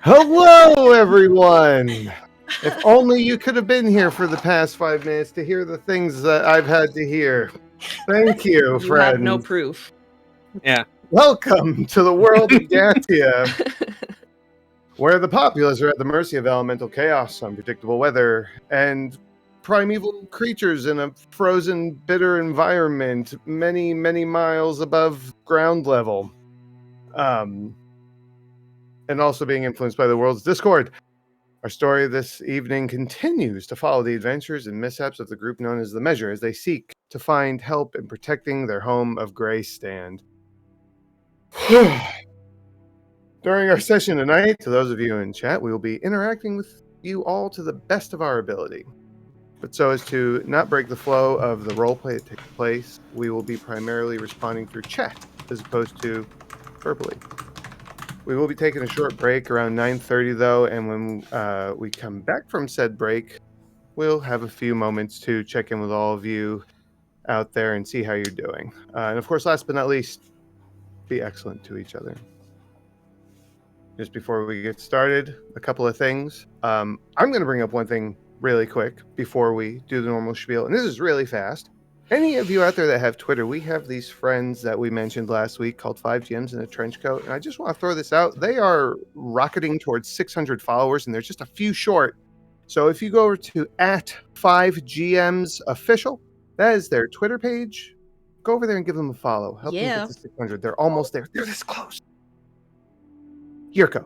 Hello, everyone! If only you could have been here for the past 5 minutes to hear the things that I've had to hear. Thank you, You friends. have no proof. Yeah. Welcome to the world of Gatia, where the populace are at the mercy of elemental chaos, unpredictable weather, and primeval creatures in a frozen, bitter environment many, many miles above ground level. And also being influenced by the world's discord. Our story this evening continues to follow the adventures and mishaps of the group known as the Measure as they seek to find help in protecting their home of Grey Stand. During our session tonight, to those of you in chat, we will be interacting with you all to the best of our ability. But so as to not break the flow of the roleplay that takes place, we will be primarily responding through chat as opposed to verbally. We will be taking a short break around 9:30 though, and when we come back from said break, we'll have a few moments to check in with all of you out there and see how you're doing. And of course, last but not least, be excellent to each other. Just before we get started, a couple of things. I'm going to bring up one thing really quick before we do the normal spiel, and this is really fast. Any of you out there that have Twitter, we have these friends that we mentioned last week called 5GMs in a Trench Coat, and I just want to throw this out. They are rocketing towards 600 followers, and they're just a few short. So if you go over to @5GMs official, that is their Twitter page. Go over there and give them a follow. Help them get to 600. They're almost there. They're this close. Yurko.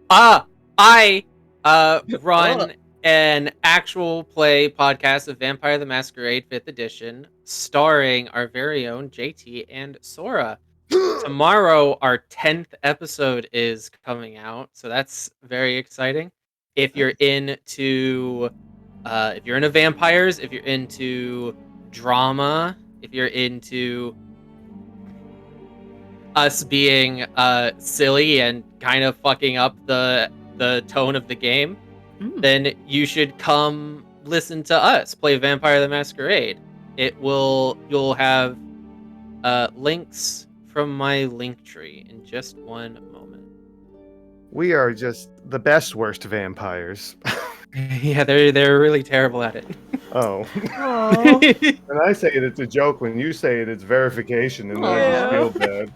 I run an actual play podcast of Vampire the Masquerade 5th edition, starring our very own JT and Sora. Tomorrow, our 10th episode is coming out, so that's very exciting. If you're into vampires, if you're into drama, if you're into us being silly and kind of fucking up the tone of the game, then you should come listen to us play Vampire the Masquerade. You'll have links from my link tree in just one moment. We are just the best worst vampires. Yeah, they're really terrible at it. Oh. When I say it, it's a joke. When you say it, it's verification, and then I just feel bad.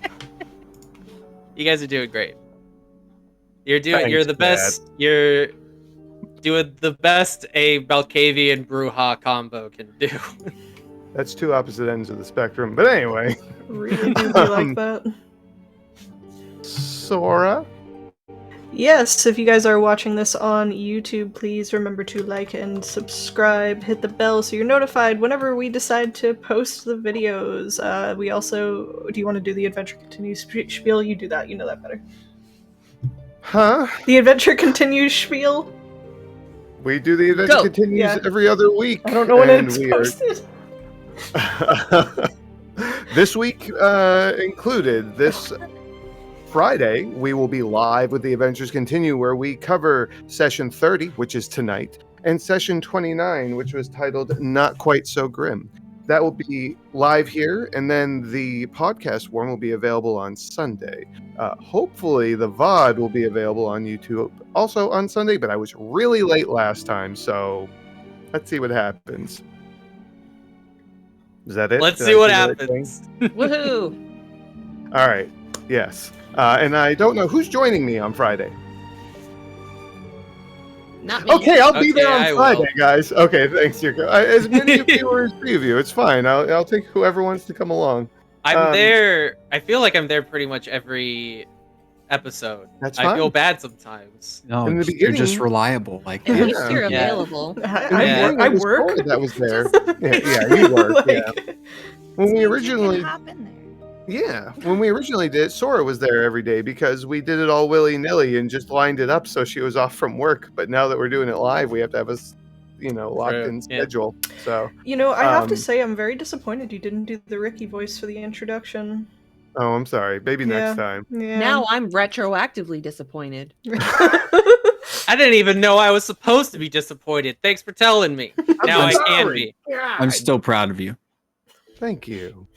You guys are doing great. You're Thanks, the Dad. best. You're doing the best a Malkavian Bruja combo can do. That's two opposite ends of the spectrum. But anyway, Really do be like that. Sora. Yes, if you guys are watching this on YouTube, please remember to like and subscribe, hit the bell so you're notified whenever we decide to post the videos. We also, do you want to do the Adventure Continues spiel? You do that, you know that better. Huh? The Adventure Continues spiel? We do the Adventure Continues Yeah. every other week. I don't know when and it's we are- posted. This week included this Friday, we will be live with the Adventures Continue, where we cover session 30, which is tonight, and session 29, which was titled Not Quite So Grim. That will be live here, and then the podcast one will be available on Sunday. Hopefully, the VOD will be available on YouTube also on Sunday, but I was really late last time, so let's see what happens. Is that it? Let's Did see I what do the right thing? happens. Woohoo! All right. Yes. And I don't know who's joining me on Friday. Not me. Okay, I'll be Okay, there I on will. Friday, guys. Okay, thanks, Yurko. As many of you as preview, it's fine. I'll take whoever wants to come along. I'm there. I feel like I'm there pretty much every episode. That's I feel fine. bad sometimes. No, In the you're just beginning- reliable like At that. least you're Yeah. available. I work. That was there. Yeah, you work. Yeah. Like, When we You can originally, hop in there. when we originally did it, Sora was there every day because we did it all willy nilly and just lined it up so she was off from work. But now that we're doing it live, we have to have a locked in Yeah. schedule. So, I have to Um, say, I'm very disappointed you didn't do the Ricky voice for the introduction. oh, I'm sorry. Maybe next time. Yeah. Now I'm retroactively disappointed. I didn't even know I was supposed to be disappointed. Thanks for telling me. Now I can sorry. be. I'm still proud of you. Thank you.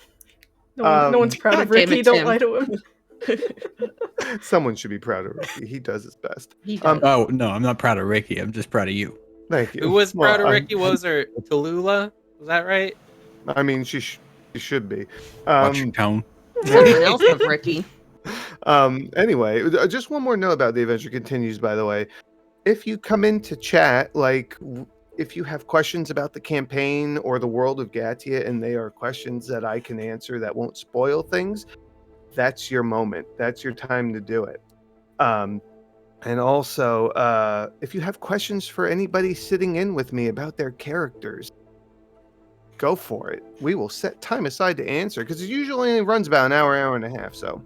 No one's proud of God damn Ricky. it, Don't Tim. lie to him. Someone should be proud of Ricky. He does his best. He does. Oh no, I'm not proud of Ricky. I'm just proud of you. Thank you. Who was Well, proud of Ricky? Was her Tallulah? Was that right? I mean, she should be. Watch your tone. Someone else of Ricky. Anyway, just one more note about the Adventure Continues, by the way. If you come into chat, if you have questions about the campaign or the world of Gatia, and they are questions that I can answer that won't spoil things, that's your moment. That's your time to do it. And also, if you have questions for anybody sitting in with me about their characters, go for it. We will set time aside to answer because it usually only runs about an hour and a half. So,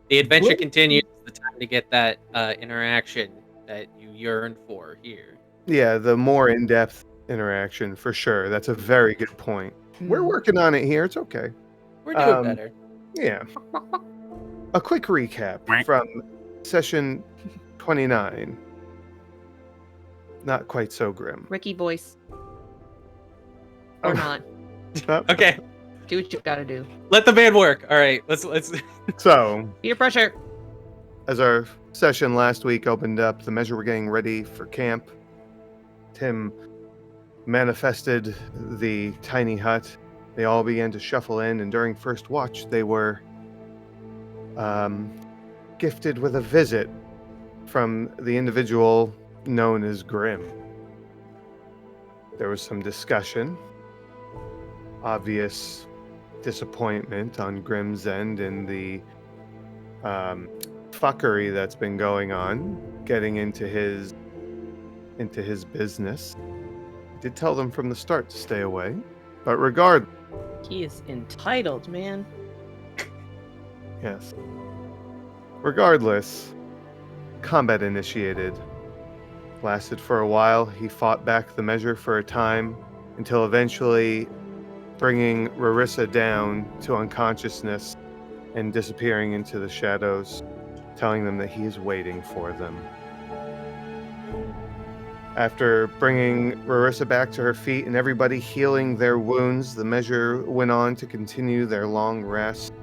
The adventure What? continues. The time to get that interaction that you yearn for here. yeah, the more in-depth interaction for sure. That's a very good point. We're working on it here. It's okay. We're doing Um, better. Yeah. A quick recap from session 29. Not quite so grim. Ricky voice. Or Oh. not. Okay, Do what you gotta do. let the band work. All right, let's. So, Peer pressure. as our session last week opened up, the measure were getting ready for camp. Tim manifested the tiny hut. They all began to shuffle in, and during first watch, they were gifted with a visit from the individual known as Grim. There was some discussion, obvious disappointment on Grim's end in the fuckery that's been going on, getting into his business. Did tell them from the start to stay away, but He is entitled, man. yes. Regardless, combat initiated. Lasted for a while. He fought back the measure for a time until eventually bringing Rarissa down to unconsciousness and disappearing into the shadows, telling them that he is waiting for them. After bringing Rarissa back to her feet and everybody healing their wounds, the measure went on to continue their long rest,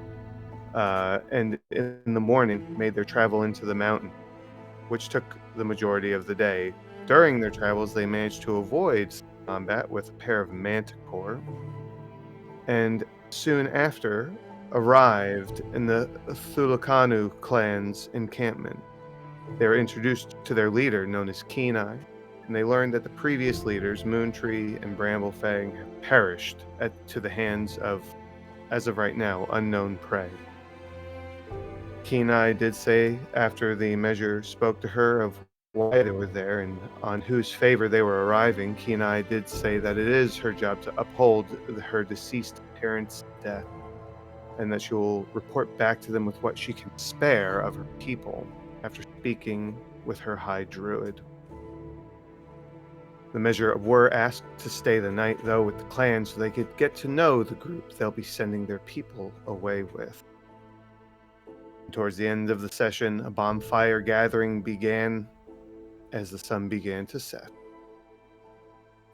and in the morning made their travel into the mountain, which took the majority of the day. During their travels, they managed to avoid combat with a pair of manticore, and soon after arrived in the Thulakanu clan's encampment. They were introduced to their leader, known as Keen Eye, and they learned that the previous leaders, Moontree and Bramblefang, have perished to the hands of, as of right now, unknown prey. Keen Eye did say, after the measure spoke to her of why they were there and on whose favor they were arriving, Keen Eye did say that it is her job to uphold her deceased parents' death, and that she will report back to them with what she can spare of her people after speaking with her high druid. The measure were asked to stay the night, though, with the clan so they could get to know the group they'll be sending their people away with. And towards the end of the session, a bonfire gathering began as the sun began to set.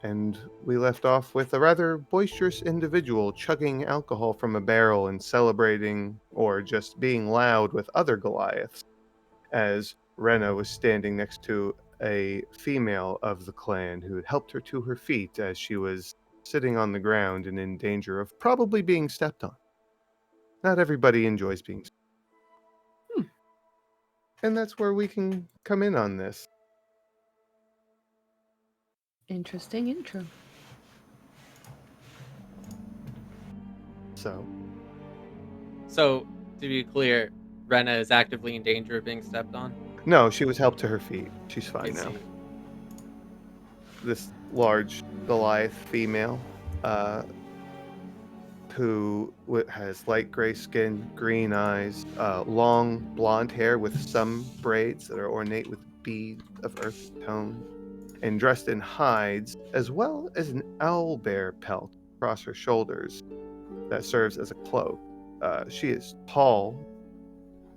And we left off with a rather boisterous individual chugging alcohol from a barrel and celebrating, or just being loud with other Goliaths, as Rena was standing next to a female of the clan who had helped her to her feet as she was sitting on the ground and in danger of probably being stepped on. Not everybody enjoys being stepped on. And that's where we can come in on this. Interesting intro. So, to be clear, Rena is actively in danger of being stepped on. no, she was helped to her feet. She's fine I now. see. This large Goliath female, who has light gray skin, green eyes, long blonde hair with some braids that are ornate with beads of earth tone, and dressed in hides, as well as an owlbear pelt across her shoulders that serves as a cloak. She is tall,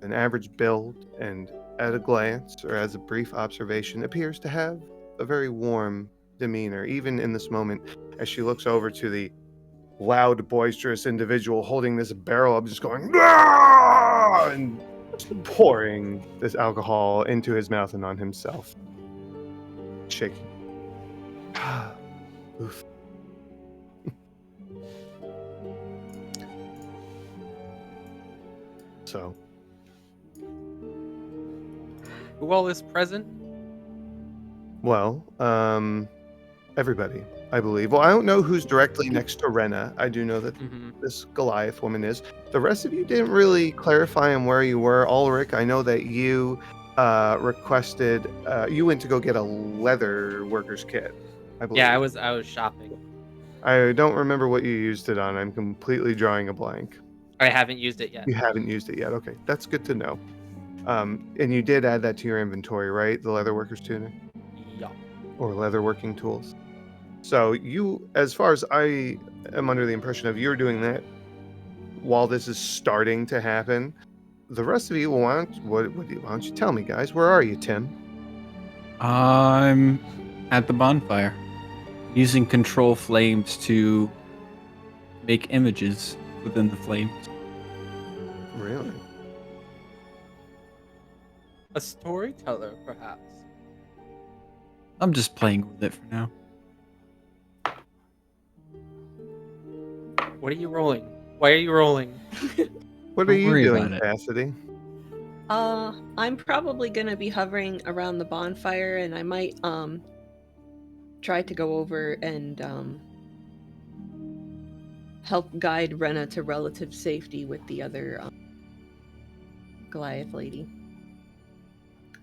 an average build, and at a glance, or as a brief observation, appears to have a very warm demeanor, even in this moment, as she looks over to the loud, boisterous individual holding this barrel up, just going, "Ah!" and pouring this alcohol into his mouth and on himself. Shaking. Oof. So, Who all is present? well, everybody, I believe. Well, I don't know who's directly next to Rena. I do know that this Goliath woman is. The rest of you didn't really clarify on where you were. Ulrich, I know that you requested, you went to go get a leather worker's kit, I believe. Yeah, I was shopping. I don't remember what you used it on. I'm completely drawing a blank. I haven't used it yet. You haven't used it yet. Okay, that's good to know. And you did add that to your inventory, right? The leather worker's tunic? Yeah. Or leather working tools. So you, as far as I am under the impression of, you're doing that while this is starting to happen. The rest of you, why don't you tell me, guys? Where are you, Tim? I'm at the bonfire, using control flames to make images within the flames. Really? A storyteller, perhaps. I'm just playing with it for now. What are you rolling? Why are you rolling? What are Don't you worry doing, about it. Cassidy? I'm probably gonna be hovering around the bonfire, and I might try to go over and help guide Rena to relative safety with the other Goliath lady.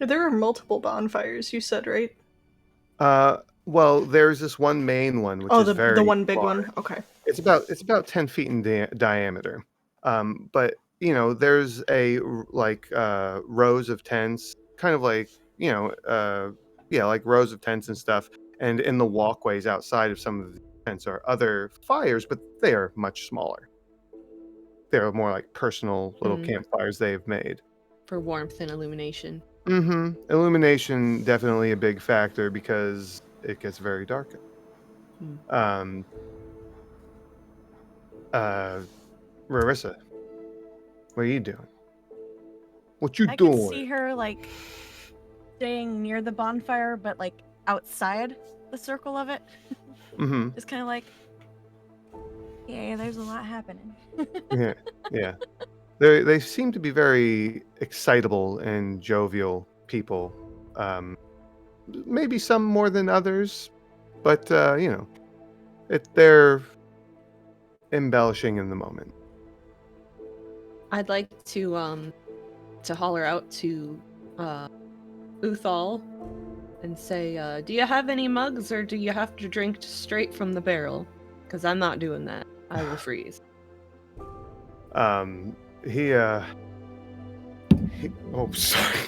There are multiple bonfires, you said, right? Well, there's this one main one, which is very the one big large. one. Okay. It's about 10 feet in diameter. But there's rows of tents, kind of like like rows of tents and stuff. And in the walkways outside of some of the tents are other fires, but they are much smaller. They're more like personal little campfires they've made. For warmth and illumination. Mm-hmm. Illumination definitely a big factor because it gets very dark. Marissa, what are you doing? What you I doing? could see her like staying near the bonfire, but like outside the circle of it. Mm-hmm. Just kind of like, yeah, there's a lot happening. Yeah. They seem to be very excitable and jovial people. Maybe some more than others, but they're embellishing in the moment. I'd like to holler out to Uthal and say, do you have any mugs, or do you have to drink straight from the barrel? Because I'm not doing that. I will freeze. He oh, sorry.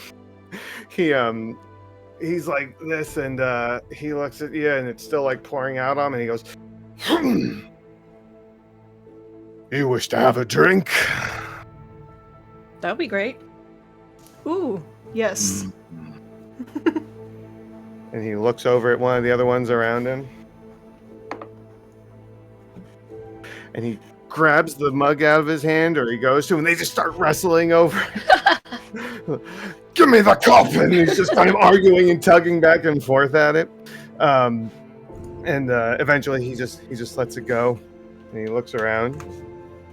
He's like this, and he looks at you, and it's still like pouring out on him, and he goes, "You wish to have a drink?" That would be great. Ooh, yes. And he looks over at one of the other ones around him, and he grabs the mug out of his hand, or he goes to him, and they just start wrestling over it. Give me the cup! And he's just kind of arguing and tugging back and forth at it. And eventually he just lets it go, and he looks around,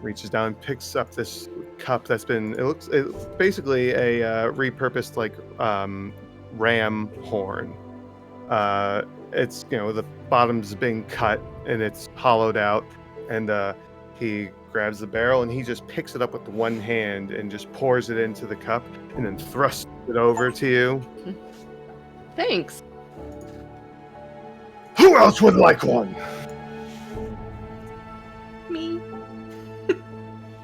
reaches down, picks up this cup that's been, it's basically a repurposed like ram horn. It's, the bottom's being cut and it's hollowed out, and he grabs the barrel and he just picks it up with one hand and just pours it into the cup and then thrusts it over to you. Thanks. Who else would like one? Me.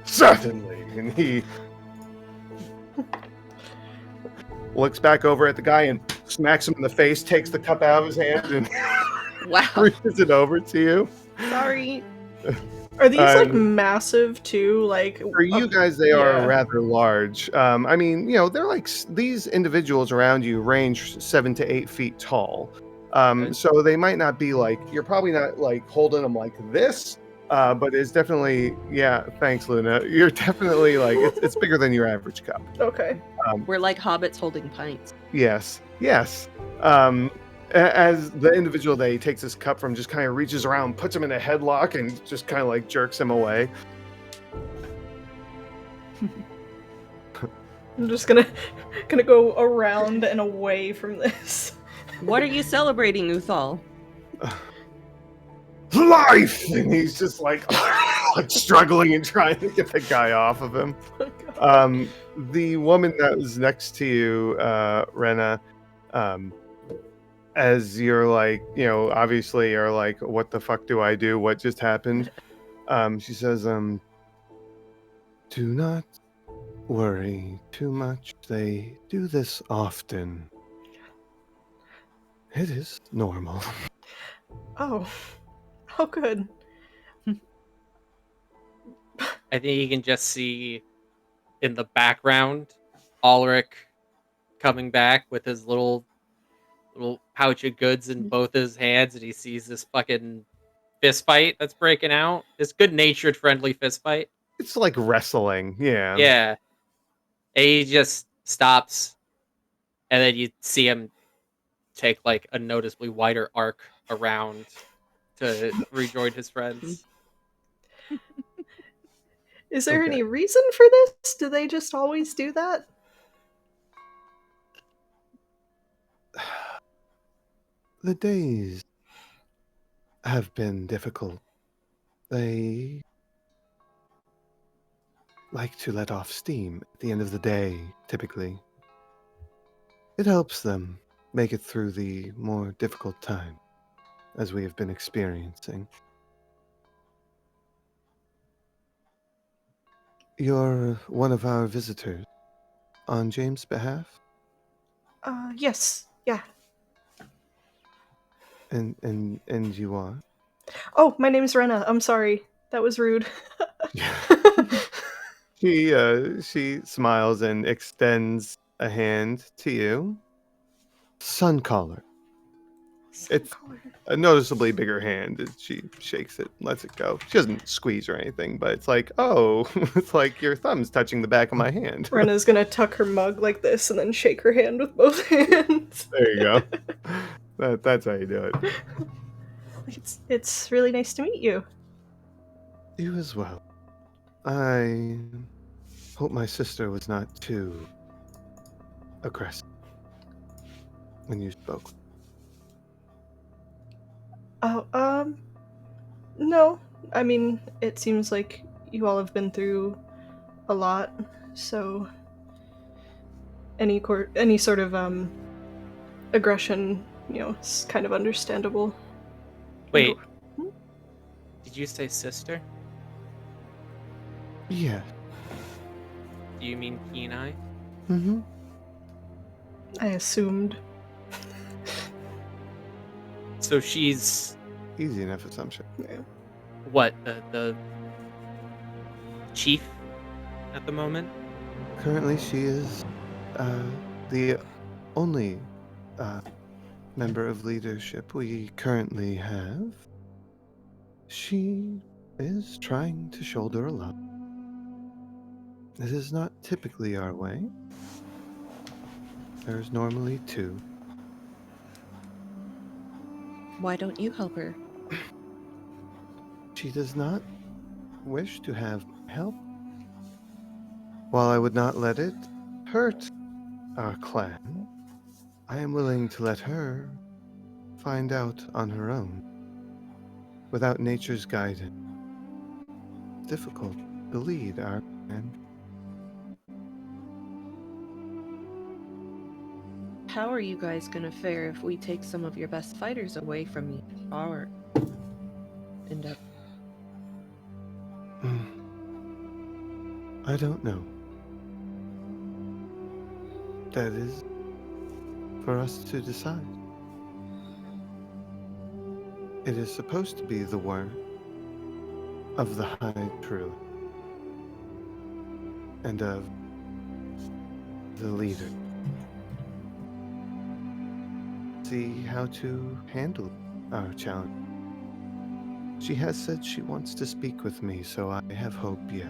Certainly. And he looks back over at the guy and smacks him in the face, takes the cup out of his hand, and Wow. reaches it over to you. Sorry. Are these like massive too? Like For you guys, they are rather large. I mean, they're like these individuals around you range 7 to 8 feet tall. So they might not be like, you're probably not like holding them like this, but it's definitely, thanks, Luna. You're definitely like, it's bigger than your average cup. Okay. We're like hobbits holding pints. Yes. As the individual that he takes his cup from just kind of reaches around, puts him in a headlock, and just kind of like jerks him away. I'm just gonna go around and away from this. What are you celebrating, Uthal? Life! And he's just like, like struggling and trying to get the guy off of him. The woman that was next to you, Rena, as you're like, obviously you're like, what the fuck do I do? What just happened? She says, do not worry too much. They do this often. It is normal. Oh, good. I think you can just see in the background Ulrich coming back with his little pouch of goods in both his hands, and he sees this fucking fist fight that's breaking out. This good-natured, friendly fist fight. It's like wrestling, yeah. Yeah. And he just stops, and then you see him take like a noticeably wider arc around to rejoin his friends. Is there any reason for this? Do they just always do that? The days have been difficult. They like to let off steam at the end of the day, typically. It helps them make it through the more difficult time, as we have been experiencing. You're one of our visitors on James' behalf? Yes. Yeah. And you are? Oh, my name's Rena. I'm sorry. That was rude. She smiles and extends a hand to you. Suncaller. It's a noticeably bigger hand as she shakes it and lets it go. She doesn't squeeze or anything, but it's like, oh, it's like your thumb's touching the back of my hand. Rena's gonna tuck her mug like this and then shake her hand with both hands. There you go. That's how you do it. It's really nice to meet you. You as well. I hope my sister was not too aggressive. when you spoke? Oh, no. I mean, it seems like you all have been through a lot, so any sort of aggression, is kind of understandable. Wait, did you say sister? Yeah. Do you mean Kenai? Mm-hmm. I assumed. So she's Easy enough assumption. what, the chief at the moment? Currently, she is the only member of leadership we currently have. She is trying to shoulder a lot. It is not typically our way. There's normally two. Why don't you help her? She does not wish to have help. While I would not let it hurt our clan, I am willing to let her find out on her own. Without nature's guidance, it's difficult to lead our clan. How are you guys gonna fare if we take some of your best fighters away from you? Our end up. I don't know. That is for us to decide. It is supposed to be the word of the High True and of the leader. See how to handle our challenge. She has said she wants to speak with me, so I have hope yet.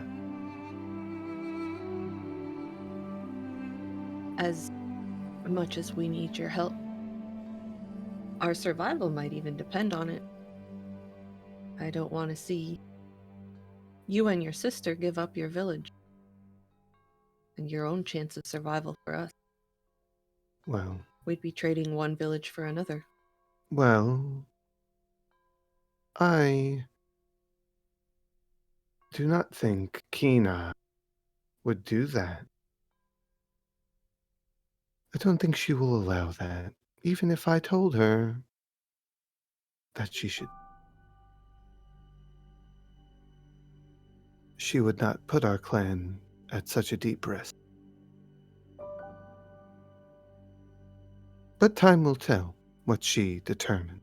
As much as we need your help, our survival might even depend on it. I don't want to see you and your sister give up your village and your own chance of survival for us. Well, We'd be trading one village for another. I do not think Kina would do that. I don't think she will allow that, even if I told her that she should. She would not put our clan at such a deep risk. But time will tell what she determines.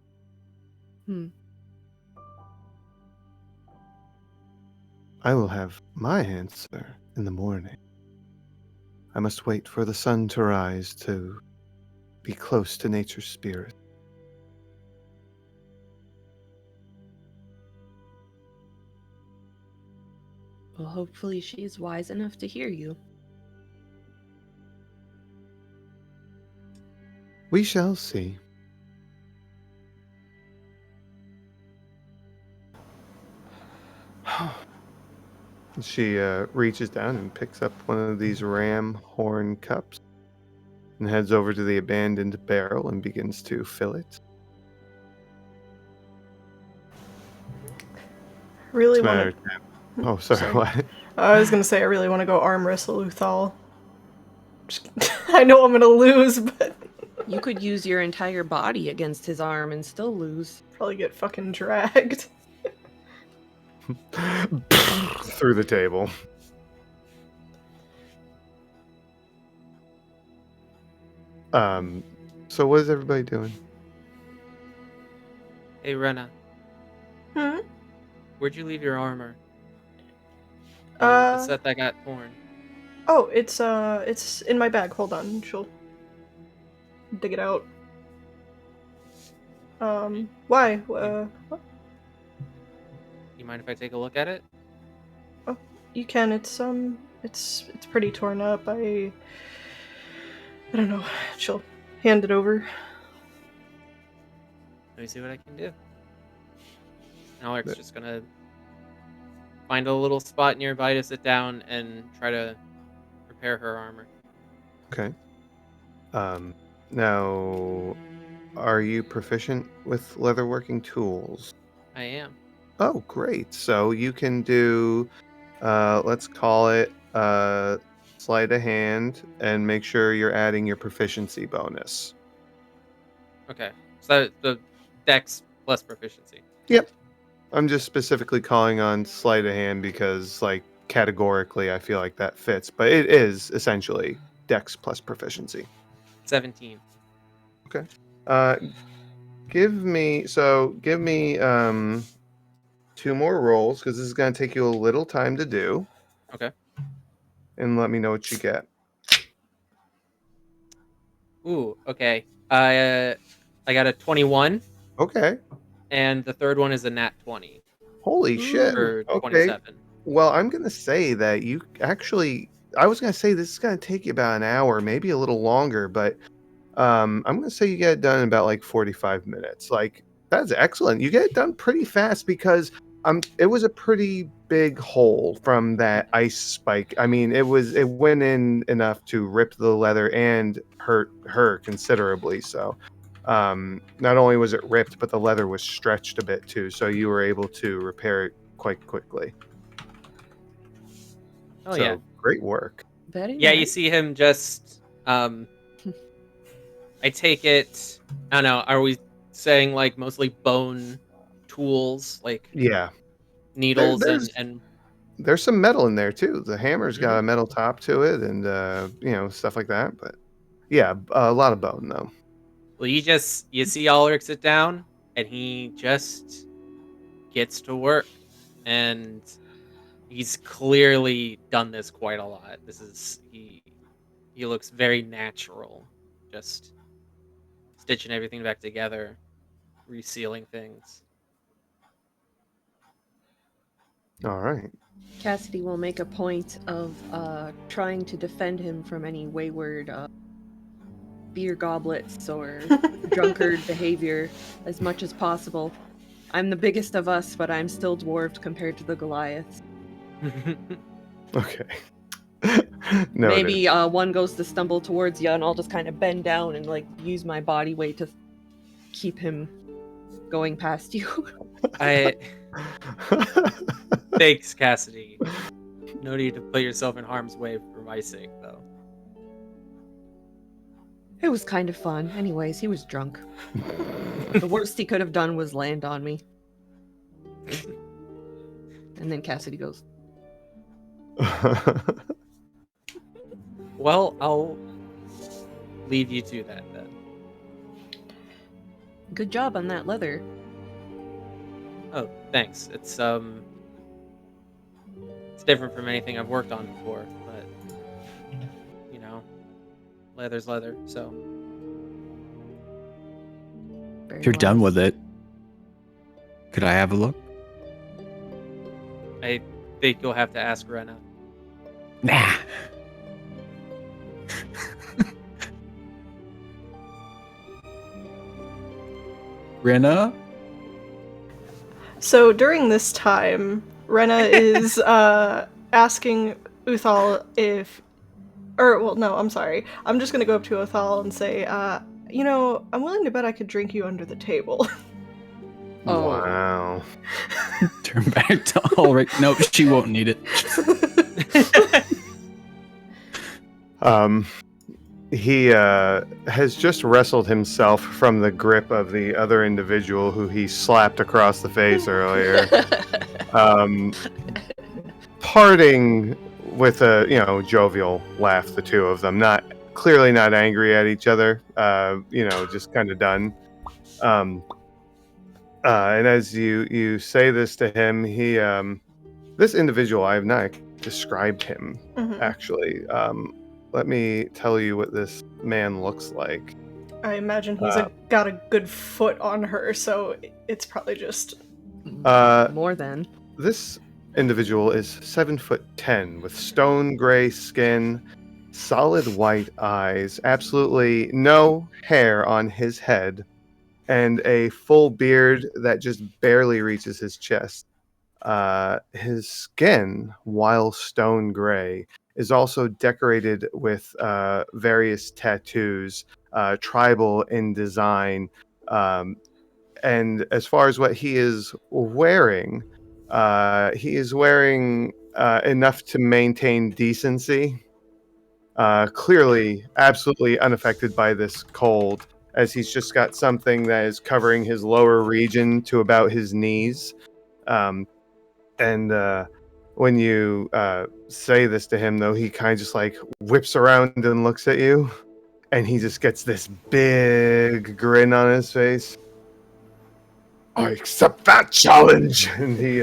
I will have my answer in the morning. I must wait for the sun to rise to be close to nature's spirit. Well, hopefully she's wise enough to hear you. We shall see. She reaches down and picks up one of these ram horn cups and heads over to the abandoned barrel and begins to fill it. Really What's the matter, want Tim? Oh, sorry, what? I was gonna say I really want to go arm wrestle Uthal. I know I'm gonna lose, but You could use your entire body against his arm and still lose. probably get fucking dragged. Through the table. So what is everybody doing? Hey, Rena, Hmm? where'd you leave your armor? Uh, The set that got torn. Oh, it's in my bag. Hold on, she'll dig it out. Why? What? You mind if I take a look at it? Oh, you can. It's pretty torn up. I don't know. She'll hand it over. Let me see what I can do. Alec's just gonna find a little spot nearby to sit down and try to repair her armor. Okay. Now, are you proficient with leatherworking tools? I am. Oh, great. So you can do, let's call it sleight of hand and make sure you're adding your proficiency bonus. Okay. So the dex plus proficiency. Yep. I'm just specifically calling on sleight of hand because, like, categorically, I feel like that fits, but it is essentially dex plus proficiency. 17. Okay. Uh, give me 2 more rolls because this is going to take you a little time to do, Okay. and let me know what you get. Ooh, okay. I got a 21, Okay. and the third one is a nat 20 Holy shit. Ooh. for Okay. 27. Well, I'm going to say that you actually, I was going to say this is going to take you about an hour, maybe a little longer, but I'm going to say you get it done in about like 45 minutes. Like, that's excellent. You get it done pretty fast because it was a pretty big hole from that ice spike. I mean, it went in enough to rip the leather and hurt her considerably. So, not only was it ripped, but the leather was stretched a bit too. So you were able to repair it quite quickly. Oh So yeah. great work. Very Yeah, you nice. see him just I take it, I don't know, are we saying like mostly bone tools, like Yeah. needles There's and there's some metal in there too. The hammer's got Mhm. a metal top to it, and stuff like that. But yeah, a lot of bone though. well, you see Ulrich sit down and he just gets to work, and he's clearly done this quite a lot. He looks very natural, just stitching everything back together, resealing things. All right. Cassidy will make a point of trying to defend him from any wayward beer goblets or drunkard behavior as much as possible. I'm the biggest of us, but I'm still dwarfed compared to the Goliaths. Okay. Noted. Maybe one goes to stumble towards you, and I'll just kind of bend down and like use my body weight to keep him going past you. I Thanks, Cassidy. No need to put yourself in harm's way for my sake, though. It was kind of fun. Anyways, he was drunk. The worst he could have done was land on me. And then Cassidy goes, Well, I'll leave you to that then. "Good job on that leather." Oh, thanks. It's different from anything I've worked on before, but leather's leather, so Very If you're done wise. with it, could I have a look? I think you'll have to ask Rena. Nah. Rena? So during this time, Rena is asking Uthal if, I'm sorry. I'm just gonna go up to Uthal and say, I'm willing to bet I could drink you under the table. Oh. Wow. Turn back to Ulrich. No, she won't need it. He has just wrestled himself from the grip of the other individual who he slapped across the face earlier. Parting with a jovial laugh, the two of them, clearly not angry at each other. Just kind of done. And as you say this to him, he this individual, I have not described him Mhm. actually. Let me tell you what this man looks like. I imagine he's got a good foot on her, so it's probably just. More than. This individual is 7'10" with stone gray skin, solid white eyes, absolutely no hair on his head, and a full beard that just barely reaches his chest. His skin, while stone gray, is also decorated with various tattoos tribal in design. And as far as what he is wearing enough to maintain decency. Clearly, absolutely unaffected by this cold, as he's just got something that is covering his lower region to about his knees. And when you say this to him, though, he kind of just like whips around and looks at you, and he just gets this big grin on his face. I accept that challenge, and he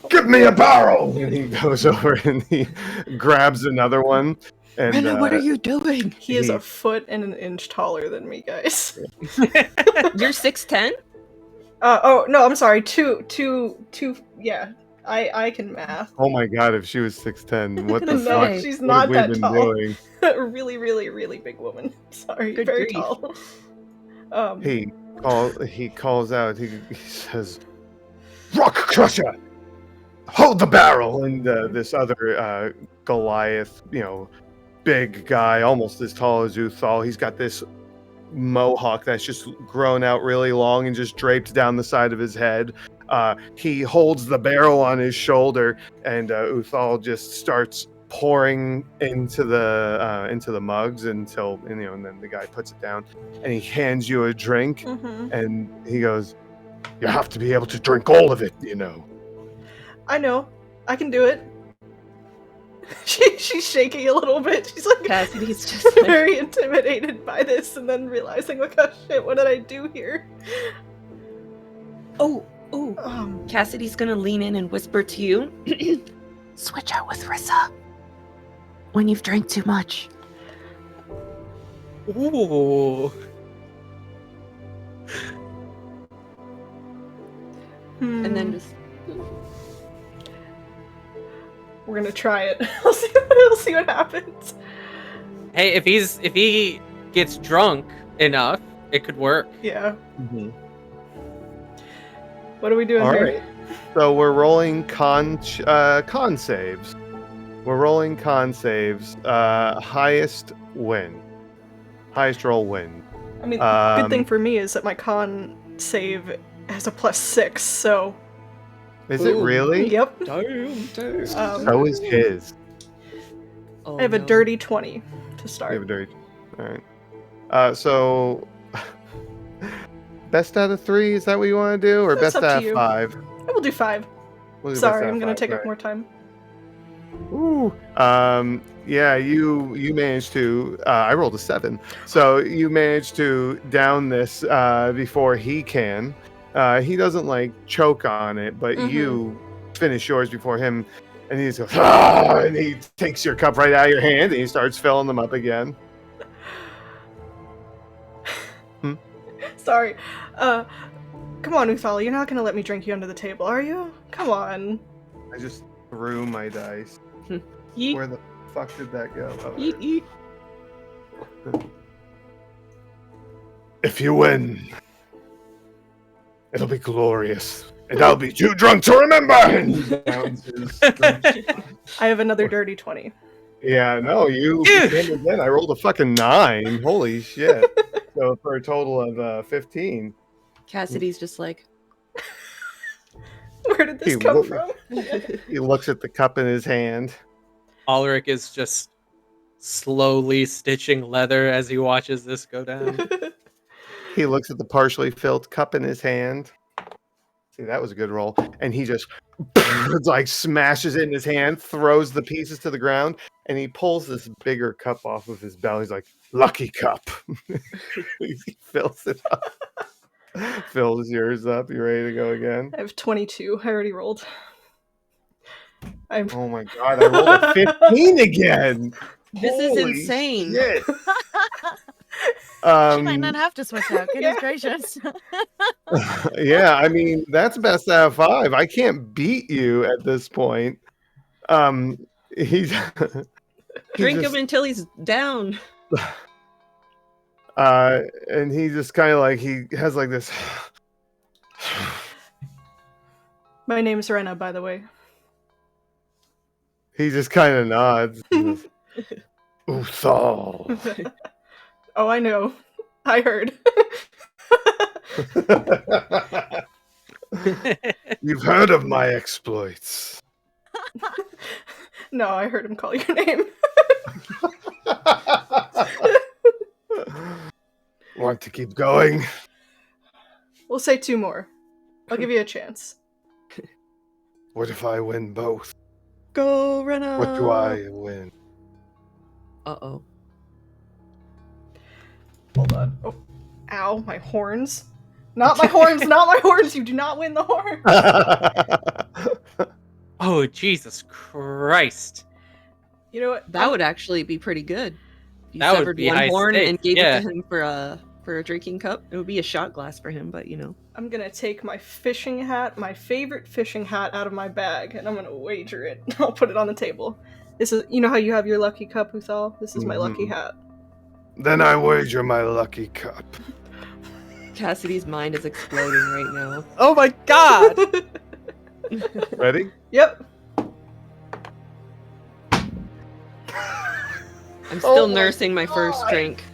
give me a barrel, and he goes over and he grabs another one. And Brenna, what are you doing? He is a foot and an inch taller than me, guys. You're 6'10"? Oh no, I'm sorry. Two. Yeah, I can math. Oh my god! If she was 6'10", what the No, fuck? she's What not have we that been tall. doing? A really, really, really big woman. Sorry, Good very grief. tall. He calls out. He says, "Rock Crusher, hold the barrel!" And this other Goliath, big guy, almost as tall as Uthal. He's got this mohawk that's just grown out really long and just draped down the side of his head. He holds the barrel on his shoulder, and Uthal just starts pouring into the mugs until and then the guy puts it down, and he hands you a drink, and he goes, "You have to be able to drink all of it, I know. I can do it. She's shaking a little bit. She's like Cassidy's just like, very intimidated by this, and then realizing, like, oh shit, what did I do here? oh, Um, Cassidy's gonna lean in and whisper to you. Switch out with Rissa. When you've drank too much. Ooh. And then just we're gonna try it. We'll see what happens. Hey, if he gets drunk enough, it could work. Yeah. What are we doing All here? right. So we're rolling con saves. We're rolling con saves. Highest roll win. I mean, good thing for me is that my con save has a +6, so. Is it really? Yep. damn. So is his. Oh, I have a no. dirty 20 to You have start. a dirty. All right. So best out of 3, is that what you want to do, or That's best up to out of you. 5? I will do 5. We'll do best Sorry, out I'm of gonna 5, take up right. more time. Ooh. Yeah, you managed to. I rolled a 7, so you managed to down this before he can. He doesn't like choke on it, but you finish yours before him, and he just goes, "Ah!" and he takes your cup right out of your hand, and he starts filling them up again. Sorry. Come on, Uthal, you're not gonna let me drink you under the table, are you? Come on. I just threw my dice. Yeet, Where the fuck did that go? Oh, yeet, there. yeet. If you win, it'll be glorious, and I'll be too drunk to remember. And he downs his drink. I have another dirty 20. Yeah, no, you came again. I rolled a fucking 9. Holy shit! So for a total of 15. Cassidy's just like, Where did this He come look- from? He looks at the cup in his hand. Ulrich is just slowly stitching leather as he watches this go down. He looks at the partially filled cup in his hand. See, that was a good roll. And he just like smashes it in his hand, throws the pieces to the ground, and he pulls this bigger cup off of his belly. He's like, "Lucky cup." He fills it up. Fills yours up. You ready to go again? I have 22. I already rolled. I'm Oh my god, I rolled a 15 again. this is Holy insane. shit. She might not have to switch out. Goodness Yeah. gracious. Yeah, I mean, that's best out of 5. I can't beat you at this point. He's Drink just, him until he's down. and he just kind of like he has like this. My name's Rena, by the way. He just kind of nods. Uthal. Oh, I know. I heard. You've heard of my exploits. No, I heard him call your name. Want to keep going? We'll say 2 more. I'll give you a chance. What if I win both? Go, Rena. What do I win? Uh-oh. Hold on. Oh, ow, my horns. Not my horns, not my horns. You do not win the horn. Oh, Jesus Christ. You know what? That would actually be pretty good. If you That would severed be one high horn stakes, and gave yeah. it to him for a drinking cup. It would be a shot glass for him, but you know. I'm gonna take my fishing hat, my favorite fishing hat, out of my bag, and I'm gonna wager it. I'll put it on the table. This is, you know how you have your lucky cup, Uthal? This is my lucky hat. Then I wager my lucky cup. Cassidy's mind is exploding right now. Oh my god! Ready? Yep. I'm still Oh my nursing my first God. drink.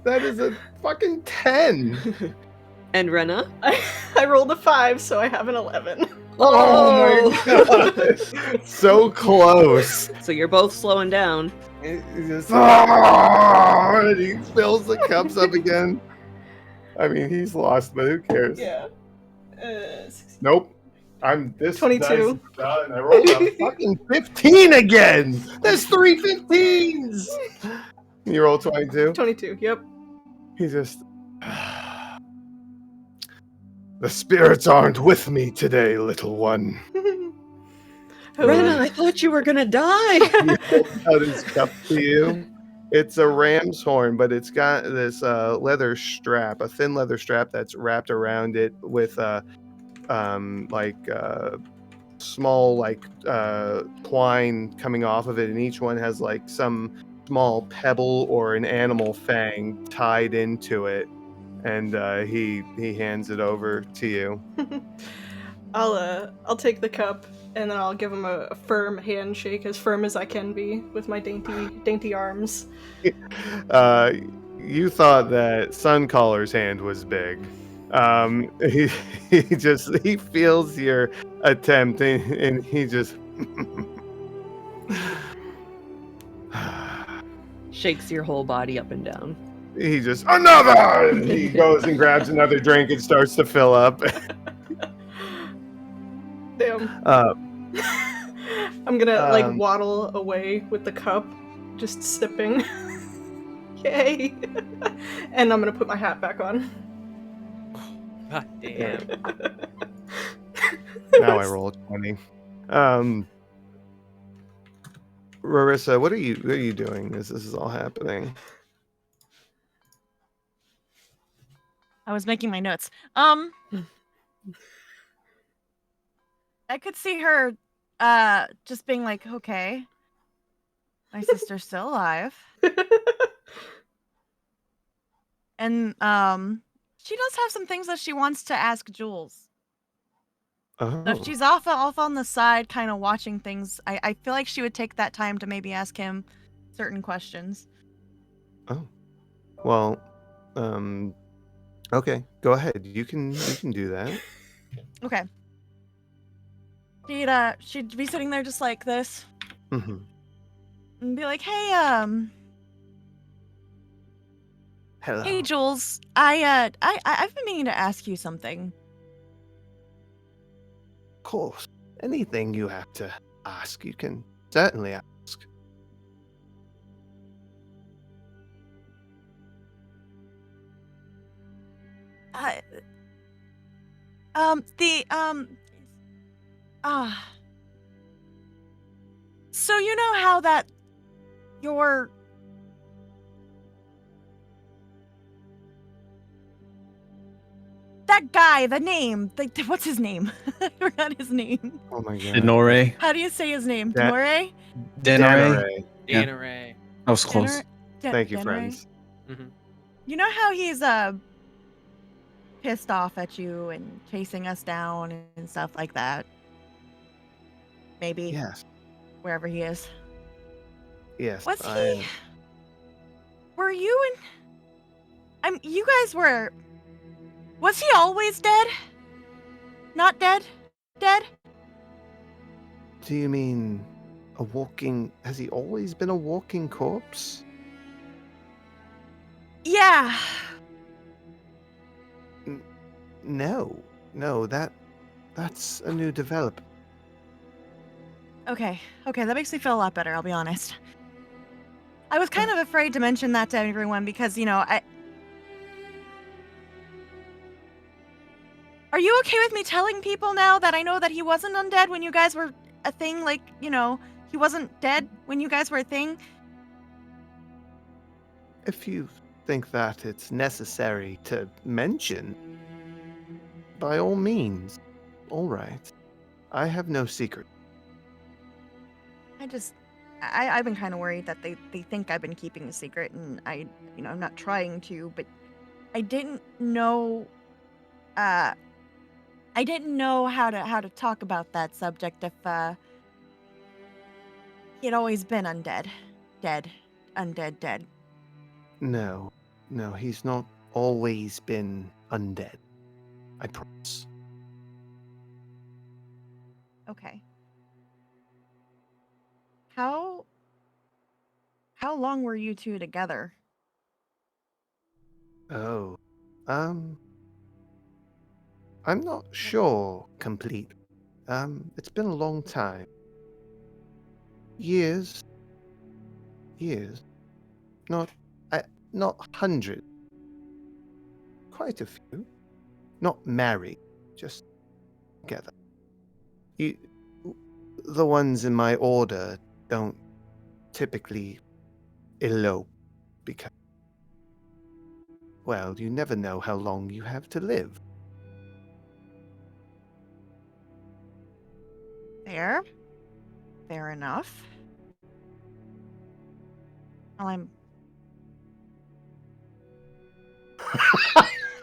That is a fucking 10. And Rena? I rolled a 5, so I have an 11. Oh my god. So close. So you're both slowing down. He just, and he fills the cups up again. I mean, he's lost, but who cares? Yeah. Nope. I'm this 22. dice is done. I rolled a fucking 15 again. There's 3 15s. You roll 22. 22, yep. He just. The spirits aren't with me today, little one. Rena, I thought you were gonna die. He holds out his cup to you. It's a ram's horn, but it's got this leather strap, a thin leather strap that's wrapped around it with small twine coming off of it, and each one has like some small pebble or an animal fang tied into it. And he hands it over to you. I'll take the cup and then I'll give him a firm handshake, as firm as I can be with my dainty arms. You thought that Suncaller's hand was big. He feels your attempt and he just Shakes your whole body up and down. he just another. And he goes and grabs another drink and starts to fill up. Damn. I'm gonna waddle away with the cup, just sipping. Yay! And I'm gonna put my hat back on. God damn. Now I roll a 20. Rarissa, what are you doing as this is all happening? I was making my notes. I could see her just being like, okay, my sister's still alive. And she does have some things that she wants to ask Jules. Oh. So if she's off on the side kind of watching things, I feel like she would take that time to maybe ask him certain questions. Oh. Well, okay, go ahead. You can do that. Okay. She'd be sitting there just like this. Mm-hmm. And be like, hey, Hello. hey Jules, I've been meaning to ask you something. Of course. Anything you have to ask, you can certainly ask. So you know how that that guy, the name, what's his name? I forgot his name. Oh my god. Denore. How do you say his name? Da- Denore? Denore. Yeah. Dana Ray. I was close. Thank you, Denore? friends. You know how he's pissed off at you and chasing us down and stuff like that? Maybe Yes. wherever he is. Yes. Was he? Were you You guys were. Was he always dead? Not dead? Dead? Do you mean a walking... Has he always been a walking corpse? Yeah. No. No, that's a new development. Okay, that makes me feel a lot better, I'll be honest. I was kind of afraid to mention that to everyone because, Are you okay with me telling people now that I know that he wasn't undead when you guys were a thing? Like, he wasn't dead when you guys were a thing? If you think that it's necessary to mention, by all means. All right. I have no secret. I've been kind of worried that they think I've been keeping a secret, and I'm not trying to, but I didn't know, I didn't know how to talk about that subject if, he had always been undead. Dead. No, he's not always been undead. I promise. Okay. How long were you two together? Oh, I'm not sure complete. It's been a long time. Years. Not hundreds. Quite a few. Not married, just together. The ones in my order don't typically elope because, well, you never know how long you have to live. Fair enough. Well, I'm...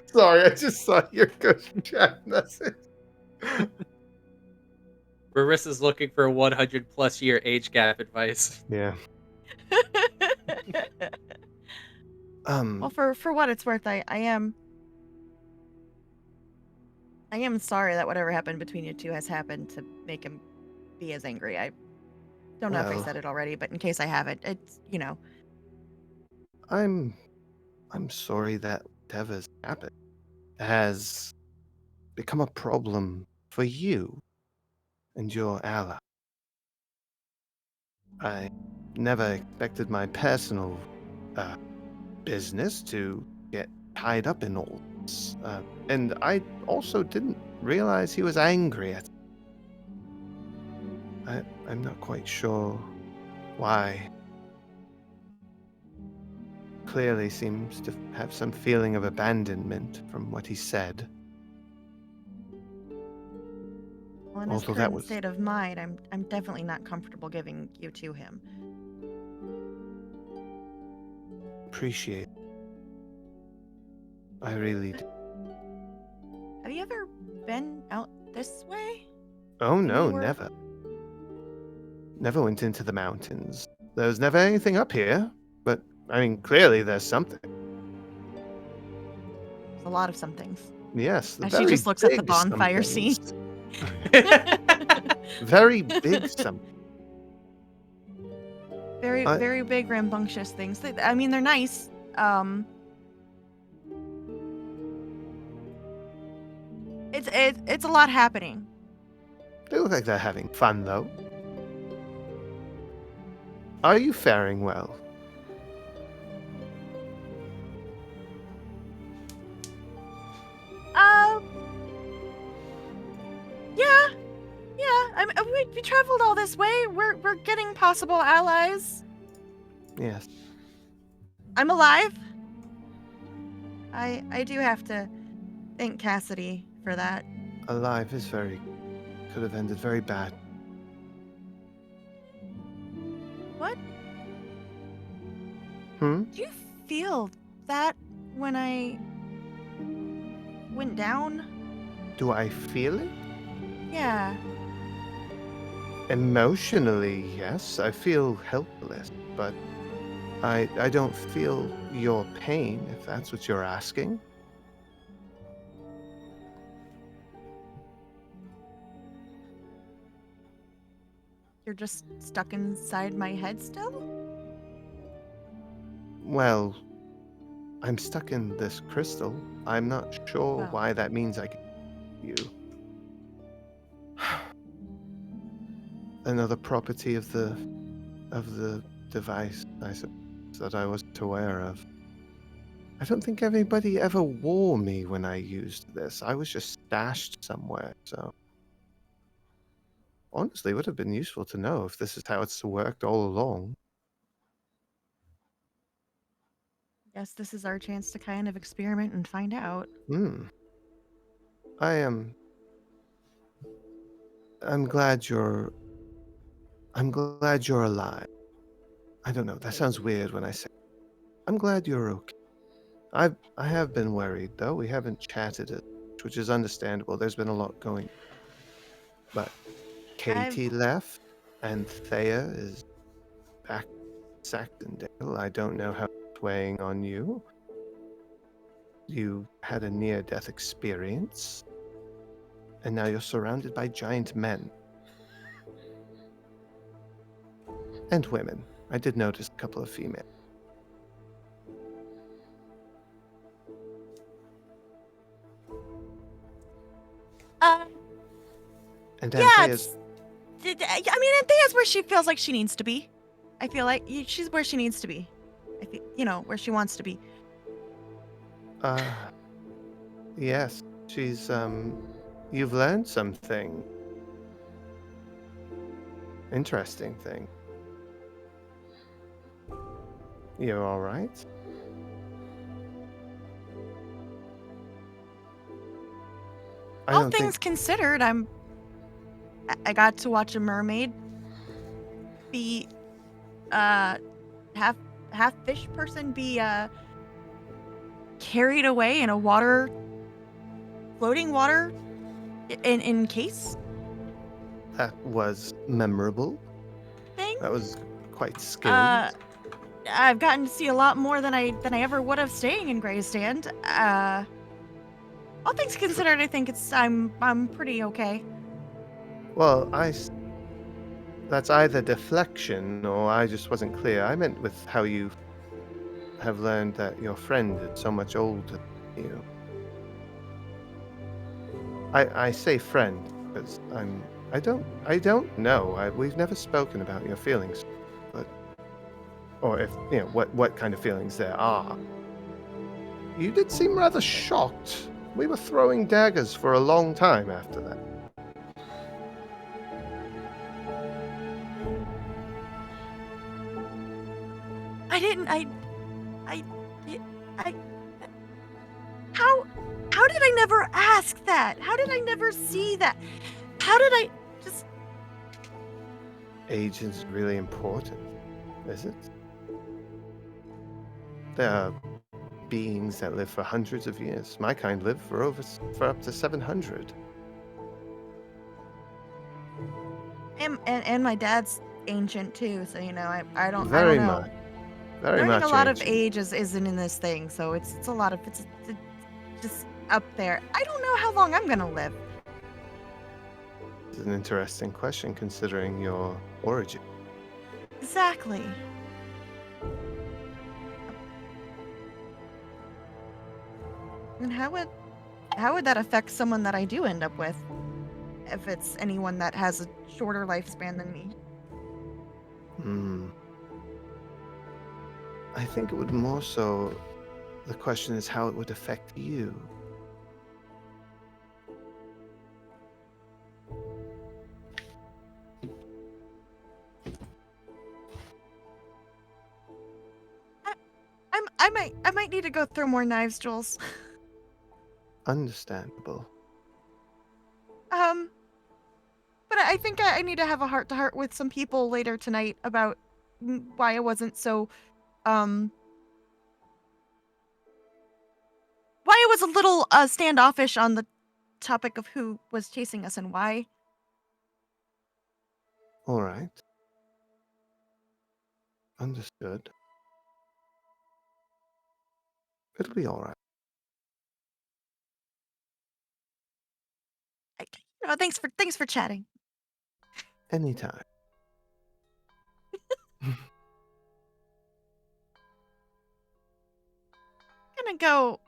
Sorry, I just saw your good chat message. Marissa's looking for 100+ year age gap advice. Yeah. Well, for what it's worth, I am sorry that whatever happened between you two has happened to make him be as angry. I don't know if I said it already, but in case I haven't, it's, I'm sorry that whatever's happened has become a problem for you and your ally. I never expected my personal business to get tied up in all this. And I also didn't realize he was angry at me. I'm not quite sure why. Clearly seems to have some feeling of abandonment from what he said. well, in his current state of mind, I'm definitely not comfortable giving you to him. Appreciate it. I really do. Have you ever been out this way? Oh no, were- never. Never went into the mountains. There was never anything up here, but I mean, clearly there's something. There's a lot of some things. Yes, As she just looks at the bonfire scene. Very big something. Very big, rambunctious things. I mean, they're nice. It's a lot happening. They look like they're having fun, though. Are you faring well? Yeah. We traveled all this way. We're getting possible allies. Yes. I'm alive. I do have to thank Cassidy for that. Alive is could have ended very bad. What? Hmm? Do you feel that when I went down? Do I feel it? Yeah. Emotionally, yes. I feel helpless, but I don't feel your pain, if that's what you're asking. You're just stuck inside my head still? Well, I'm stuck in this crystal. I'm not sure Well. why that means I can you. Another property of the device, I suppose, that I wasn't aware of. I don't think anybody ever wore me when I used this. I was just stashed somewhere, so honestly, it would have been useful to know if this is how it's worked all along. Guess this is our chance to kind of experiment and find out. I am. I'm glad you're. I'm glad you're alive. I don't know. That sounds weird when I say. I'm glad you're okay. I have been worried though. We haven't chatted it, which is understandable. There's been a lot going. But Katie left, and Thea is back in Saxondale. I don't know how it's weighing on you. You had a near-death experience, and now you're surrounded by giant men. And women. I did notice a couple of females. And Yeah, Anthea's... I mean, Anthea's where she feels like she needs to be. I feel like she's where she needs to be. I feel, where she wants to be. Yes, she's, you've learned something. Interesting thing. You're all right? All things considered, I got to watch a mermaid be, half fish person be, carried away in a floating water in case That was memorable. thing. That was quite skilled. I've gotten to see a lot more than I ever would have staying in Greystand. All things considered, I think I'm pretty okay. Well, that's either deflection or I just wasn't clear. I meant with how you have learned that your friend is so much older than you. I say friend because I don't know. We've never spoken about your feelings, but or if what kind of feelings there are. You did seem rather shocked. We were throwing daggers for a long time after that. How did I never ask that? How did I never see that? How did I just... Age is really important, is it? There are beings that live for hundreds of years. My kind live for up to 700. And my dad's ancient too, so I don't Very know. much. Very Learning much a lot of ancient. age isn't in this thing, so it's a lot of it's just up there. I don't know how long I'm gonna live. It's an interesting question considering your origin. Exactly. And how would that affect someone that I do end up with? If it's anyone that has a shorter lifespan than me. I think it would more so... The question is how it would affect you. I might need to go throw more knives, Jules. Understandable. But I think I need to have a heart-to-heart with some people later tonight about why I wasn't so, why I was a little standoffish on the topic of who was chasing us and why. All right. Understood. It'll be all right. Thanks for chatting. Anytime. Gonna go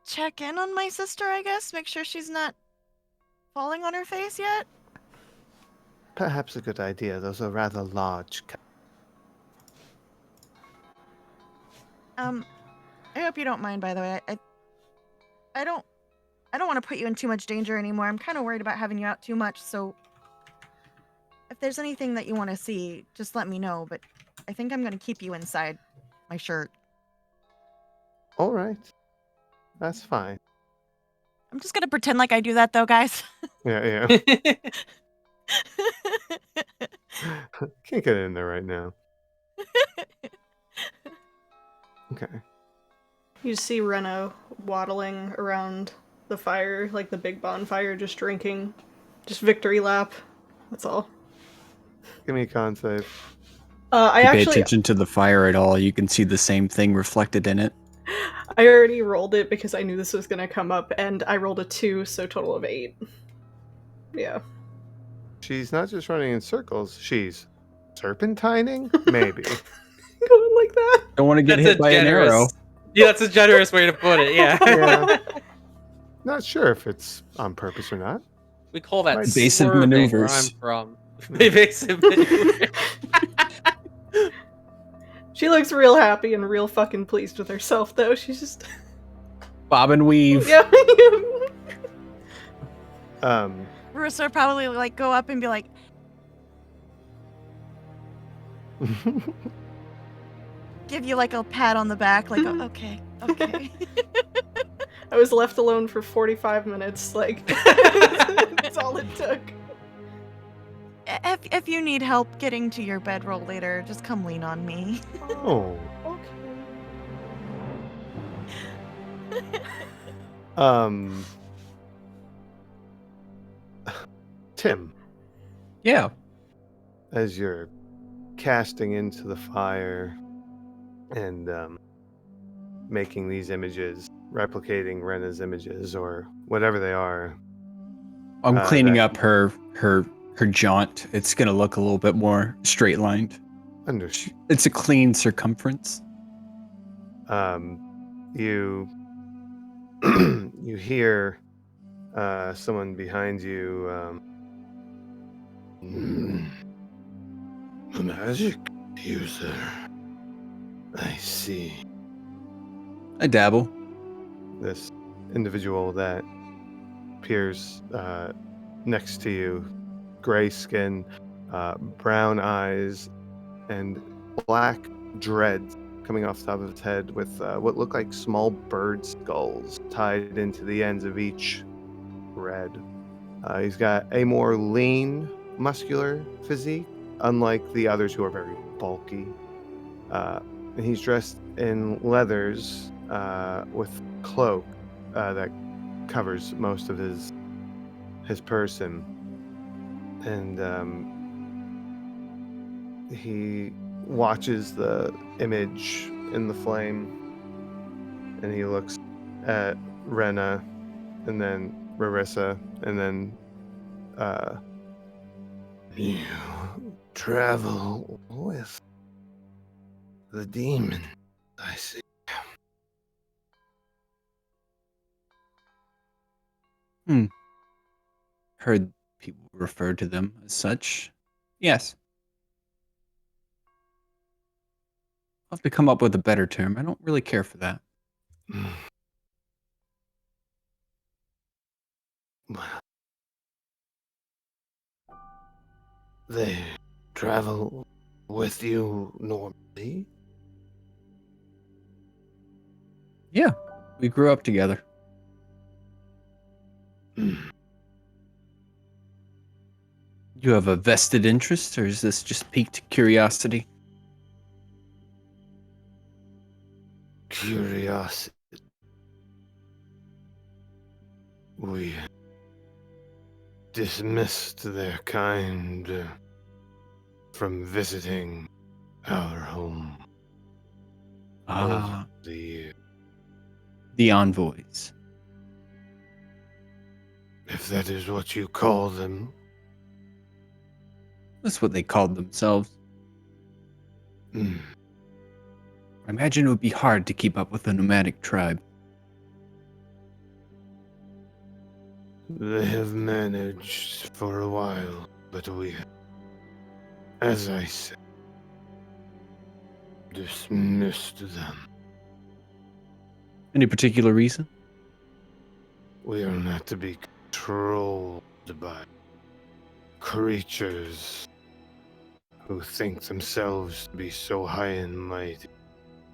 check in on my sister, I guess. Make sure she's not falling on her face yet. Perhaps a good idea. Those are rather large. I hope you don't mind, by the way. I don't want to put you in too much danger anymore. I'm kind of worried about having you out too much, so if there's anything that you want to see, just let me know, but I think I'm going to keep you inside my shirt. All right. That's fine. I'm just going to pretend like I do that, though, guys. Yeah. Can't get in there right now. Okay. You see Reno waddling around the fire, like the big bonfire, just drinking. Just victory lap. That's all. Give me a con save. I If you pay actually, attention to the fire at all, you can see the same thing reflected in it. I already rolled it because I knew this was going to come up, and I rolled a 2, so total of 8. Yeah. She's not just running in circles. She's serpentining? Maybe. Going like that. Don't want to get That's hit a by an arrow. generous. Yeah, that's a generous way to put it. Yeah. Yeah. Not sure if it's on purpose or not. We call that Evasive swerving where maneuvers. I'm from. Evasive maneuvers. She looks real happy and real fucking pleased with herself, though. She's just... Bob and weave. Yeah. Marissa would probably like go up and be like, give you like a pat on the back, like, "Oh, okay. I was left alone for 45 minutes, like, that's all it took. If you need help getting to your bedroll later, just come lean on me." Oh. Okay. Tim, Yeah. as you're casting into the fire and making these images, replicating Rena's images or whatever they are. I'm cleaning that- up her jaunt. It's gonna look a little bit more straight lined. Understood. It's a clean circumference. You you hear someone behind you. A magic user. I see. I dabble. This individual that appears next to you, gray skin, brown eyes, and black dreads coming off the top of his head with what look like small bird skulls tied into the ends of each red. He's got a more lean, muscular physique, unlike the others who are very bulky. And he's dressed in leathers with cloak that covers most of his person. And he watches the image in the flame, and he looks at Rena, and then Rarissa, and then you travel with the demon, I see. Heard people refer to them as such. Yes. I'll have to come up with a better term. I don't really care for that. Well, they travel with you normally? Yeah. We grew up together. You have a vested interest, or is this just piqued curiosity? Curiosity. We dismissed their kind from visiting our home Ah. over the years. The envoys. If that is what you call them. That's what they called themselves. Mm. I imagine it would be hard to keep up with a nomadic tribe. They have managed for a while, but we, as I said, dismissed them. Any particular reason? We are not to be controlled by creatures who think themselves to be so high and mighty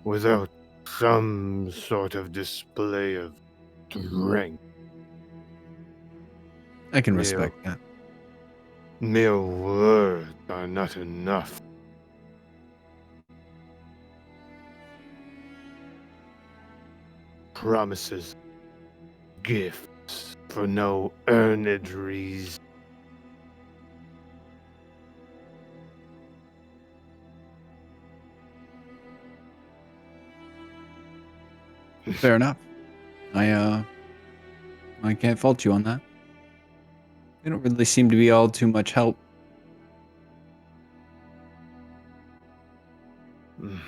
without some sort of display of strength. I can Mere- respect that. Mere words are not enough. Promises, gifts for no earned reason. Fair enough. I can't fault you on that. They don't really seem to be all too much help.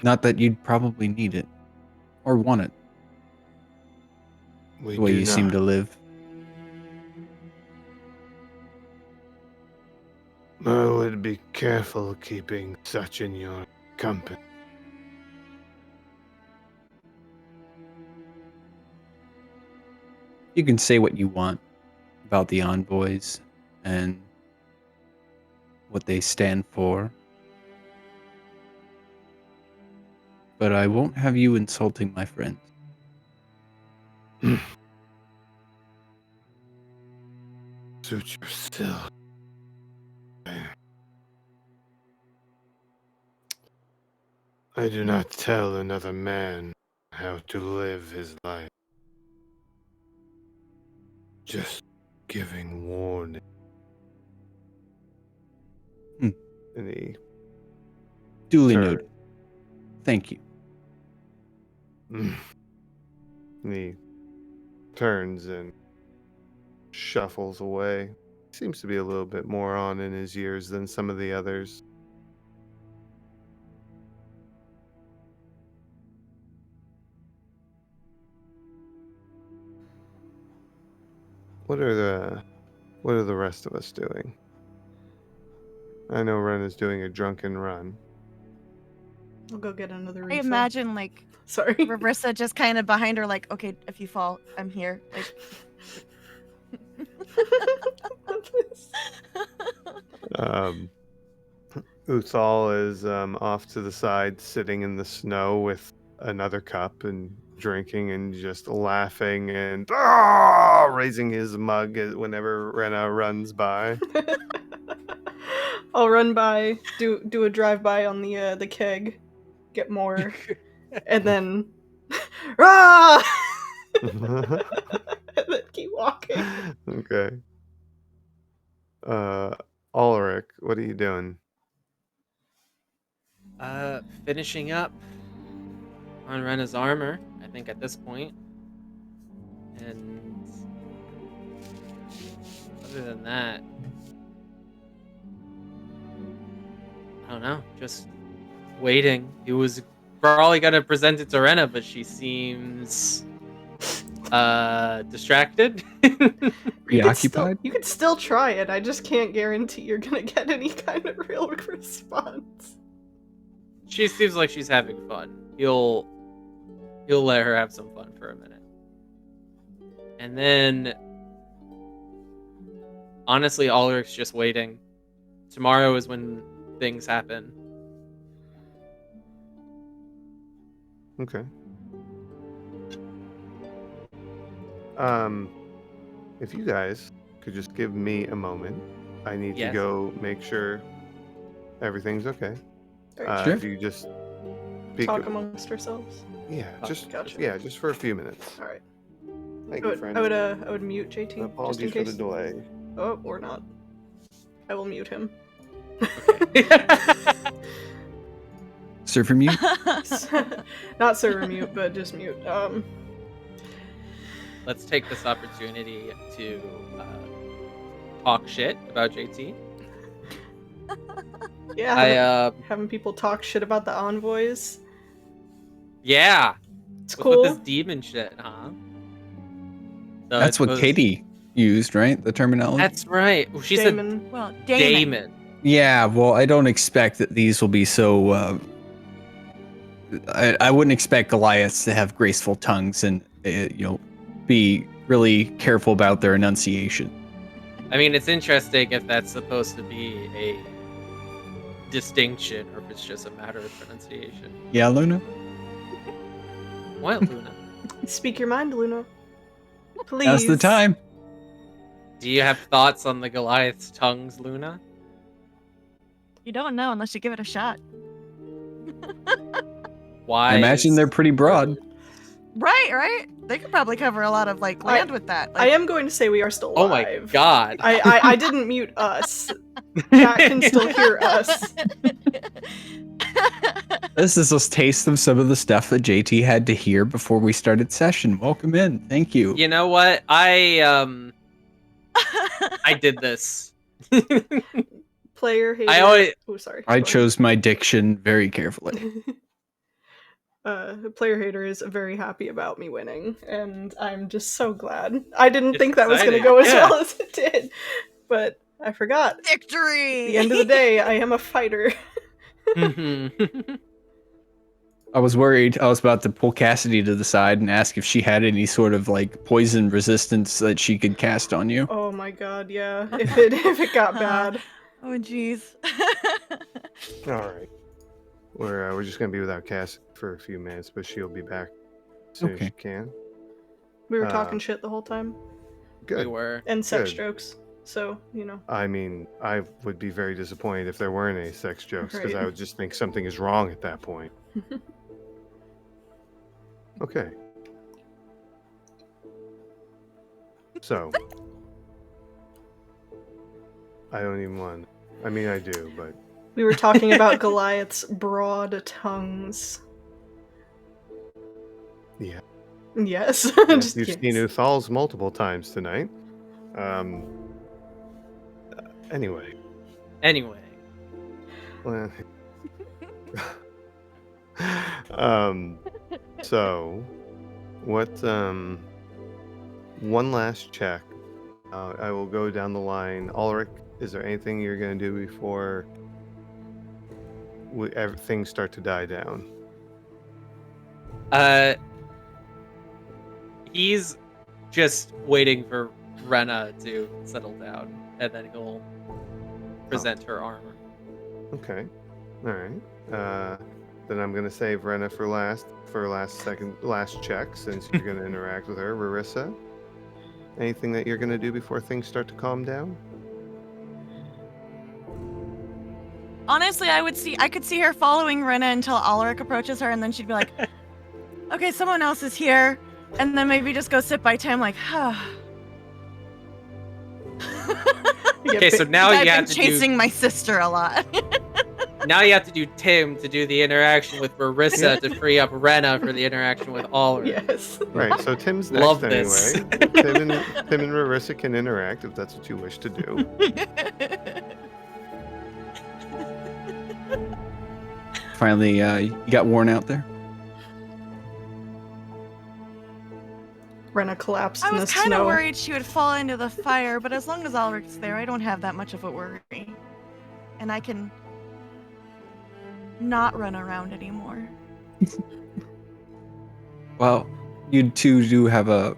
Not that you'd probably need it. Or want it. We The way do you not. seem to live. I would be careful keeping such in your company. You can say what you want about the envoys and what they stand for. But I won't have you insulting my friends. Suit yourself. I do not tell another man how to live his life. Just giving warning. Hmm. And he Duly turns. noted. Thank you. And he turns and shuffles away. Seems to be a little bit more on in his years than some of the others. What are the rest of us doing? I know Ren is doing a drunken run. I'll go get another I refill. imagine like Sorry. Rarissa just kind of behind her, like, okay, if you fall, I'm here. Like, Uthal is off to the side, sitting in the snow with another cup and drinking and just laughing and raising his mug whenever Rena runs by. I'll run by, do a drive by on the keg, get more, and then rah! And then keep walking. Okay. Ulrich, what are you doing? Finishing up on Rena's armor, I think at this point. And other than that, I don't know, just waiting. He was probably gonna present it to Rena, but she seems distracted. Preoccupied? You could still try it. I just can't guarantee you're gonna get any kind of real response. She seems like she's having fun. He'll let her have some fun for a minute. And then honestly, Ulrich's just waiting. Tomorrow is when things happen. Okay. If you guys could just give me a moment, I need to Yes. go make sure everything's okay. Sure. If you just speak Talk amongst ourselves. yeah, Oh, gotcha. just for a few minutes. All right. Thank I you, would, friend. I would mute JT just in Apologies for the case. delay. Oh, or not. I will mute him. Server mute? Not server mute, but just mute. let's take this opportunity to talk shit about JT. Yeah, having people talk shit about the envoys. Yeah. It's What's cool. with this demon shit, huh? So That's what Katie used, right? The terminology. That's right. She Damon. said Well, Damon. Yeah, well, I don't expect that these will be so. I wouldn't expect Goliaths to have graceful tongues and be really careful about their enunciation. I mean, it's interesting if that's supposed to be a distinction or if it's just a matter of pronunciation. Yeah, Luna? What, Luna? Speak your mind, Luna. Please. Now's the time. Do you have thoughts on the Goliath's tongues, Luna? You don't know unless you give it a shot. Why? I imagine they're pretty broad. Right. They could probably cover a lot of land with that. I am going to say we are still live. Oh my god. I didn't mute us. Chat can still hear us. This is a taste of some of the stuff that JT had to hear before we started session. Welcome in. Thank you. You know what? I did this. Player hater. Oh, sorry. I chose my diction very carefully. Player hater is very happy about me winning, and I'm just so glad. I didn't think that was going to exciting. go as well as it did, but I forgot. Victory! At the end of the day, I am a fighter. I was worried. I was about to pull Cassidy to the side and ask if she had any sort of poison resistance that she could cast on you. Oh my god, yeah. If it got bad. Oh jeez. All right. We're just gonna be without Cass for a few minutes, but she'll be back as soon as she can. We were talking shit the whole time. Good. We were. And sex Good. jokes. So, I mean, I would be very disappointed if there weren't any sex jokes, because Right. I would just think something is wrong at that point. Okay. So, I don't even want. I mean, I do, but We were talking about Goliath's broad tongues. yeah. Yes. Yes, Just you've yes. seen Uthal's multiple times tonight. Anyway. Well, so what one last check. I will go down the line. Ulrich, is there anything you're going to do before things start to die down? He's just waiting for Rena to settle down, and then he'll present her armor. Okay. All right. Then I'm gonna save Rena for last check, since you're gonna interact with her. Rarissa, anything that you're gonna do before things start to calm down? Honestly, I could see her following Rena until Ulrich approaches her, and then she'd be like, "Okay, someone else is here," and then maybe just go sit by Tim, like, Okay, so now I've you been have to chasing my sister a lot. Now you have to do Tim to do the interaction with Rarissa to free up Rena for the interaction with Ulrich. Yes. Right. So Tim's next Love this. anyway. Tim and Rarissa can interact if that's what you wish to do. Finally, you got worn out there? Rena collapsed I in the was kind of snow. worried she would fall into the fire, but as long as Ulrich's there, I don't have that much of a worry. And I can not run around anymore. Well, you two do have a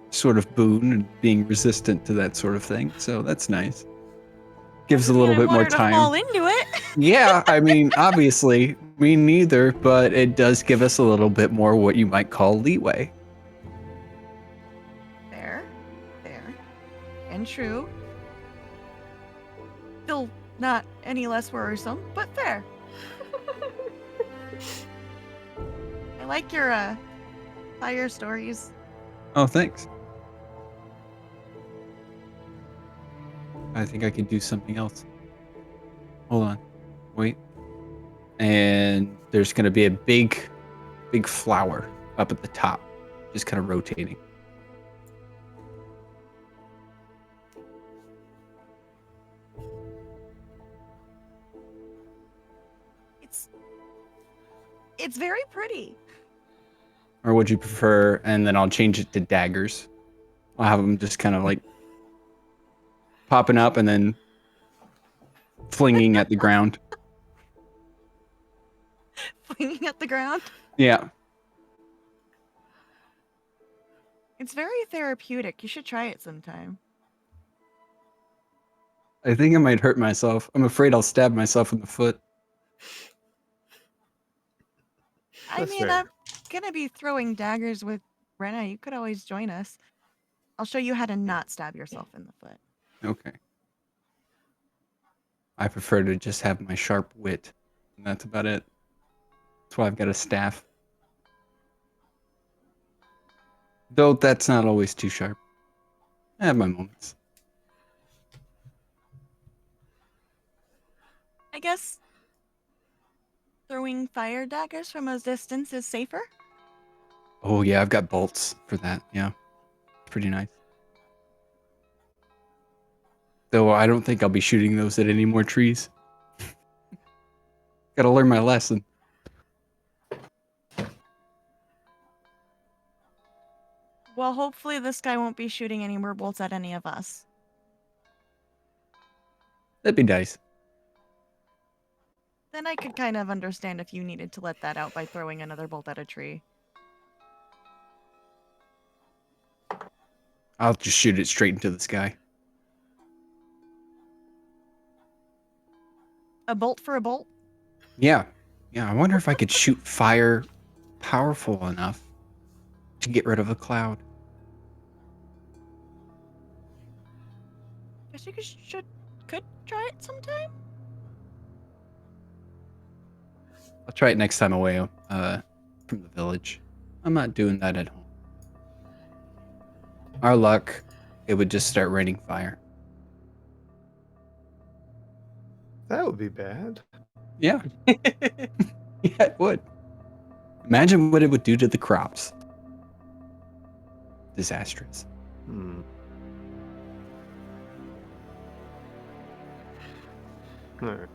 sort of boon in being resistant to that sort of thing, so that's nice. Gives a little bit more time. To fall into it. Yeah, I mean, obviously, me neither, but it does give us a little bit more what you might call leeway. Fair, and true. Still not any less worrisome, but fair. I like your fire stories. Oh, thanks. I think I could do something else. Hold on. Wait. And there's going to be a big flower up at the top, just kind of rotating. It's very pretty. Or would you prefer, and then I'll change it to daggers. I'll have them just kind of like popping up and then flinging at the ground. Flinging at the ground. Yeah. It's very therapeutic. You should try it sometime. I think I might hurt myself. I'm afraid I'll stab myself in the foot. I That's mean, fair. I'm gonna be throwing daggers with Rena. You could always join us. I'll show you how to not stab yourself in the foot. Okay. I prefer to just have my sharp wit. And that's about it. That's why I've got a staff. Though that's not always too sharp. I have my moments. I guess throwing fire daggers from a distance is safer. Oh yeah, I've got bolts for that. Yeah. Pretty nice. Though I don't think I'll be shooting those at any more trees. Gotta learn my lesson. Well, hopefully this guy won't be shooting any more bolts at any of us. That'd be nice. Then I could kind of understand if you needed to let that out by throwing another bolt at a tree. I'll just shoot it straight into the sky. A bolt for a bolt? Yeah. Yeah, I wonder if I could shoot fire powerful enough to get rid of a cloud. Guess you could try it sometime. I'll try it next time away from the village. I'm not doing that at home. Our luck, it would just start raining fire. That would be bad. Yeah. Yeah, it would. Imagine what it would do to the crops. Disastrous. Hmm. All right.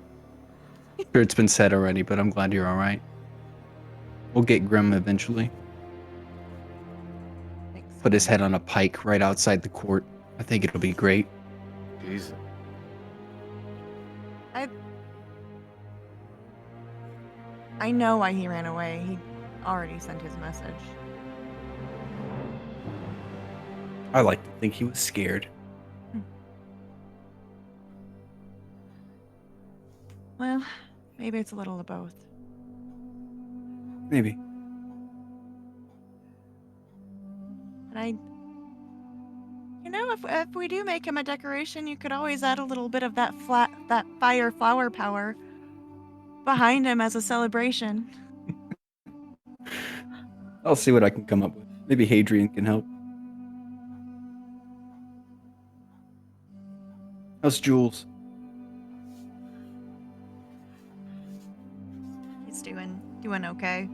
Sure, it's been said already, but I'm glad you're all right. We'll get Grim eventually. Thanks. Put his head on a pike right outside the court. I think it'll be great. Jesus. I know why he ran away. He already sent his message. I like to think he was scared. Well, maybe it's a little of both. Maybe. And if we do make him a decoration, you could always add a little bit of that fire flower power behind him as a celebration. I'll see what I can come up with. Maybe Hadrian can help. How's Jules? He's doing okay.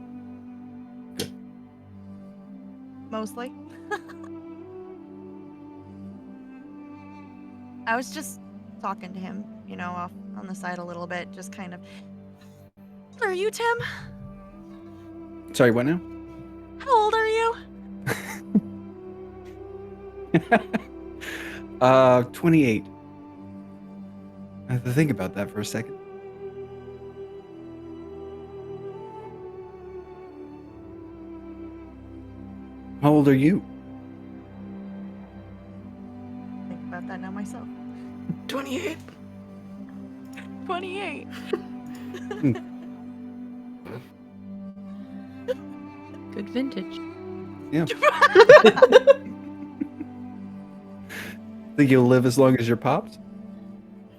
Good. Mostly. I was just talking to him, off on the side a little bit, just kind of. How old are you, Tim? Sorry, what now? How old are you? 28. I have to think about that for a second. How old are you? Think about that now myself. 28. 28. Good vintage. Yeah. Think you'll live as long as your pops?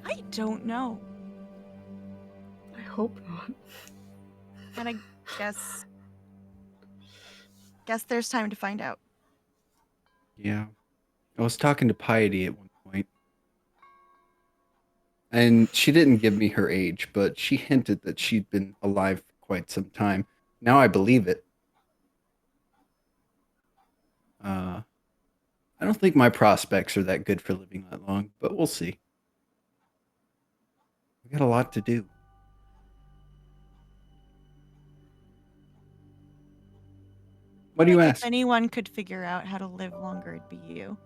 I don't know. I hope not. And I guess there's time to find out. Yeah. I was talking to Piety at one point. And she didn't give me her age, but she hinted that she'd been alive for quite some time. Now I believe it. I don't think my prospects are that good for living that long, but we'll see. We got a lot to do. What do you Like, ask? If anyone could figure out how to live longer, it'd be you.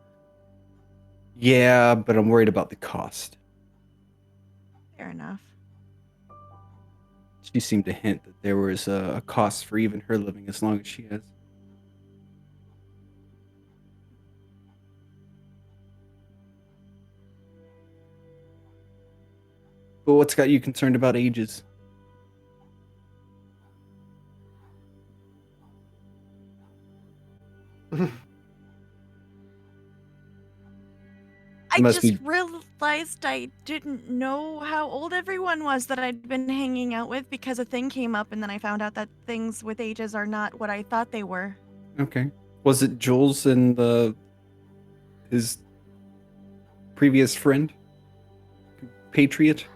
Yeah, but I'm worried about the cost. Fair enough. She seemed to hint that there was a cost for even her living as long as she has. But what's got you concerned about ages? I Must just be- realized I didn't know how old everyone was that I'd been hanging out with because a thing came up and then I found out that things with ages are not what I thought they were. Okay. Was it Jules and his previous friend? Patriot?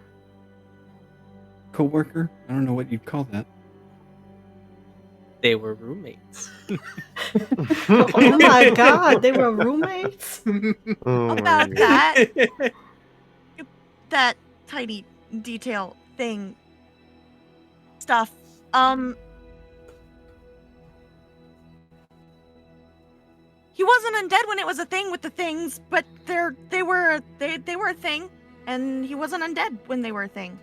Co-worker? I don't know what you'd call that. They were roommates. Oh my god, they were roommates? Oh my About God. that tiny detail thing stuff. He wasn't undead when it was a thing with the things, but they were a thing, and he wasn't undead when they were a thing.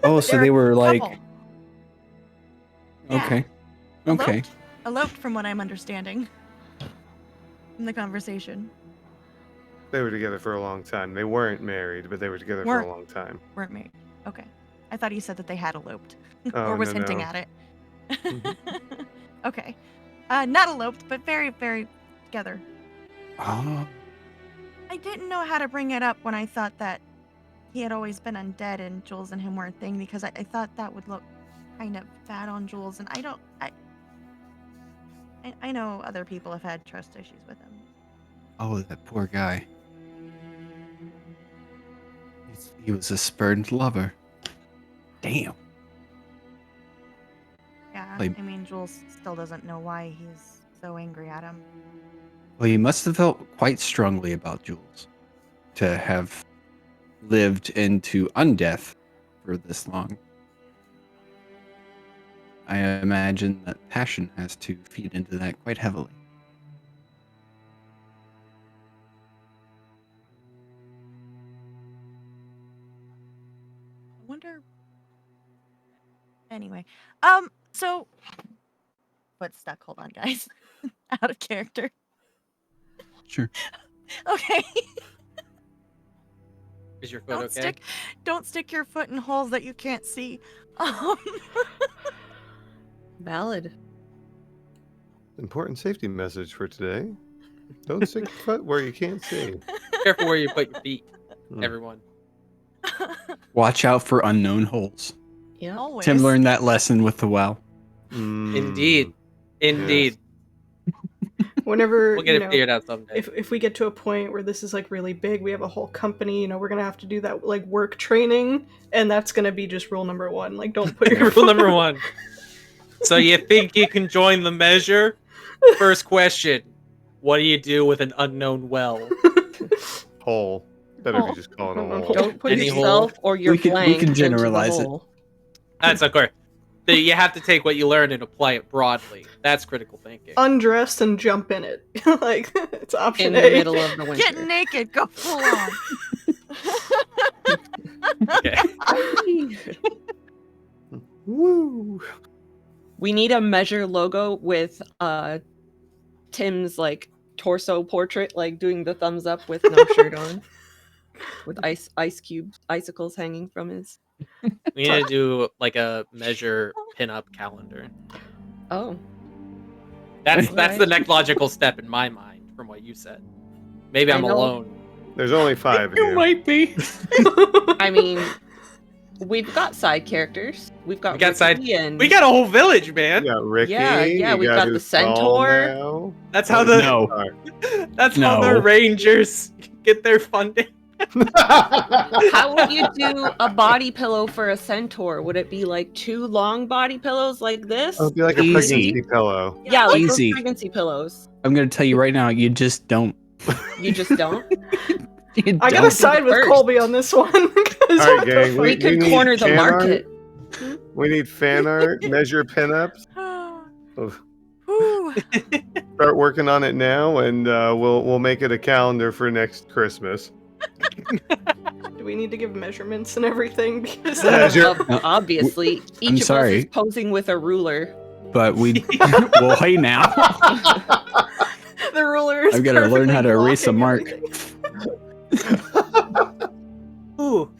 Oh, so They're they a were like... couple. Yeah. Okay. Okay. Eloped from what I'm understanding in the conversation. They were together for a long time. They weren't married, but they were together for Weren't. a long time. Weren't married. Okay. I thought he said that they had eloped. Oh, or was no, hinting no. at it. Mhm. Okay. Not eloped, but very, very together. Oh. I didn't know how to bring it up when I thought that he had always been undead and Jules and him were a thing because I thought that would look kind of bad on Jules, and I know other people have had trust issues with him. Oh, that poor guy. He was a spurned lover. Damn. Yeah, Like- I mean, Jules still doesn't know why he's so angry at him. Well, you must have felt quite strongly about Jules to have lived into undeath for this long. I imagine that passion has to feed into that quite heavily. I wonder. Anyway, so foot stuck. Hold on, guys. Out of character. Sure. Okay. Is your foot okay? Don't stick your foot in holes that you can't see. Um, Valid. Important safety message for today. Don't stick your foot where you can't see. Careful where you put your feet, Mm. everyone. Watch out for unknown holes. Yeah. Always. Tim learned that lesson with the WoW. Mm. Indeed. Indeed. Whenever, We'll get it figured out someday. if we get to a point where this is like really big, we have a whole company, we're gonna have to do that like work training, and that's gonna be just rule number 1. Like, don't put your Rule number 1. So you think you can join the measure? First question. What do you do with an unknown well? Hole. Better Hole. be just calling a hole. Don't put Any yourself or your We can blank generalize into it. the hole. That's of course. You have to take what you learned and apply it broadly. That's critical thinking. undressed and jump in it. Like, it's option In the A. middle of the winter. Get naked. Go full on. Okay. Woo! We need a measure logo with Tim's like torso portrait, like doing the thumbs up with no shirt on, with ice cubes, icicles hanging from his. We need to do like a measure pinup calendar. Oh, That's the Alright. next logical step in my mind from what you said. Maybe I I'm know. alone. There's only 5 of you. might be. I mean, we've got side characters. We've got We got Ricky and We got a whole village, You man. got Ricky. Yeah, you we've got the who's tall centaur. now. That's how the No. that's how No. the Rangers get their funding. How would you do a body pillow for a centaur? Would it be like 2 long body pillows like this? It would be like a Easy. pregnancy pillow. Yeah, like Easy. those pregnancy pillows. I'm going to tell you right now, you just don't. You just don't. You I gotta don't. side with first. Colby on this one. 'Cause All right, what the gang, fuck? We could need corner the fan art. market. We need fan art, measure pinups. Whew. Oof. Whew. Start working on it now, and we'll make it a calendar for next Christmas. Do we need to give measurements and everything? Because Obviously, each of us is posing with a ruler. But we well, hey now. the ruler is I've got to learn how to erase a perfectly mark. Ooh.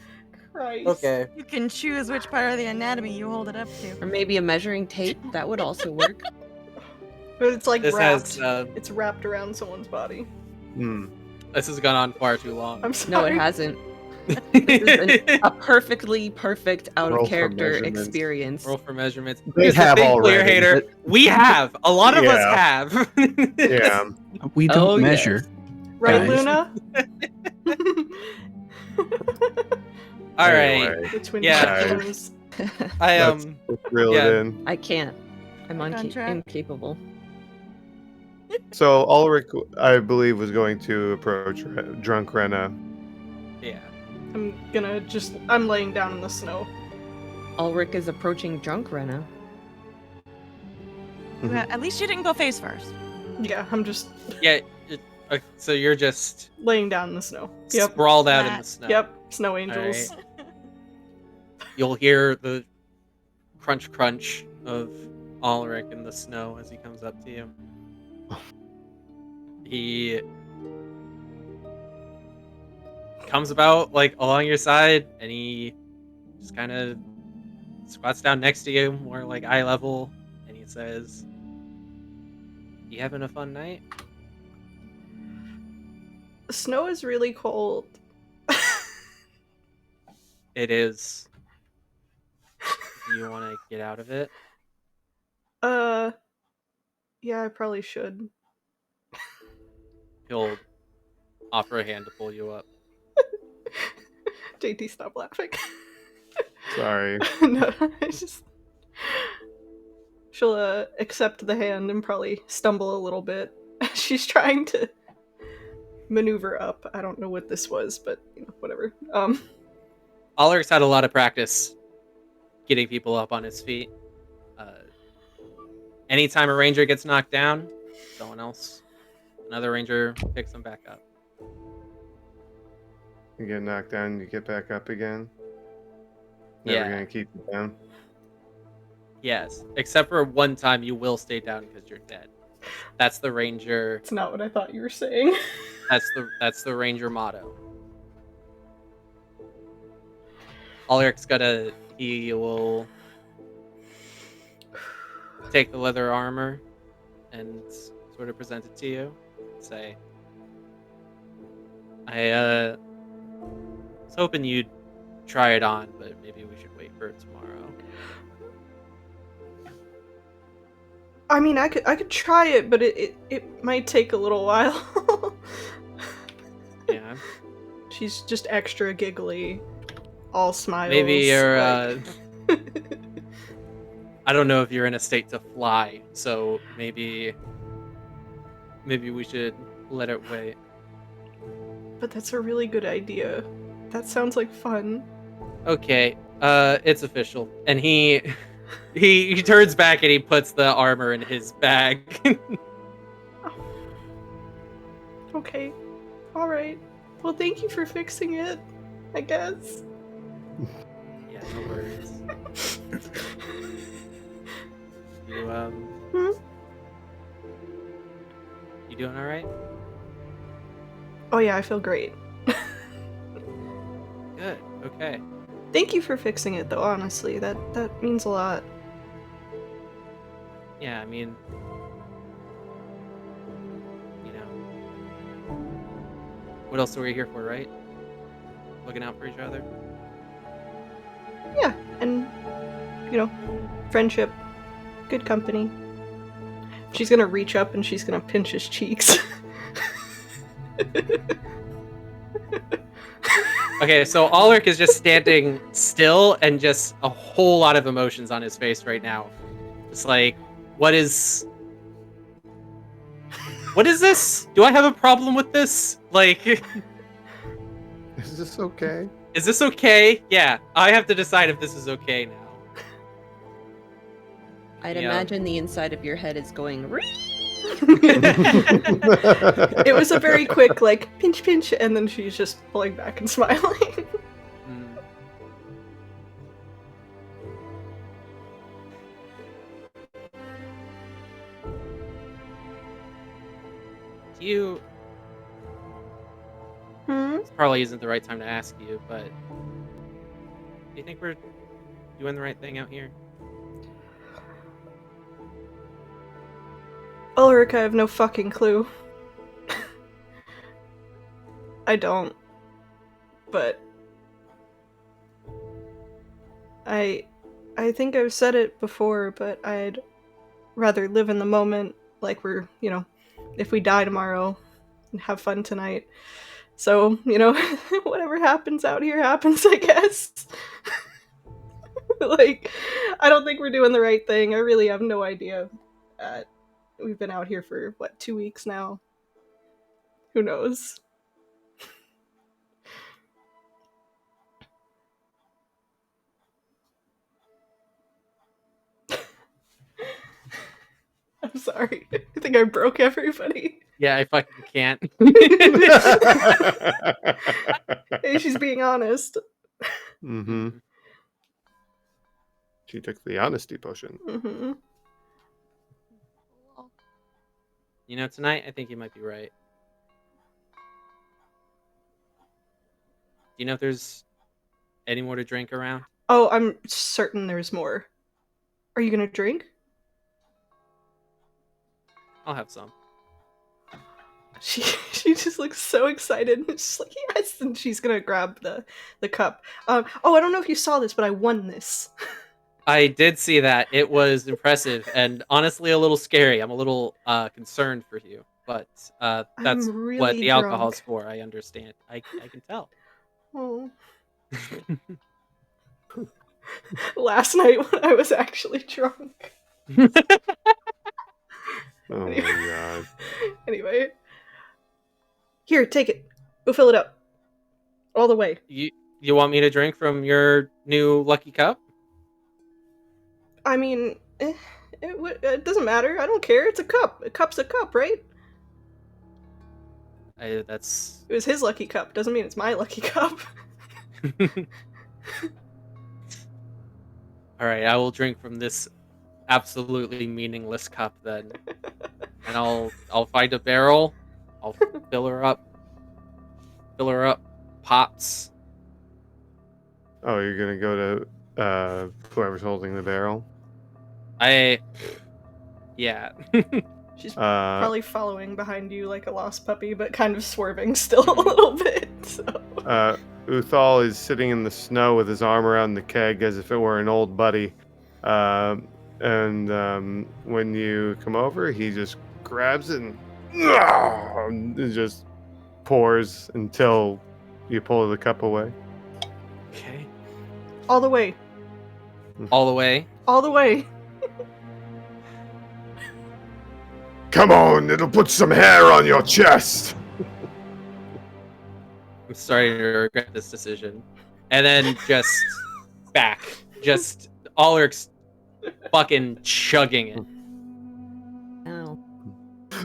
Christ. Okay. You can choose which part of the anatomy you hold it up to. Or maybe a measuring tape. That would also work. But it's like This wrapped. has It's wrapped around someone's body. Hmm. this has gone on far too long. I'm sorry. No, it hasn't. This is a perfectly perfect out Roll of for character measurements. experience. Roll for measurements. They Here's the have thing, already, Clear Hater. but- We have. A lot of us Yeah. have. Yeah. We don't Oh, measure. yes. Right, Guys. Luna? All right. Anyway, The twin Yeah. shadows. I let's reel yeah. it in. I can't. I'm Back on track. incapable. So Ulrich, I believe, was going to approach drunk Rena. Yeah. I'm laying down in the snow. Ulrich is approaching drunk Rena. At least you didn't go face first. Yeah, I'm just Yeah. So you're just laying down in the snow. Yep. sprawled out in the That- snow. Yep. Snow angels. Alright. You'll hear the crunch crunch of Ulrich in the snow as he comes up to you. He comes about like along your side, and he just kind of squats down next to you, more like eye level, and he says, "You having a fun night?" The snow is really cold. It is. Do you want to get out of it? Yeah, I probably should. He'll offer a hand to pull you up. JT, stop laughing. Sorry. No, I just. She'll accept the hand and probably stumble a little bit. She's trying to maneuver up. I don't know what this was, but whatever. Ulrich's had a lot of practice getting people up on his feet. Anytime a ranger gets knocked down, another ranger picks them back up. You get knocked down, you get back up again. Never Yeah. gonna keep you down. Yes, except for one time you will stay down because you're dead. That's the ranger. It's not what I thought you were saying. That's the ranger motto. Ulrich's he will take the leather armor and sort of present it to you. Say, I was hoping you'd try it on, but maybe we should wait for tomorrow. I mean, I could try it, but it might take a little while. Yeah. She's just extra giggly, all smiles. Maybe you're like- I don't know if you're in a state to fly, so maybe we should let it wait. But that's a really good idea. That sounds like fun. Okay, it's official. And he turns back and he puts the armor in his bag. Okay. All right. Well, thank you for fixing it, I guess. Yeah, no worries. You Hmm? You doing all right? Oh yeah, I feel great. Good. Okay. Thank you for fixing it, though. Honestly, that means a lot. Yeah, I mean, what else are we here for, right? Looking out for each other. Yeah, and friendship, good company. She's gonna reach up and she's gonna pinch his cheeks. Okay, so Ulrich is just standing still and just a whole lot of emotions on his face right now. It's like, what is this? Do I have a problem with this? Like, Is this okay? is this okay? Yeah, I have to decide if this is okay now. I'd Yeah. imagine the inside of your head is going. It was a very quick, like, pinch, pinch, and then she's just pulling back and smiling. Mm. Do you... Hmm? This probably isn't the right time to ask you, but... Do you think we're doing the right thing out here? Ulrich, I have no fucking clue. I don't. But... I think I've said it before, but I'd rather live in the moment, like we're, you know, if we die tomorrow, and have fun tonight. So, you know, whatever happens out here happens, I guess. Like, I don't think we're doing the right thing. I really have no idea. We've been out here for, what, 2 weeks now? Who knows? I'm sorry. I think I broke everybody. Yeah, I fucking can't. Hey, she's being honest. Mm-hmm. She took the honesty potion. Mm-hmm. You know, tonight, I think you might be right. Do you know if there's any more to drink around? Oh, I'm certain there's more. Are you gonna drink? I'll have some. She just looks so excited. She's like, yes, and she's gonna grab the cup. Oh, I don't know if you saw this, but I won this. I did see that. It was impressive and honestly a little scary. I'm a little concerned for you, but that's I'm really what the alcohol's drunk. for. I understand. I can tell. Oh. Last night when I was actually drunk. Oh my god. Anyway. Here, take it. Go fill it up. All the way. You want me to drink from your new lucky cup? I mean, it doesn't matter. I don't care. It's a cup. A cup's a cup, right? That's It was his lucky cup. Doesn't mean it's my lucky cup. All right. I will drink from this absolutely meaningless cup then, and I'll find a barrel. I'll fill her up. Pops. Oh, you're gonna go to whoever's holding the barrel. Yeah. She's probably following behind you like a lost puppy, but kind of swerving still a Mm-hmm. little bit. So. Uthal is sitting in the snow with his arm around the keg as if it were an old buddy. And when you come over, he just grabs it and it just pours until you pull the cup away. Okay. All the way. All the way. All the way. Come on, it'll put some hair on your chest. I'm starting to regret this decision. And then just back. Just Ulrich's fucking chugging it. Oh.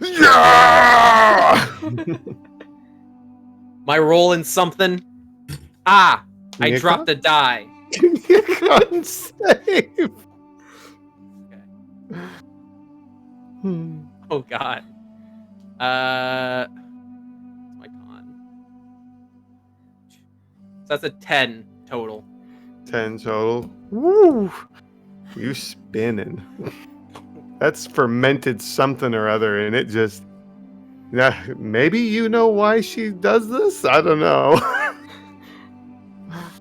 Yeah! My roll in something. I Give me a dropped a die. Give me a con save. Oh god. My con. So that's a 10 total. 10 total. Woo! You spinning. That's fermented something or other, and it just... Yeah, maybe you know why she does this? I don't know.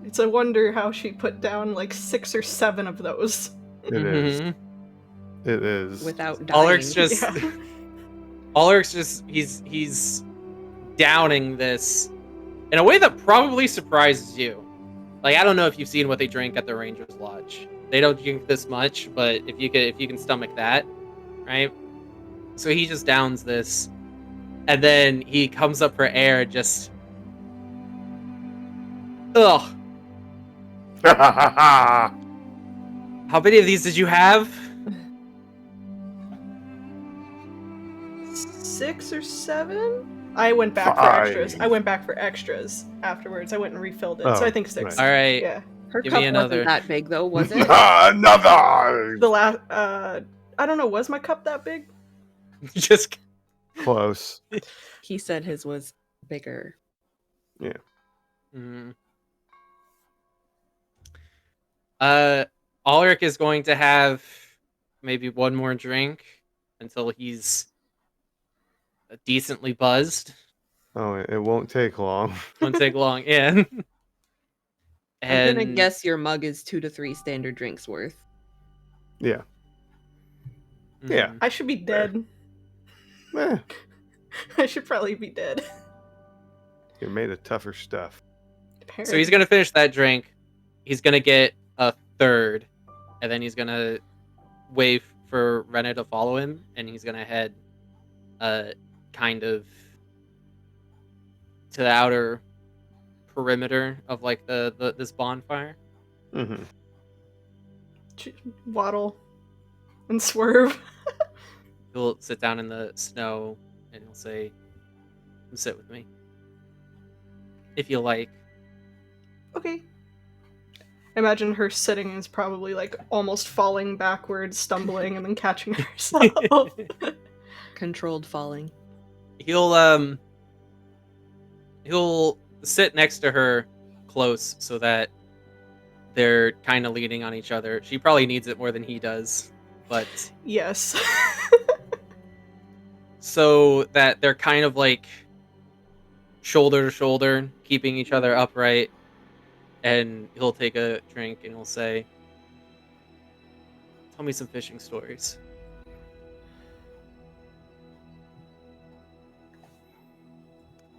It's a wonder how she put down like 6 or 7 of those. It is. Mhm. It is. Without dying. Ulrich's just Yeah. Ulrich's just he's downing this in a way that probably surprises you. Like, I don't know if you've seen what they drink at the Rangers Lodge. They don't drink this much, but if you can stomach that, right? So he just downs this, and then he comes up for air. Just ugh. How many of these did you have? 6 or 7. I went back for extras. I went back for extras afterwards. I went and refilled it. So I think 6. All right. Yeah. Her Give cup me another. wasn't that big though, was it? Another. The last I don't know, was my cup that big? Just Close. He said his was bigger. Mm. Ulrich is going to have maybe one more drink until he's decently buzzed. Oh, it won't take long. Won't take long. Yeah. I'm gonna guess your mug is 2 to 3 standard drinks worth. Yeah. Mm. Yeah. I should be dead. Eh, I should probably be dead. you're made of tougher stuff. So he's gonna finish that drink. He's gonna get a third, and then he's gonna wait for Rena to follow him, and he's gonna head, kind of to the outer perimeter of like this bonfire. Mm-hmm. Waddle and swerve. He'll sit down in the snow, and he'll say, "Come sit with me, if you like." Okay. I imagine her sitting is probably like almost falling backwards, stumbling, and then catching herself. Controlled falling. He'll sit next to her close so that they're kind of leaning on each other. She probably needs it more than he does, but Yes. so that they're kind of like shoulder to shoulder, keeping each other upright. And he'll take a drink and he'll say, "Tell me some fishing stories."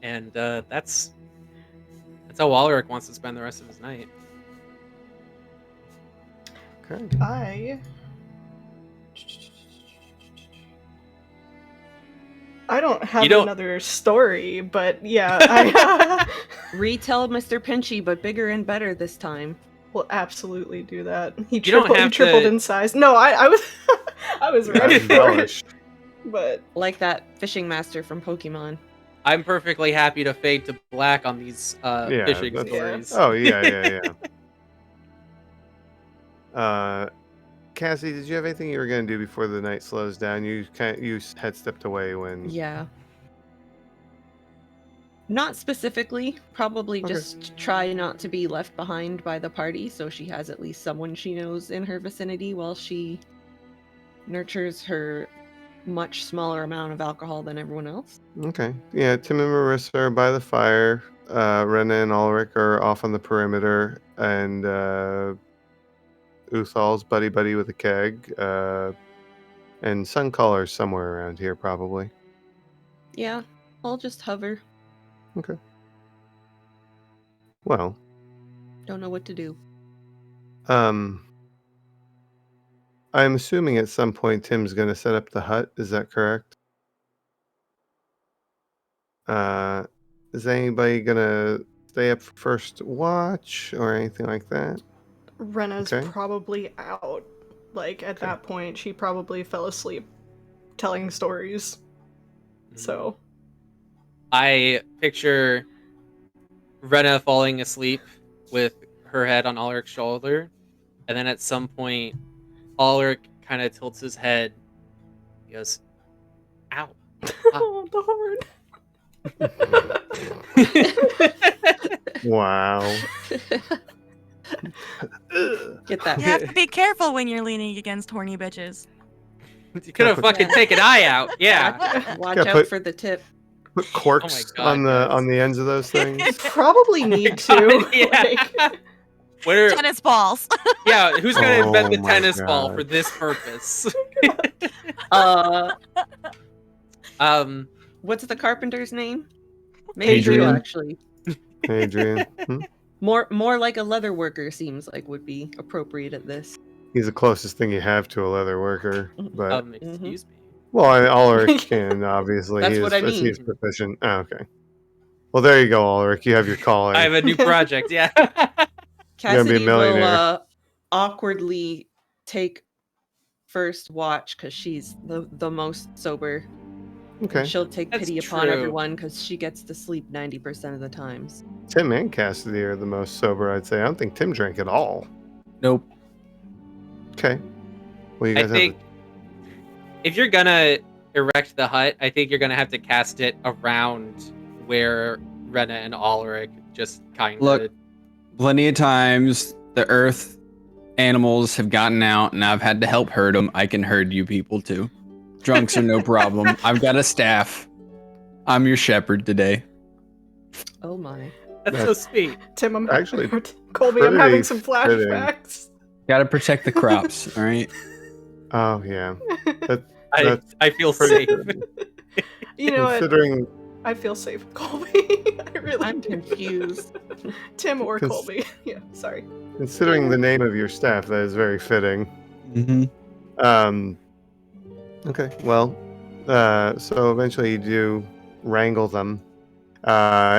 And that's how Ulrich wants to spend the rest of his night. Okay. I don't have You don't- another story, but yeah, I Retell Mr. Pinchy, but bigger and better this time. will absolutely do that. He don't have tripled to- in size. No, I was I was ready for it, Embellish. but Like that fishing master from Pokemon. I'm perfectly happy to fade to black on these Yeah, fishing that's- stories. Oh yeah. Cassie, did you have anything you were gonna do before the night slows down? You had stepped away when. Yeah. Not specifically. Probably Okay. just try not to be left behind by the party, so she has at least someone she knows in her vicinity while she nurtures her much smaller amount of alcohol than everyone else. Okay. Yeah, Tim and Marissa are by the fire. Rena and Ulrich are off on the perimeter, and Uthal's buddy with a keg, and Suncolor's somewhere around here, probably. Yeah, I'll just hover. Okay. Well, Don't know what to do. I'm assuming at some point Tim's going to set up the hut. Is that correct? Is anybody going to stay up for first watch or anything like that? Rena's Okay. probably out. Like at Okay. that point, she probably fell asleep telling stories. So I picture Rena falling asleep with her head on Ulrich's shoulder, and then at some point, Ulrich kind of tilts his head. He goes, "Ow!" oh, the horn. Wow. Get that. You have to be careful when you're leaning against horny bitches. You could have fucking Yeah. taken an eye out. Yeah. Watch Gotta out put- for the tip. Put corks God, on guys. the ends of those things. Probably need to. Yeah. Like, Where? Tennis balls. Yeah. Who's gonna invent Oh the my tennis ball God. for this purpose? What's the carpenter's name? Maybe Adrian. you actually. Adrian. More like a leather worker seems like would be appropriate at this. He's the closest thing you have to a leather worker. But Excuse me. well, Ulrich can obviously. That's he what is, I mean. He's proficient. Oh, okay. Well, there you go, Ulrich. You have your calling. I have a new project. Yeah. gonna be a Cassidy will millionaire. awkwardly take first watch because she's the most sober Okay. She'll take That's pity upon true. everyone because she gets to sleep 90% of the times. Tim and Cassidy are the most sober, I'd say. I don't think Tim drank at all. Nope. Okay. Well, you I guys think if you're gonna erect the hut, I think you're gonna have to cast it around where Rena and Ulrich just kind Look. of. Plenty of times the earth animals have gotten out and I've had to help herd them. I can herd you people too. Drunks are no problem. I've got a staff. I'm your shepherd today. Oh my. That's so sweet. Tim, I'm Actually, Colby, I'm pretty having some fitting. flashbacks. Gotta protect the crops, all right? Oh, yeah. That, I that's feel pretty safe. good. You know what? Considering I feel safe with Colby. I really I'm do. confused. Tim or Cons- Colby. Yeah, sorry. the name of your staff, that is very fitting. Mm-hmm. Okay, well, so eventually you do wrangle them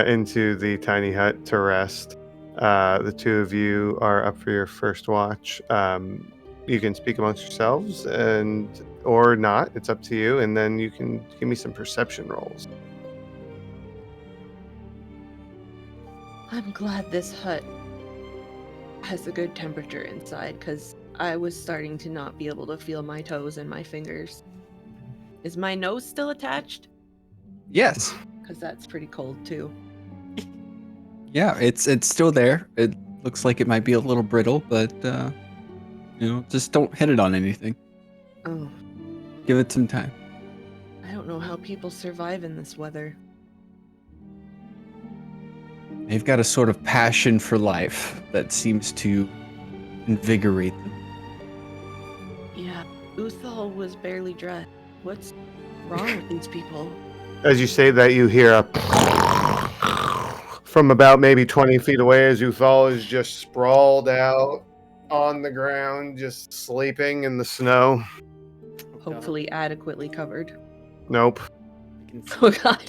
into the tiny hut to rest. The two of you are up for your first watch. You can speak amongst yourselves or not. It's up to you. And then you can give me some perception rolls. I'm glad this hut has a good temperature inside because I was starting to not be able to feel my toes and my fingers. Is my nose still attached? Yes. Because that's pretty cold too. Yeah, it's still there. It looks like it might be a little brittle, but just don't hit it on anything. Oh, Give it some time. I don't know how people survive in this weather. They've got a sort of passion for life that seems to invigorate them. Yeah, Uthal was barely dressed. What's wrong with these people? As you say that, you hear a from about maybe 20 feet away as Uthal is just sprawled out on the ground, just sleeping in the snow. Hopefully adequately covered. Nope. Oh god.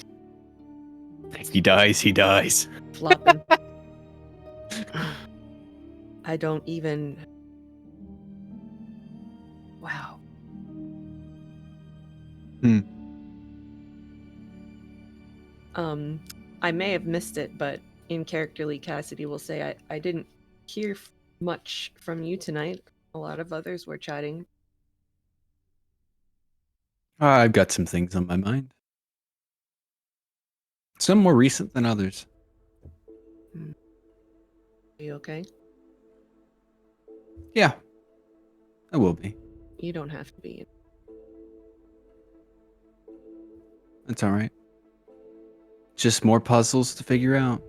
If he dies, he dies. Flopping. I don't even... Wow. I may have missed it, but in characterly, Cassidy will say, I didn't hear much from you tonight. A lot of others were chatting. I've got some things on my mind. Some more recent than others. Are you okay? Yeah, I will be. You don't have to be. That's all right. Just more puzzles to figure out.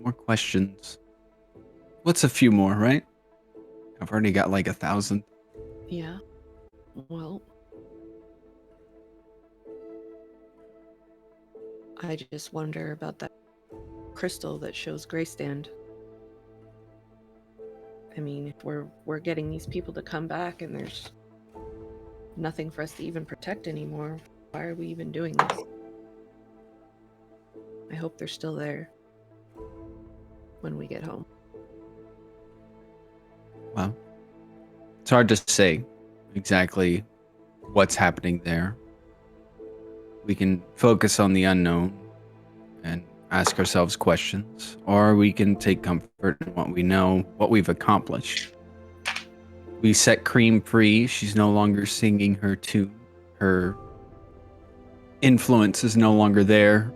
More questions. What's a few more, right? I've already got like 1,000. Yeah. Well, I just wonder about that crystal that shows Greystand. I mean, if we're getting these people to come back and there's nothing for us to even protect anymore, why are we even doing this? I hope they're still there when we get home. Well, it's hard to say exactly what's happening there. We can focus on the unknown and ask ourselves questions, or we can take comfort in what we know, what we've accomplished. We set Cream free. She's no longer singing her tune. Her influence is no longer there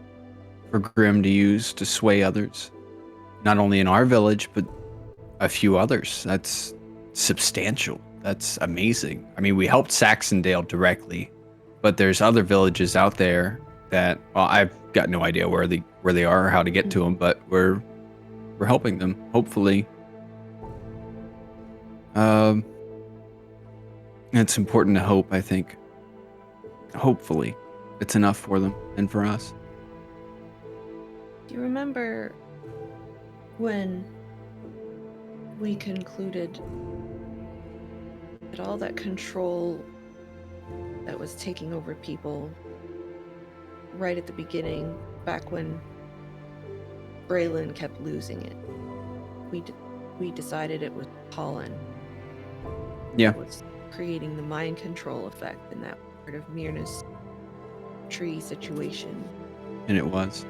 for Grim to use to sway others. Not only in our village, but a few others. That's substantial. That's amazing. I mean, we helped Saxondale directly, but there's other villages out there that, well, I've got no idea where they are or how to get to them, but we're helping them. Hopefully, it's important to hope. I think. Hopefully, it's enough for them and for us. Do you remember when we concluded that all that control that was taking over people right at the beginning, back when Braylon kept losing it, we decided it was pollen. Yeah. It was creating the mind control effect, and that part of Myrna's tree situation. And it was.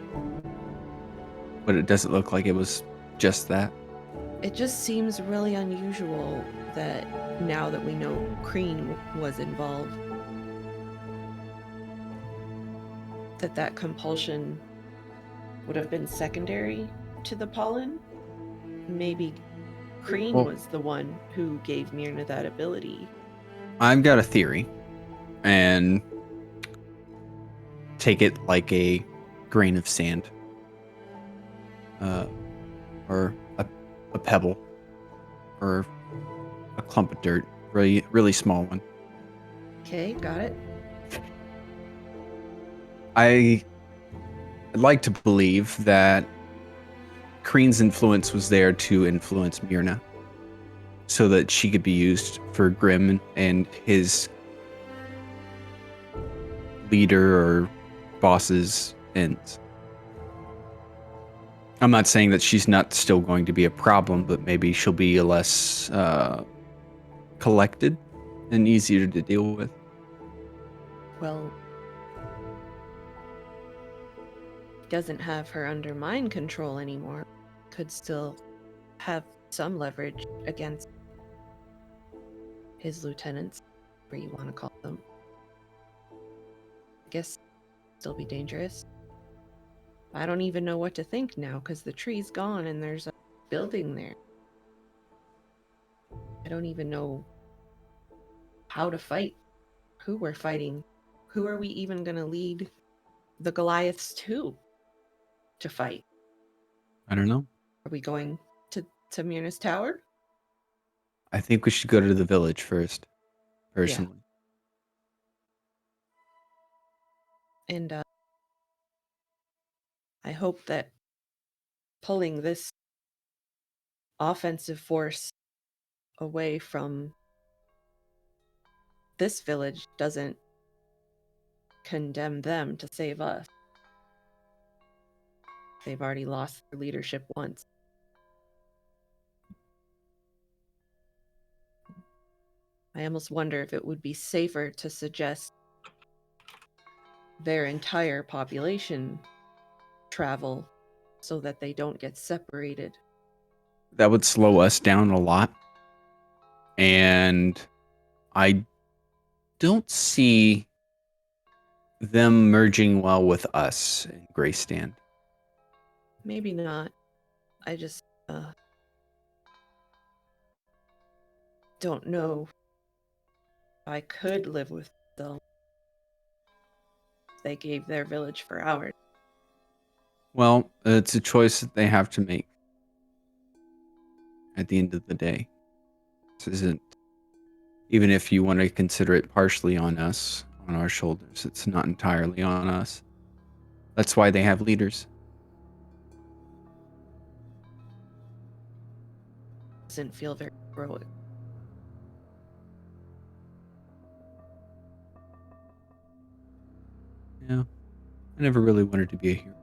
But it doesn't look like it was just that. It just seems really unusual that now that we know Kreen was involved, that compulsion would have been secondary to the pollen. Maybe Kreen Well- was the one who gave Myrna that ability. I've got a theory, and take it like a grain of sand, or a pebble, or a clump of dirt, really, really small one. Okay, got it. I'd like to believe that Kreen's influence was there to influence Myrna, so that she could be used for Grimm and his leader or boss's ends. I'm not saying that she's not still going to be a problem, but maybe she'll be less collected and easier to deal with. Well, doesn't have her under mind control anymore. Could still have some leverage against his lieutenants, whatever you want to call them. I guess still be dangerous. I don't even know what to think now because the tree's gone and there's a building there. I don't even know how to fight, who we're fighting. Who are we even going to lead the Goliaths to fight? I don't know. Are we going to Myrna's tower? I think we should go to the village first, personally. And I hope that pulling this offensive force away from this village doesn't condemn them to save us. They've already lost their leadership once. I almost wonder if it would be safer to suggest their entire population travel so that they don't get separated. That would slow us down a lot. And I don't see them merging well with us in Greystand. Maybe not. I just don't know if I could live with them. They gave their village for ours. Well, it's a choice that they have to make at the end of the day. This isn't, even if you want to consider it partially on us, on our shoulders, it's not entirely on us. That's why they have leaders. Doesn't feel very heroic. Yeah. I never really wanted to be a hero.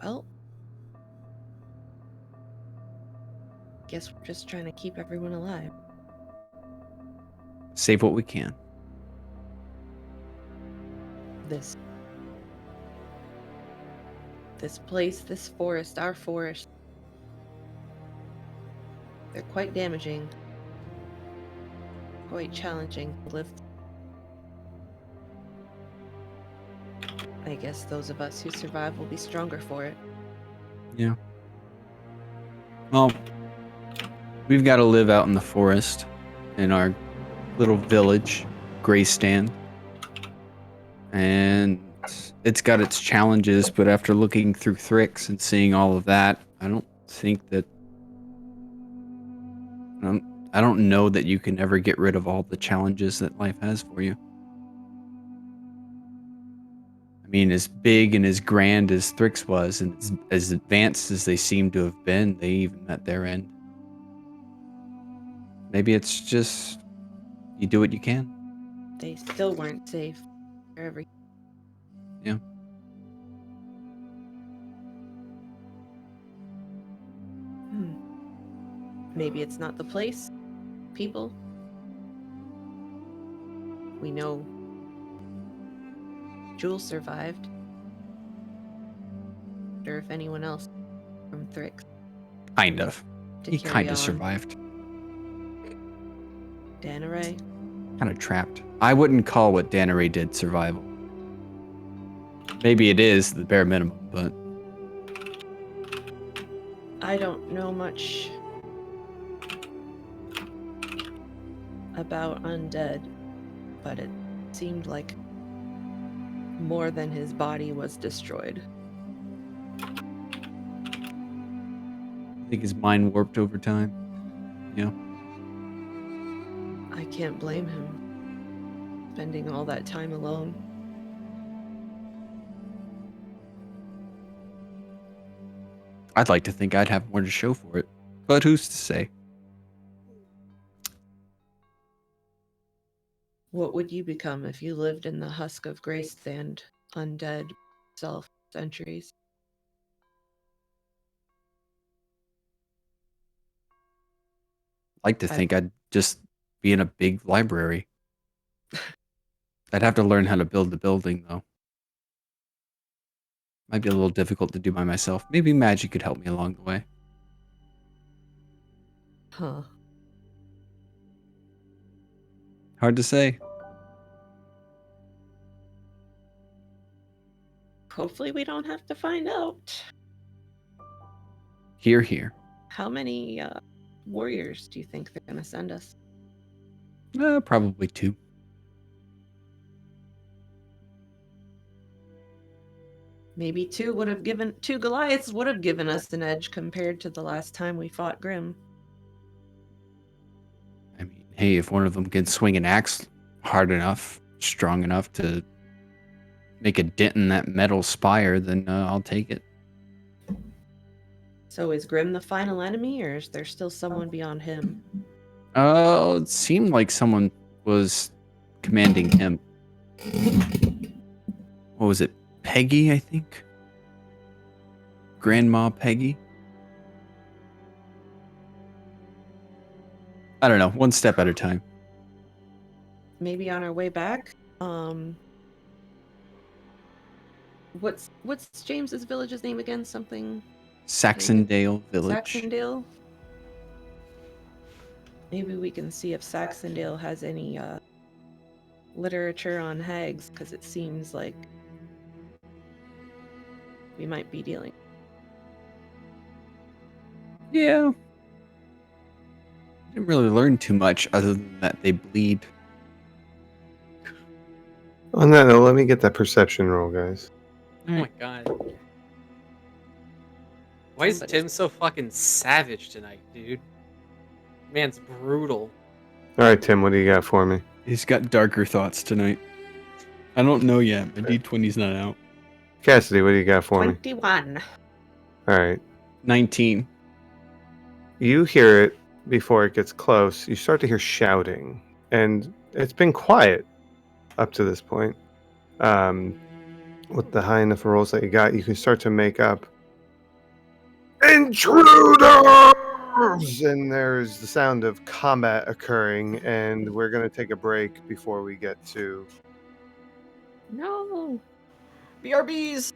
Well, guess we're just trying to keep everyone alive. Save what we can. This place, this forest, our forest, they're quite damaging, quite challenging to live. I guess those of us who survive will be stronger for it. Yeah. Well, we've got to live out in the forest in our little village, Greystand. And it's got its challenges, but after looking through Thrix and seeing all of that, I don't think that... I don't know that you can ever get rid of all the challenges that life has for you. I mean, as big and as grand as Thrix was, and as advanced as they seem to have been, they even met their end. Maybe it's just you do what you can. They still weren't safe for every. Yeah. Maybe it's not the place. people. We know Jules survived. Or if anyone else from Thrix Kind of. to He carry kind on. of survived. Danaray. Kind of trapped. I wouldn't call what Danaray did survival. Maybe it is the bare minimum, but I don't know much about undead, but it seemed like more than his body was destroyed. I think his mind warped over time. Yeah. I can't blame him spending all that time alone. I'd like to think I'd have more to show for it, but who's to say? What would you become if you lived in the husk of Graceland, undead self centuries? I'd like to think I'd just be in a big library. I'd have to learn how to build the building, though. Might be a little difficult to do by myself. Maybe magic could help me along the way. Huh. Hard to say. Hopefully we don't have to find out. Here, here. How many warriors do you think they're gonna send us? Probably 2. Maybe two Goliaths would have given us an edge compared to the last time we fought Grim. I mean, hey, if one of them can swing an axe hard enough, strong enough to make a dent in that metal spire, then I'll take it. So is Grim the final enemy, or is there still someone beyond him? It seemed like someone was commanding him. What was it? Peggy, I think? Grandma Peggy? I don't know. One step at a time. Maybe on our way back. What's James's village's name again? Something Saxondale Village. Saxondale. Maybe we can see if Saxondale has any literature on hags, because it seems like we might be dealing. Yeah. Didn't really learn too much other than that they bleed. On that note, let me get that perception roll, guys. Oh my god. Why is Tim so fucking savage tonight, dude? Man's brutal. All right, Tim, what do you got for me? He's got darker thoughts tonight. I don't know yet. My D20's not out. Cassidy, what do you got for me? 21. All right. 19. You hear it before it gets close. You start to hear shouting, and it's been quiet up to this point. With the high enough rolls that you got, you can start to make up intruders, and there's the sound of combat occurring, and we're going to take a break before we get to No. BRBs!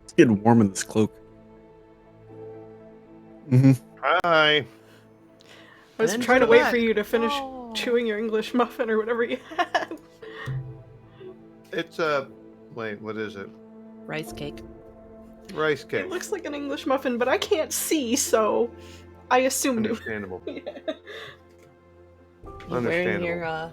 It's getting warm in this cloak. Mm-hmm. Hi. I was And trying to we're wait back. for you to finish Oh. chewing your English muffin or whatever you had. It's wait, what is it? Rice cake. Rice cake. It looks like an English muffin, but I can't see, so I assumed it. Understandable. Yeah. You wearing Understandable. your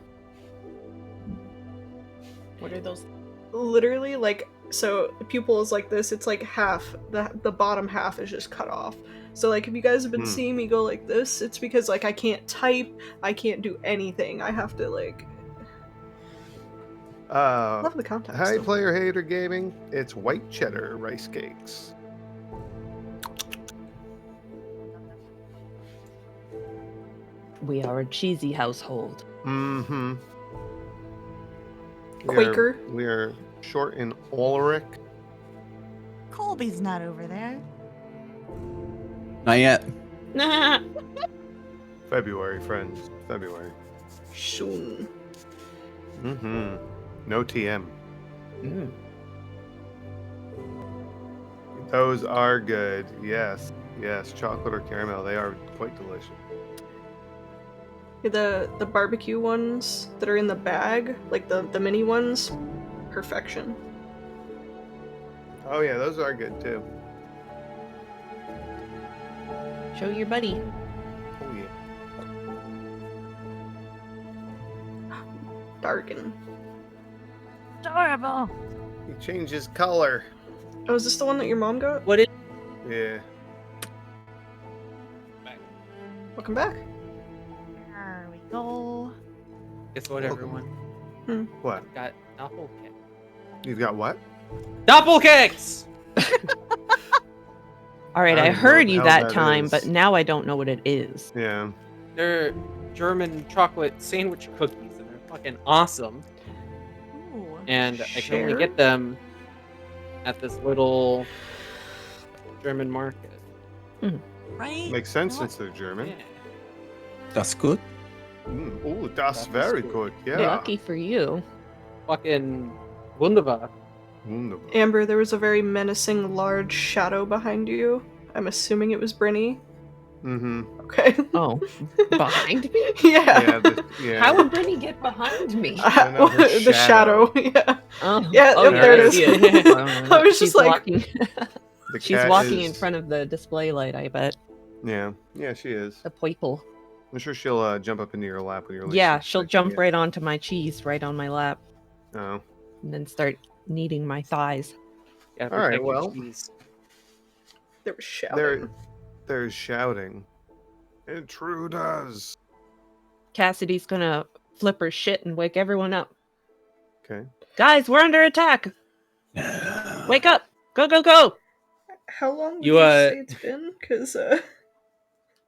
what are those? Literally, like, so the pupil is like this. It's like half. The bottom half is just cut off. So like, if you guys have been seeing me go like this, it's because like I can't type. I can't do anything. I have to like. Love the context. Hi, though. Player Hater Gaming. It's white cheddar rice cakes. We are a cheesy household. Mm-hmm. Quaker. We are short in Ulrich. Colby's not over there. Not yet. February, friends. February. Soon. Mm-hmm. No TM. Mm. Those are good. Yes. Yes. Chocolate or caramel. They are quite delicious. The barbecue ones that are in the bag, like the mini ones, perfection. Oh yeah, those are good too. Show your buddy. Oh yeah. Darken. Adorable. He changes color. Oh, is this the one that your mom got? What is Yeah. Welcome back. There we go. Guess what, everyone? What? Got doppelkicks. You've got what? Doppelkicks! All right, I I don't know heard what you the hell that that time, is. but now I don't know what it is. Yeah. They're German chocolate sandwich cookies, and they're fucking awesome. Ooh. And I can only Share? get them at this little German market. Right? Makes sense What? since they're German. Yeah. That's good. Oh, that's That is very good. good. Yeah. Lucky for you. Fucking wunderbar. Wunderbar. Amber, there was a very menacing large shadow behind you. I'm assuming it was Brinny. Mm-hmm. Okay. Oh, behind me? Yeah. Yeah. How would Brittany get behind me? I know, her the shadow. Yeah. Oh, Yeah, oh, yep, there it I is. see it. I was She's just like- walking. The She's cat walking in is- front of the display light. I bet Yeah. Yeah, she is. the people. I'm sure she'll jump up into your lap when you're. Yeah, she'll jump right onto my cheese, right on my lap, Oh. and then start kneading my thighs. Gotta All right, protect your well. cheese. There was shouting. There's shouting. It true does. Cassidy's gonna flip her shit and wake everyone up. Okay. Guys, we're under attack! Wake up! Go, go, go! How long would You, you say it's been? Because, It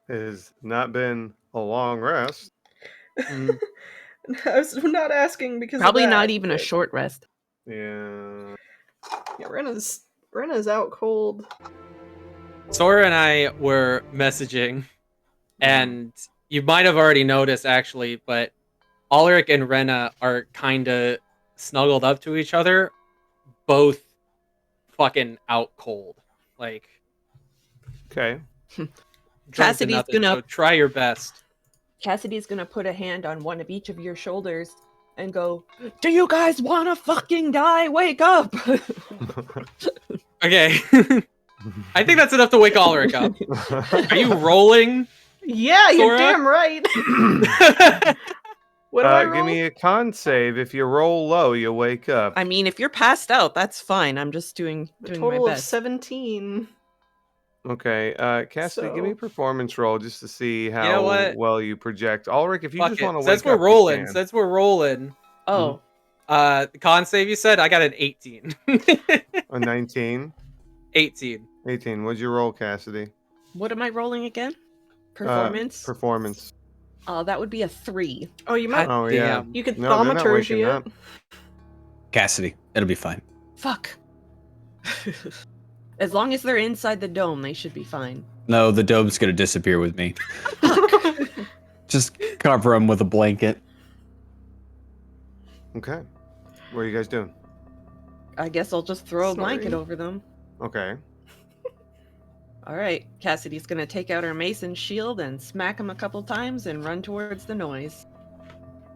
has not been a long rest. Mm. I was not asking because Probably of that, not even a but- short rest. Yeah. Yeah, Brenna's out cold. Sora and I were messaging, and you might have already noticed actually, but Ulrich and Rena are kind of snuggled up to each other, both fucking out cold. Like, Okay. drunk to Cassidy's nothing, gonna- so try your best. Cassidy's gonna put a hand on one of each of your shoulders and go, "Do you guys wanna fucking die? Wake up!" Okay. I think that's enough to wake Ulrich up. Are you rolling? Yeah, you're Sora? damn right. What do I roll? Give me a con save. If you roll low, you wake up. I mean, if you're passed out, that's fine. I'm just doing A my total of best. 17. Okay. Cassidy, give me a So- performance roll just to see how know what? well you project. Ulrich, if you Fuck just it. want to wake Since we're up, you rolling, can. since we're rolling, Oh, the con save you said, I got an 18. A 19. 18. 18. What'd you roll, Cassidy? what am I rolling again? Performance. Performance. That would be a 3. Oh, you might. Oh, yeah. Damn. You could No, they're not thaumaturgy waking it. up. Cassidy, it'll be fine. Fuck. As long as they're inside the dome, they should be fine. No, the dome's gonna disappear with me. Just cover him with a blanket. Okay. What are you guys doing? I guess I'll just throw a blanket Sorry. over them. Okay. All right, Cassidy's gonna take out her mason shield and smack him a couple times and run towards the noise.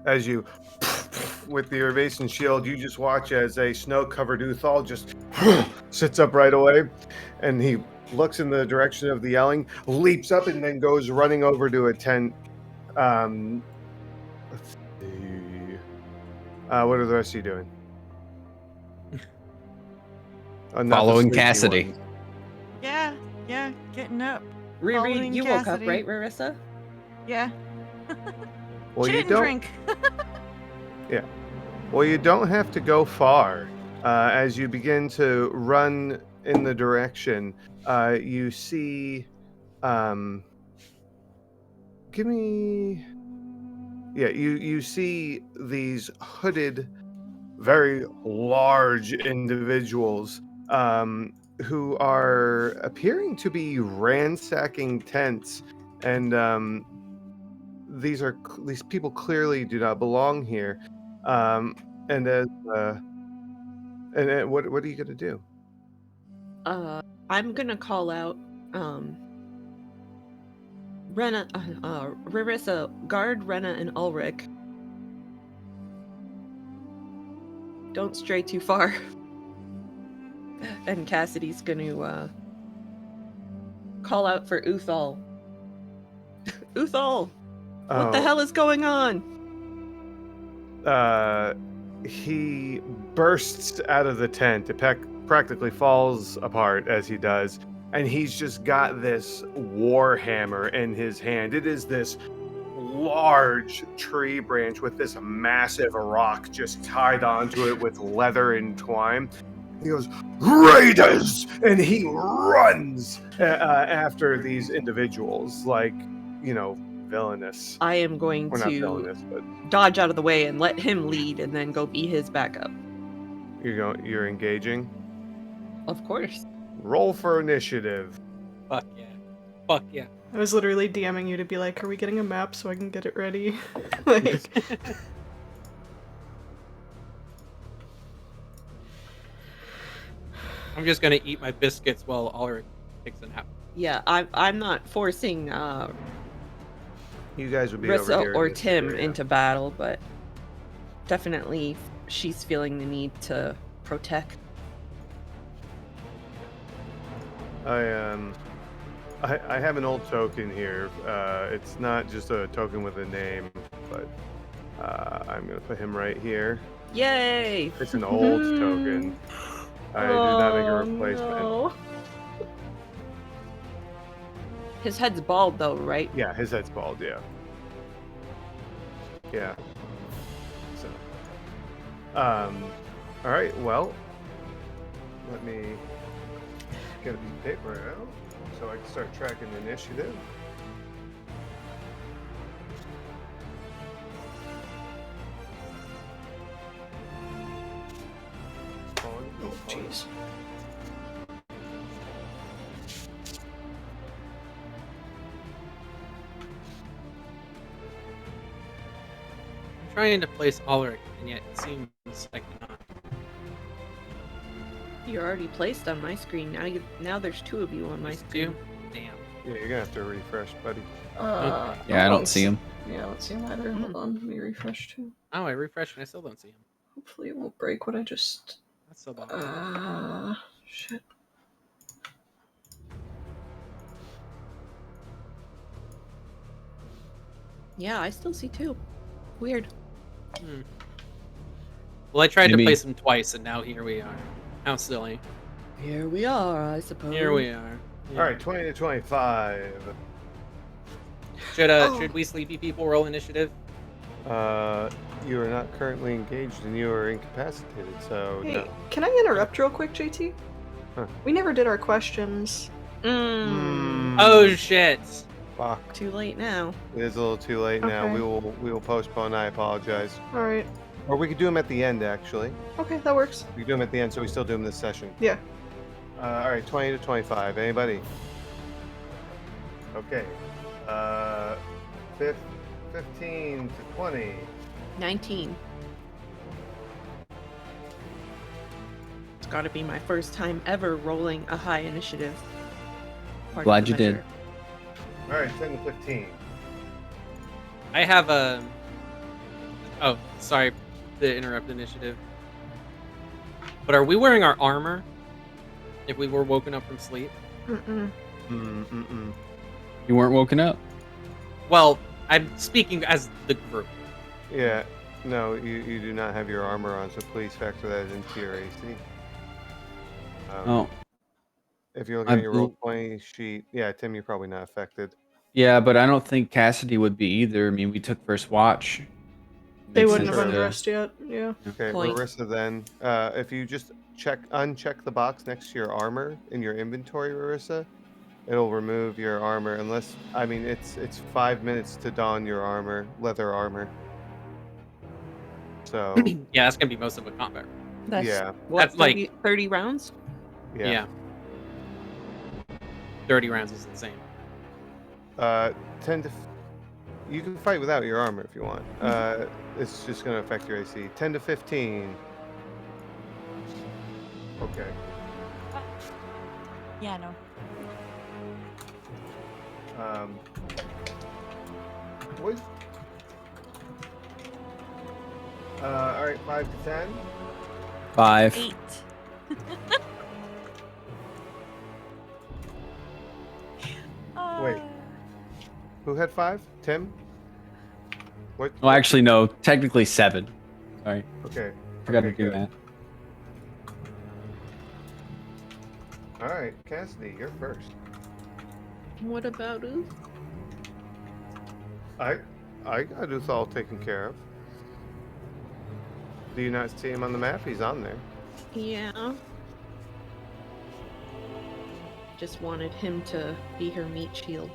As you, with the Irvation shield, you just watch as a snow-covered Uthal just sits up right away, and he looks in the direction of the yelling, leaps up, and then goes running over to a tent. Let's see. What are the rest of you doing? Not the Following sleepy Cassidy. ones. Yeah, getting up. Riri, Following you woke up, Cassidy. right, Marissa? Yeah. Well, She you didn't don't. drink. Well, you don't have to go far. As you begin to run in the direction, you see. Give me. Yeah, you see these hooded, very large individuals who are appearing to be ransacking tents, and these people clearly do not belong here. And as what are you gonna do? I'm gonna call out, Rena, Rarissa, guard Rena and Ulrich. Don't stray too far. And Cassidy's gonna call out for Uthal. Uthal, what the hell is going on? He bursts out of the tent. It practically falls apart as he does, and he's just got this war hammer in his hand. It is this large tree branch with this massive rock just tied onto it with leather and twine. He goes, "Raiders!" and he runs after these individuals like, villainous. I am going We're not to villainous, but dodge out of the way and let him lead and then go be his backup. you're engaging. Of course. Roll for initiative. Fuck yeah. Fuck yeah. I was literally DMing you to be like, are we getting a map so I can get it ready? Like, I'm just gonna eat my biscuits while Ulrich takes a nap. Yeah, I'm not forcing You guys would be over Rissa here or in this Tim area. into battle, but definitely she's feeling the need to protect. I have an old token here. It's not just a token with a name, but I'm gonna put him right here. Yay! It's an old token. I did not make a oh, replacement. no. His head's bald though, right? Yeah, his head's bald. Yeah. Yeah. So. All right. Well, let me get a piece of paper out so I can start tracking the initiative. Oh, jeez. I'm trying to place Ulrich, and yet it seems I cannot. You're already placed on my screen. Now there's two of you on my Just screen. two? Damn. Yeah, you're gonna have to refresh, buddy. Yeah, I don't see him. Yeah, I don't see him either. Hold on, let me refresh too. Oh, I refreshed and I still don't see him. Hopefully it won't break what I just... That's so bad. Shit. Yeah, I still see two. Weird. Well, I tried to Maybe- place him twice, and now here we are. How silly. Here we are, I suppose. Here we are. Yeah. All right, 20 to 25. Should we sleepy people roll initiative? You are not currently engaged and you are incapacitated, so Hey, no. can I interrupt real quick, JT? Huh. We never did our questions. Oh shit! Fuck. Too late now. It is a little too late now. Okay. We will postpone. I apologize. Alright. Or we could do them at the end, actually. Okay, that works. We could do them at the end, so we still do them this session. Yeah. All right, 20 to 25. Anybody? Okay. 15 to 20. 19. gotta be my first time ever rolling a high initiative. part of Glad the you did. measure. All right, 10 to 15. I have a. Oh, sorry to interrupt initiative. But are we wearing our armor if we were woken up from sleep? Mm-mm. You weren't woken up. Well, I'm speaking as the group. Yeah, no, you do not have your armor on, so please factor that into your AC. Oh, If you're looking I at your bel- role-playing sheet, yeah, Tim, you're probably not affected. yeah, but I don't think Cassidy would be either. I mean, we took first watch. They Makes wouldn't have sense to- undressed yet. Yeah. Okay, Point. Marissa, then, if you just uncheck the box next to your armor in your inventory, Marissa, it'll remove your armor unless, I mean, it's 5 minutes to don your armor, leather armor. So, Yeah, that's gonna be most of a combat. That's yeah, what, That's like- 30 rounds? yeah. 30 rounds is insane. 10 to... You can fight without your armor if you want. It's just going to affect your AC. 10 to 15. Okay. Yeah, no. What? All right, 5 to 10. 5. 8. Wait. Who had 5? Tim? What? Well, actually, no. Technically 7. Sorry, Okay. forgot Okay, to do good. that. All right, Cassidy, you're first. What about Oof? I got this all taken care of. Do you not see him on the map? He's on there. Yeah. Just wanted him to be her meat shield.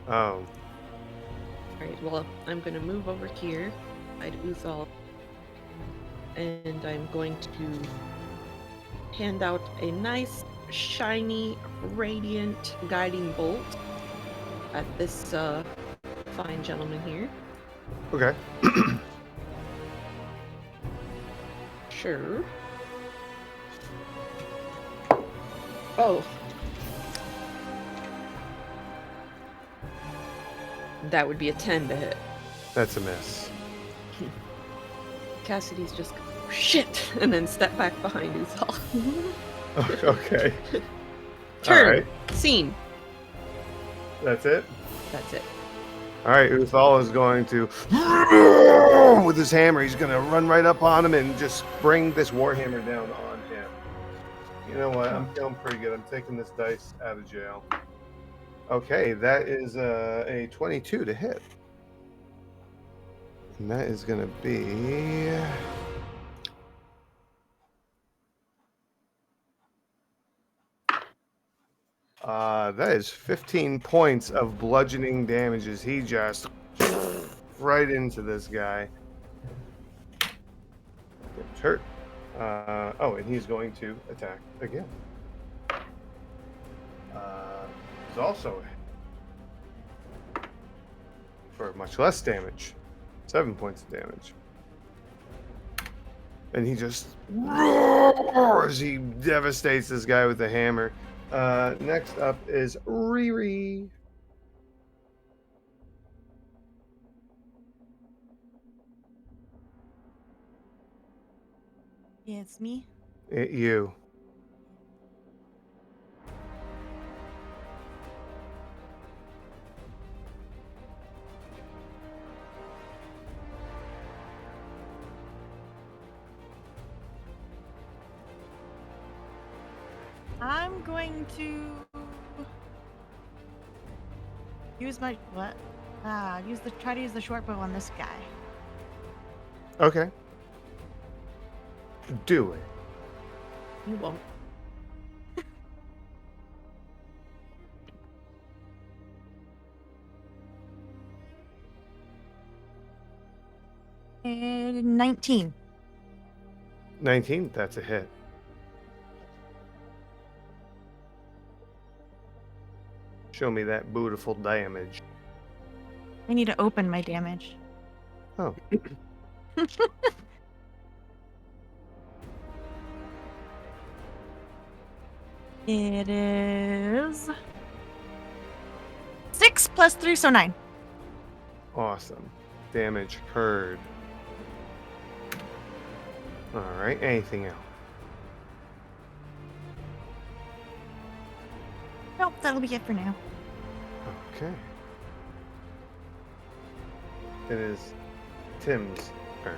Oh. Alright, well, I'm gonna move over here, hide Uthal, and I'm going to hand out a nice, shiny, radiant guiding bolt at this fine gentleman here. Okay. Sure. Oh. That would be a 10 to hit. That's a miss. Cassidy's just shit, and then step back behind Uthal. Okay. Turn. All right. Scene. That's it. That's it. All right, Uthal is going to, with his hammer, he's going to run right up on him and just bring this warhammer down on him. You know what? I'm feeling pretty good. I'm taking this dice out of jail. Okay, that is a 22 to hit. And that is going to be... that is 15 points of bludgeoning damages. He just right into this guy. Gets hurt. Oh, and he's going to attack again. He's also for much less damage. 7 points of damage. And he just roars. He devastates this guy with the hammer. Next up is Riri. It's me. You. I'm going to use my what? Try to use the short bow on this guy. Okay. Do it. You won't. And 19. 19. That's a hit. Show me that beautiful damage. I need to open my damage. Oh. It is 6 plus 3, so 9. Awesome. Damage heard. Alright, anything else? Nope, that'll be it for now. Okay. It is Tim's turn.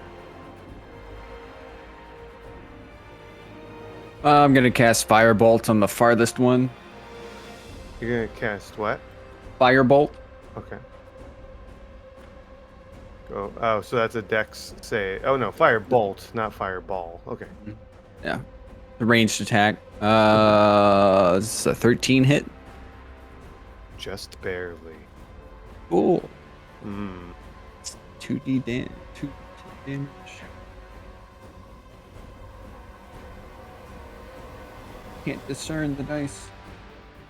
I'm gonna cast Firebolt on the farthest one. You're gonna cast what? Firebolt. Okay. Go. Oh, so that's a dex save. Oh no, firebolt, not fireball. Okay. Yeah. The ranged attack. It's a 13 hit. Just barely. Cool. Hmm. 2d damage. 2d damage. Can't discern the dice.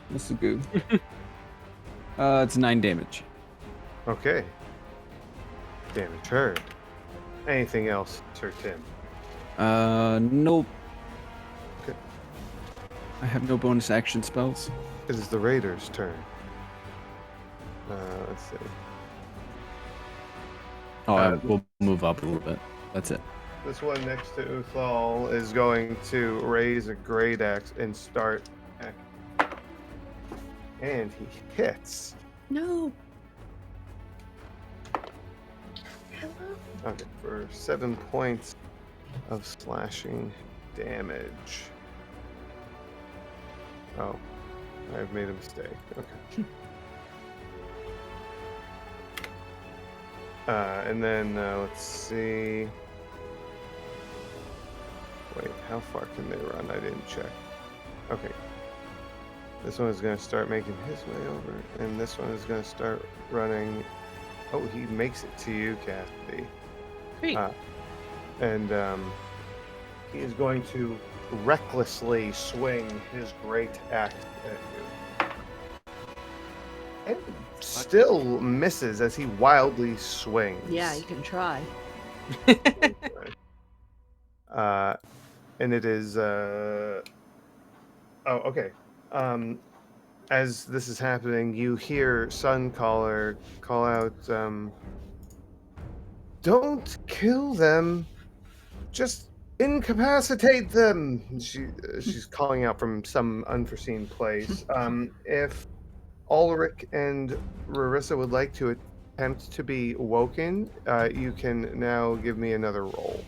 What's the goo? It's 9 damage. Okay. Damage heard. Anything else, Sir Tim? Nope. Okay. I have no bonus action spells. It is the Raider's turn. Let's see. Oh, we'll move up a little bit. That's it. This one next to Uthal is going to raise a great axe and start. And he hits. No. Okay, for 7 points of slashing damage. Oh, I've made a mistake. Okay. And then let's see. Wait, how far can they run? I didn't check. Okay. This one is going to start making his way over, and this one is going to start running. Oh, he makes it to you, Cassidy. Great. And he is going to recklessly swing his great axe at you. And still misses as he wildly swings. Yeah, you can try. And it is oh, okay. As this is happening, you hear Suncaller call out, "Don't kill them, just incapacitate them." She's calling out from some unforeseen place. If Ulrich and Rarissa would like to attempt to be woken, you can now give me another roll.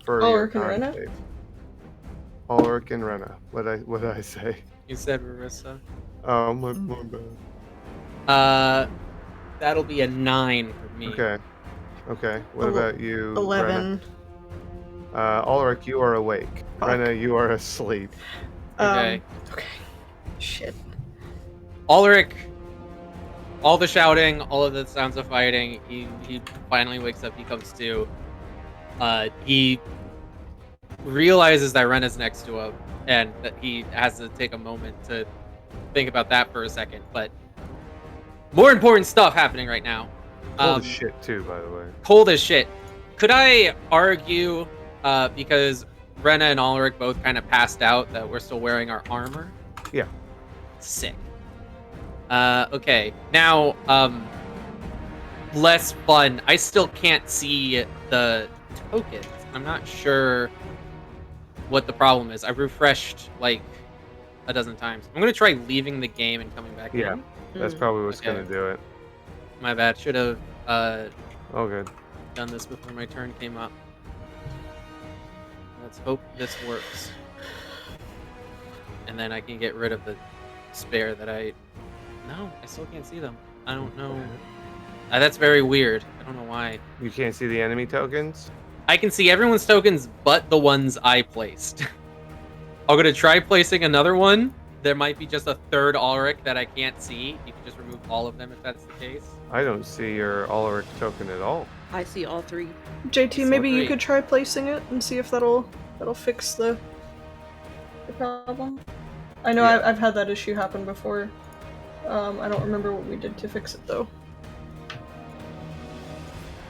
For Ulrich and con Renna? save. Ulrich and Renna. What did I say? You said Rarissa. Oh, my bad. That'll be a 9 for me. Okay. What about you, 11. Renna? Ulrich, you are awake. Fuck. Renna, you are asleep. Okay. Okay. Shit. Ulrich, all the shouting, all of the sounds of fighting, he finally wakes up, he comes to. He realizes that Renna's next to him, and that he has to take a moment to think about that for a second, but more important stuff happening right now. Cold as shit, too, by the way. Cold as shit. Could I argue, because Renna and Ulrich both kind of passed out, that we're still wearing our armor? Yeah. Sick. Okay. Now, less fun. I still can't see the tokens. I'm not sure what the problem is. I've refreshed like a dozen times. I'm gonna try leaving the game and coming back Yeah. in. That's probably what's Okay. going to do it. My bad. Should have Oh, good. done this before my turn came up. Let's hope this works. And then I can get rid of the spare that I... No, I still can't see them. I don't know. That's very weird. I don't know why. You can't see the enemy tokens? I can see everyone's tokens but the ones I placed. I'm going to try placing another one. There might be just a third Ulrich that I can't see. You can just remove all of them if that's the case. I don't see your Ulrich token at all. I see all 3. JT, maybe you great. could try placing it and see if that'll fix the problem. I know Yeah. I've had that issue happen before. I don't remember what we did to fix it though.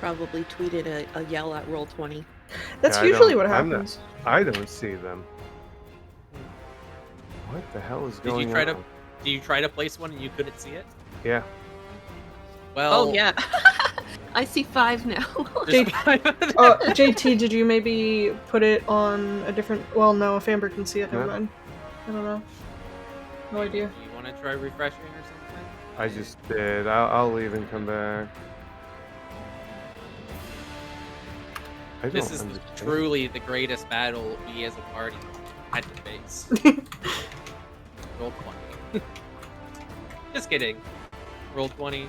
Probably tweeted a yell at Roll20. That's Yeah, I usually don't- what I'm not- happens. I don't see them. What the hell is Did going you try on? Do you try to place one and you couldn't see it? Yeah. Well, Oh yeah. I see 5 now. there's Jake- five of them. JT, did you maybe put it on a different... Well, no, if Amber can see it, never No. mind. I don't know. No idea. Do you want to try refreshing or something? I just did. I'll leave and come back. I don't This is understand. truly the greatest battle we as a party had to face. Roll 20. Just kidding. Roll 20.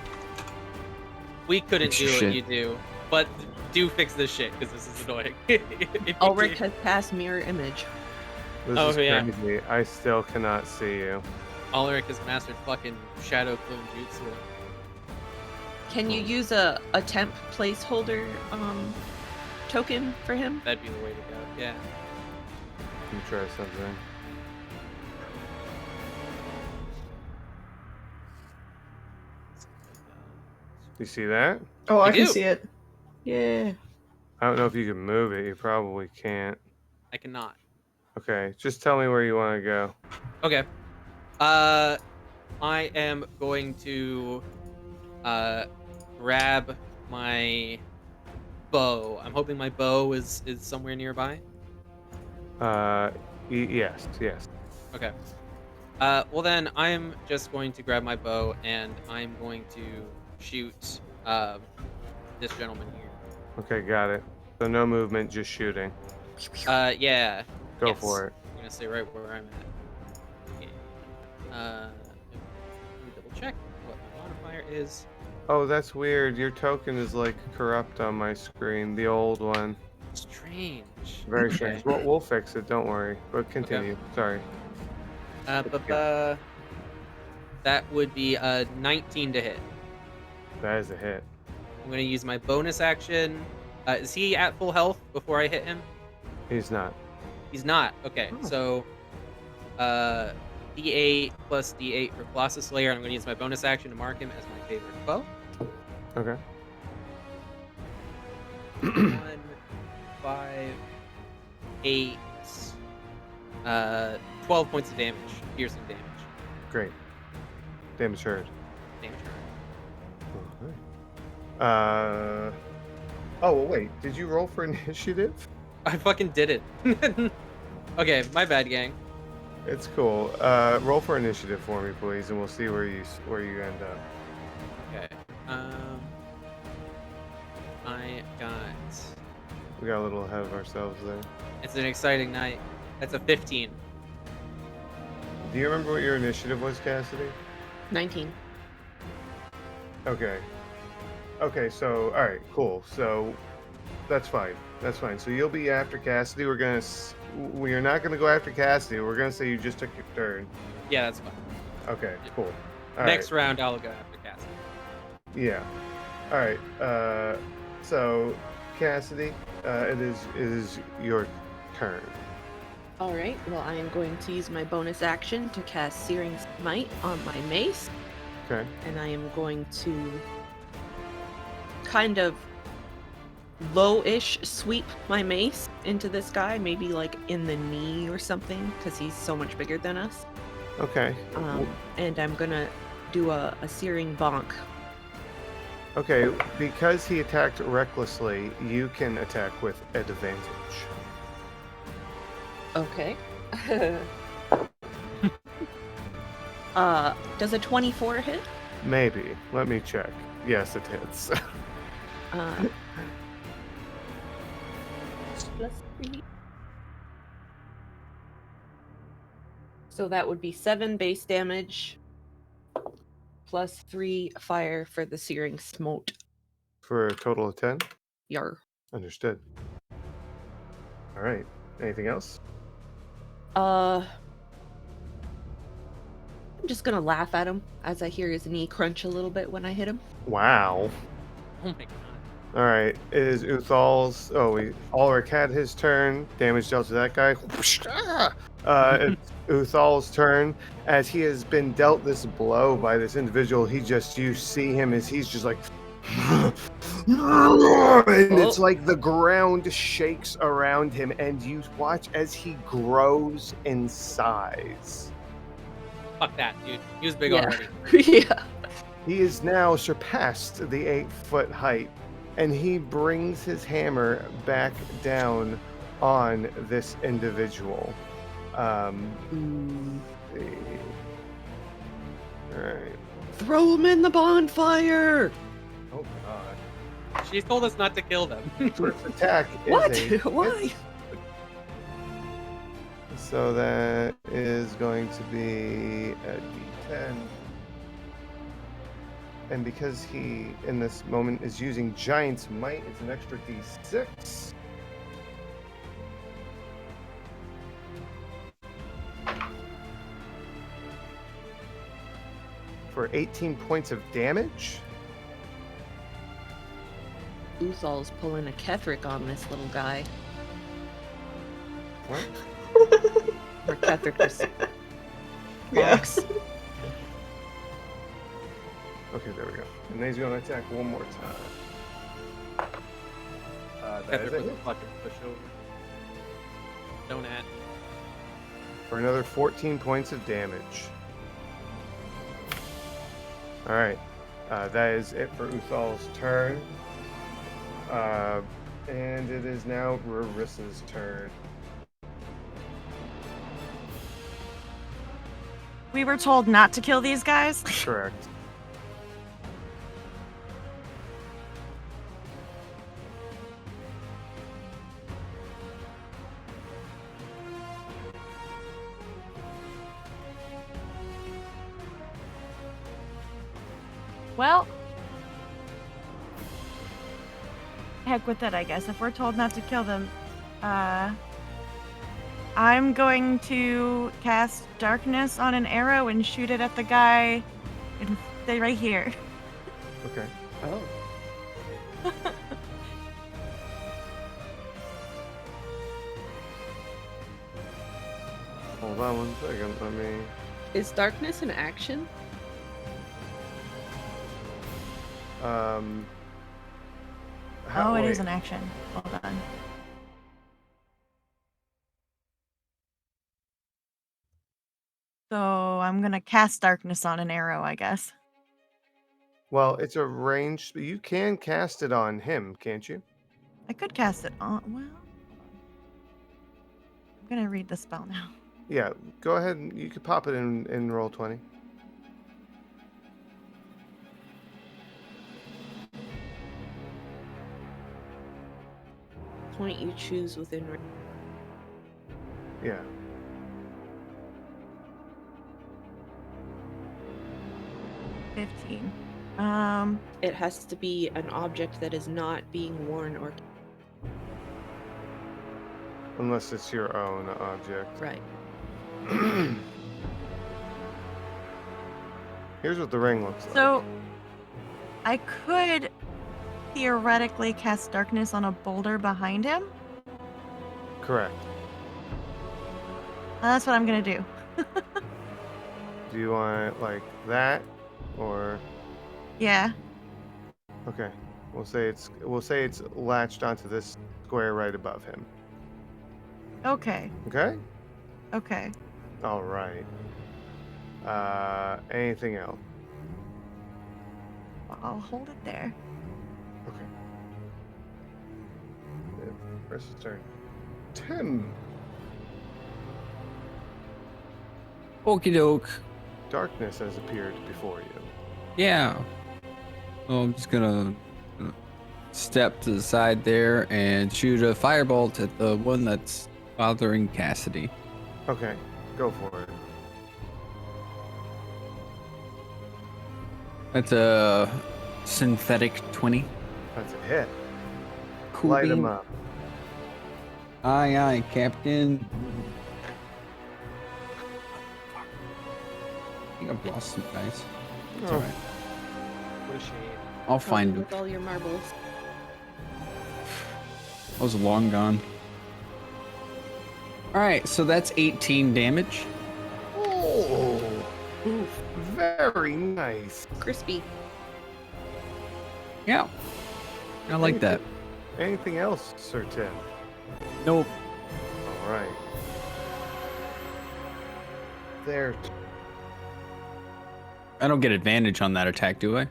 We couldn't Fix do your what shit. you do, but do fix this shit because this is annoying. If you Ulrich do- has passed mirror image. This Oh, is yeah. crazy. I still cannot see you. Ulrich has mastered fucking Shadow Clone Jutsu. Can you use a temp placeholder token for him? That'd be the way to go. Yeah. Let me try something. You see that? Oh, I You can do. see it. Yeah. I don't know if you can move it. You probably can't. I cannot. Okay, just tell me where you want to go. Okay. I am going to grab my bow. I'm hoping my bow is somewhere nearby. Yes. Okay. Well then I'm just going to grab my bow and I'm going to shoot this gentleman here. Okay, got it. So no movement, just shooting. Yeah. Go Yes. for it. I'm gonna stay right where I'm at. Okay. Let me double check what my modifier is. Oh, that's weird. Your token is like corrupt on my screen. The old one. Strange. Very Okay. strange. We'll fix it. Don't worry. But continue. Sorry. That would be 19 to hit. That is a hit. I'm gonna use my bonus action. Is he at full health before I hit him? He's not. He's not. Okay, Oh. so D8 plus D8 for Colossus Slayer. I'm gonna use my bonus action to mark him as my favorite foe. Okay. 1, 5, 8, 12 points of damage, piercing damage. Great. Damage heard. Damage. Oh, well, wait. Did you roll for initiative? I fucking did it. Okay, my bad, gang. It's cool. Roll for initiative for me, please, and we'll see where you end up. Okay. I got. We got a little ahead of ourselves there. It's an exciting night. That's a 15. Do you remember what your initiative was, Cassidy? 19. Okay. Okay, so all right, cool. So that's fine. That's fine. So you'll be after Cassidy. We are not gonna go after Cassidy. We're gonna say you just took your turn. Yeah, that's fine. Okay, cool. All Next right. round, I'll go after Cassie. Yeah. All right. So Cassidy, it is your turn. All right. Well, I am going to use my bonus action to cast Searing Smite on my mace, Okay. and I am going to kind of low-ish sweep my mace into this guy, maybe like in the knee or something, because he's so much bigger than us. Okay. And I'm gonna do a searing bonk. Okay. Because he attacked recklessly, you can attack with advantage. Okay. Does a 24 hit? Maybe. Let me check. Yes, it hits. +3. So that would be 7 base damage plus 3 fire for the searing smote. For a total of 10. Yar. Understood. All right. Anything else? I'm just gonna laugh at him as I hear his knee crunch a little bit when I hit him. Wow. Oh my god. All right. It is Uthal's. Ulrich had his turn. Damage dealt to that guy. It's Uthal's turn. As he has been dealt this blow by this individual, you see him as he's just like, and it's like the ground shakes around him, and you watch as he grows in size. Fuck that, dude. He was big Yeah. already. Yeah. He is now surpassed the 8-foot height, and he brings his hammer back down on this individual. Let's see. All right. Throw him in the bonfire. Oh God. She told us not to kill them. First attack is What? a Why? hit. So that is going to be a D10. And because he, in this moment, is using Giant's Might, it's an extra D6. For 18 points of damage. Uthal's pulling a Ketherick on this little guy. What? Or Ketherick just Yeah. box. Okay, there we go. And then he's going to attack one more time. That is Ketherick a was a hit. fucking pushover. Don't at. For another 14 points of damage. All right. That is it for Uthal's turn. And it is now Rarissa's turn. We were told not to kill these guys. Correct. Well, heck with it, I guess. If we're told not to kill them, I'm going to cast Darkness on an arrow and shoot it at the guy and stay right here. Okay. Oh. Hold on 1 second. Let me. Is darkness an action? Oh, it wait. is an action. Hold on. So I'm going to cast Darkness on an arrow, I guess. Well, it's a range. You can cast it on him, can't you? I could cast it on. Well, I'm going to read the spell now. Yeah. Go ahead and you could pop it in roll 20. Point you choose within range. Yeah. $15. It has to be an object that is not being worn or Unless it's your own object. right. Here's what the ring looks like. So I could theoretically cast Darkness on a boulder behind him. Correct. That's what I'm going to do. Do you want it like that, or Yeah. okay? We'll say it's latched onto this square right above him. Okay. Okay. Okay. All right. Anything else? I'll hold it there. Okay. First turn. Tim. Okie doke. Darkness has appeared before you. Yeah. Well, I'm just gonna step to the side there and shoot a firebolt at the one that's bothering Cassidy. Okay, go for it. That's a synthetic 20. That's a hit. Cool Light him bean. up. Aye, aye, Captain. I think I've lost some guys. It's Oh. alright. What a shame. I'll find them. with all your marbles. I was long gone. Alright, so that's 18 damage. Oh, very nice. Crispy. Yeah. I like that. Anything else, Sir Tim? Nope. All right. There. I don't get advantage on that attack, do I?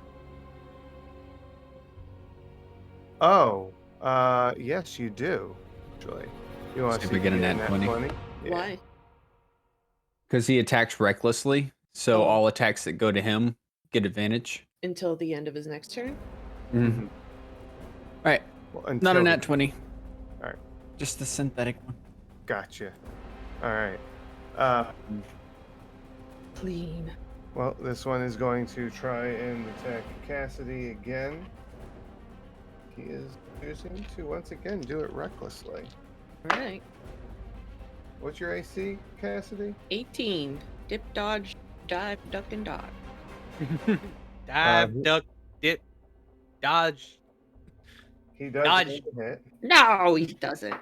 Oh, yes, you do. Actually, you want See to if see we get a if you nat 20. Yeah. Why? Because he attacks recklessly, so Oh. all attacks that go to him get advantage. Until the end of his next turn? Mhm. Right. Well, Not until a the- nat 20. All right. Just the synthetic one. Gotcha. All right. Clean. Well, this one is going to try and attack Cassidy again. He is choosing to once again do it recklessly. Alright. What's your AC, Cassidy? 18. Dip, dodge, dive, duck, and dodge. Dive, duck, dip, dodge. He does Dodge. make a hit. No, he doesn't.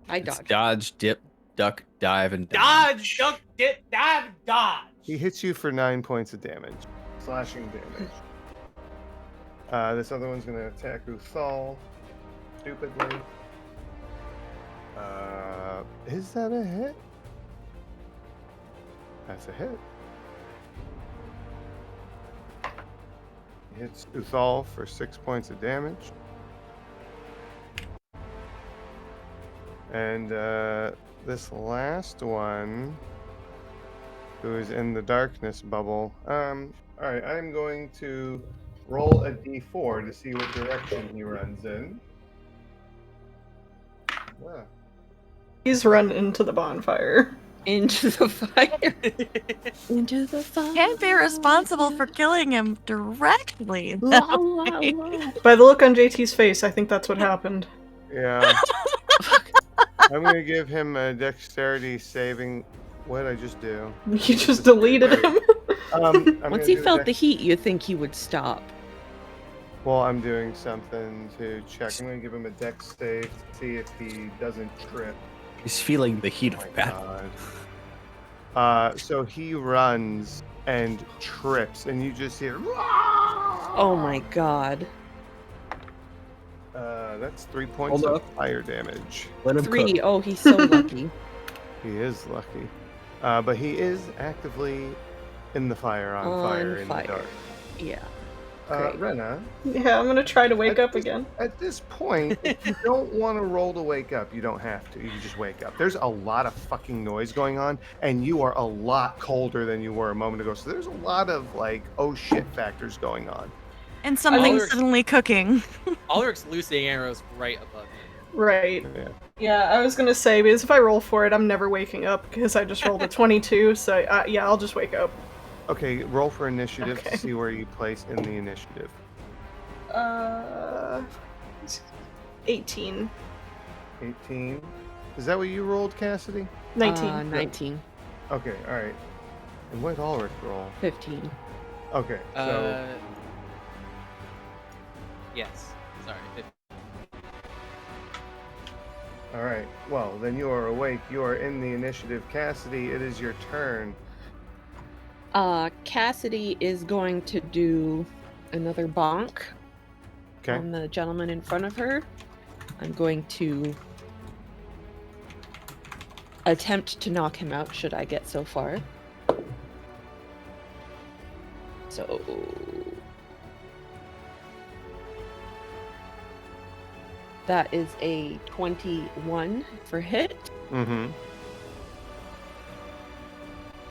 I It's dodge. dodge, dip, duck, dive, and Dodge, duck, dip, dive, dodge. He hits you for 9 points of damage, slashing damage. This other one's going to attack Uthal, stupidly. Is that a hit? That's a hit. He hits Uthal for 6 points of damage. And this last one, who is in the darkness bubble. Alright, I'm going to roll a d4 to see what direction he runs in. Ah. He's run into the bonfire. Into the fire. Into the fire. Can't be responsible for killing him directly. La, la, la. By the look on JT's face, I think that's what happened. Yeah. I'm going to give him a dexterity saving. What did I just do? You just deleted him. I'm Once gonna he do a felt the dex- heat, you'd think he would stop. Well, I'm doing something to check. I'm going to give him a dex save to see if he doesn't trip. He's feeling the heat Oh my of battle. God. So he runs and trips, and you just hear. Oh my god. That's 3 points Hold of fire damage. Let him 3. cook. Oh, he's so lucky. He is lucky, but he is actively in the fire, on fire, in the dark. Yeah. Great. Rena, Yeah, I'm gonna try to wake up again. at this point, if you don't want to roll to wake up, you don't have to. You can just wake up. There's a lot of fucking noise going on, and you are a lot colder than you were a moment ago. So there's a lot of like, oh shit factors going on. And something's Ulrich- suddenly cooking. Ulrich's loosing arrows right above him. Right. Yeah. Yeah, I was gonna say, because if I roll for it, I'm never waking up, because I just rolled a 22, so yeah, I'll just wake up. Okay, roll for initiative Okay. to see where you place in the initiative. 18. 18. Is that what you rolled, Cassidy? 19. 19. Okay, all right. And what did Ulrich roll? 15. Okay, so Yes. Sorry. all right. Well, then you are awake. You are in the initiative. Cassidy, it is your turn. Cassidy is going to do another bonk Okay. on the gentleman in front of her. I'm going to attempt to knock him out should I get so far. So that is a 21 for hit. Mm-hmm.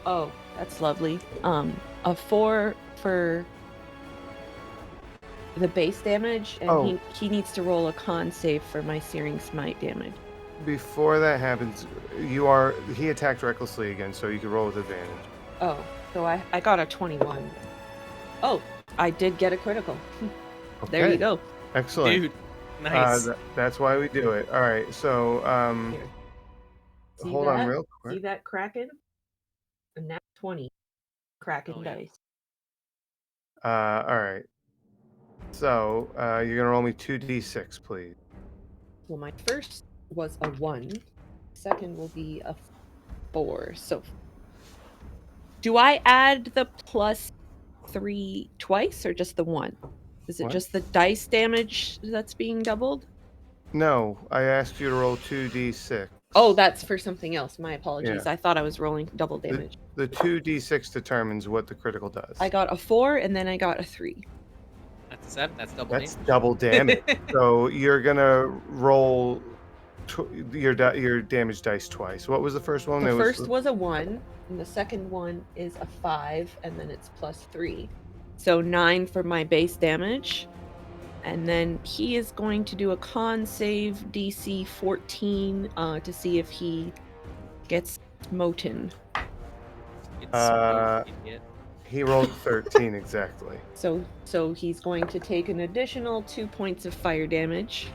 Oh, that's lovely. A 4 for the base damage, and Oh. he needs to roll a con save for my Searing Smite damage. Before that happens, he attacked recklessly again, so you can roll with advantage. Oh, so I got a 21. Oh, I did get a critical. There Okay, you go. Excellent. Dude, nice. That's why we do it. All right, so Here. See hold that? on real See quick. that Kraken? A nat 20. Kraken Oh, yeah. dice. All right. So you're gonna roll me 2d6, please. Well, my first was a 1. Second will be a 4. So, do I add the +3 twice or just the 1? Is it What? just the dice damage that's being doubled? No, I asked you to roll 2d6. Oh, that's for something else. My apologies. Yeah. I thought I was rolling double damage. The 2d6 determines what the critical does. I got a 4 and then I got a 3. That's a 7. That's double That's damage. double damage. So you're gonna roll your damage dice twice. What was the first one? The first was a 1, and the second one is a 5, and then it's plus 3. So 9 for my base damage. And then he is going to do a con save DC 14 to see if he gets smoten. It's idiot. He rolled 13 exactly. So he's going to take an additional 2 points of fire damage.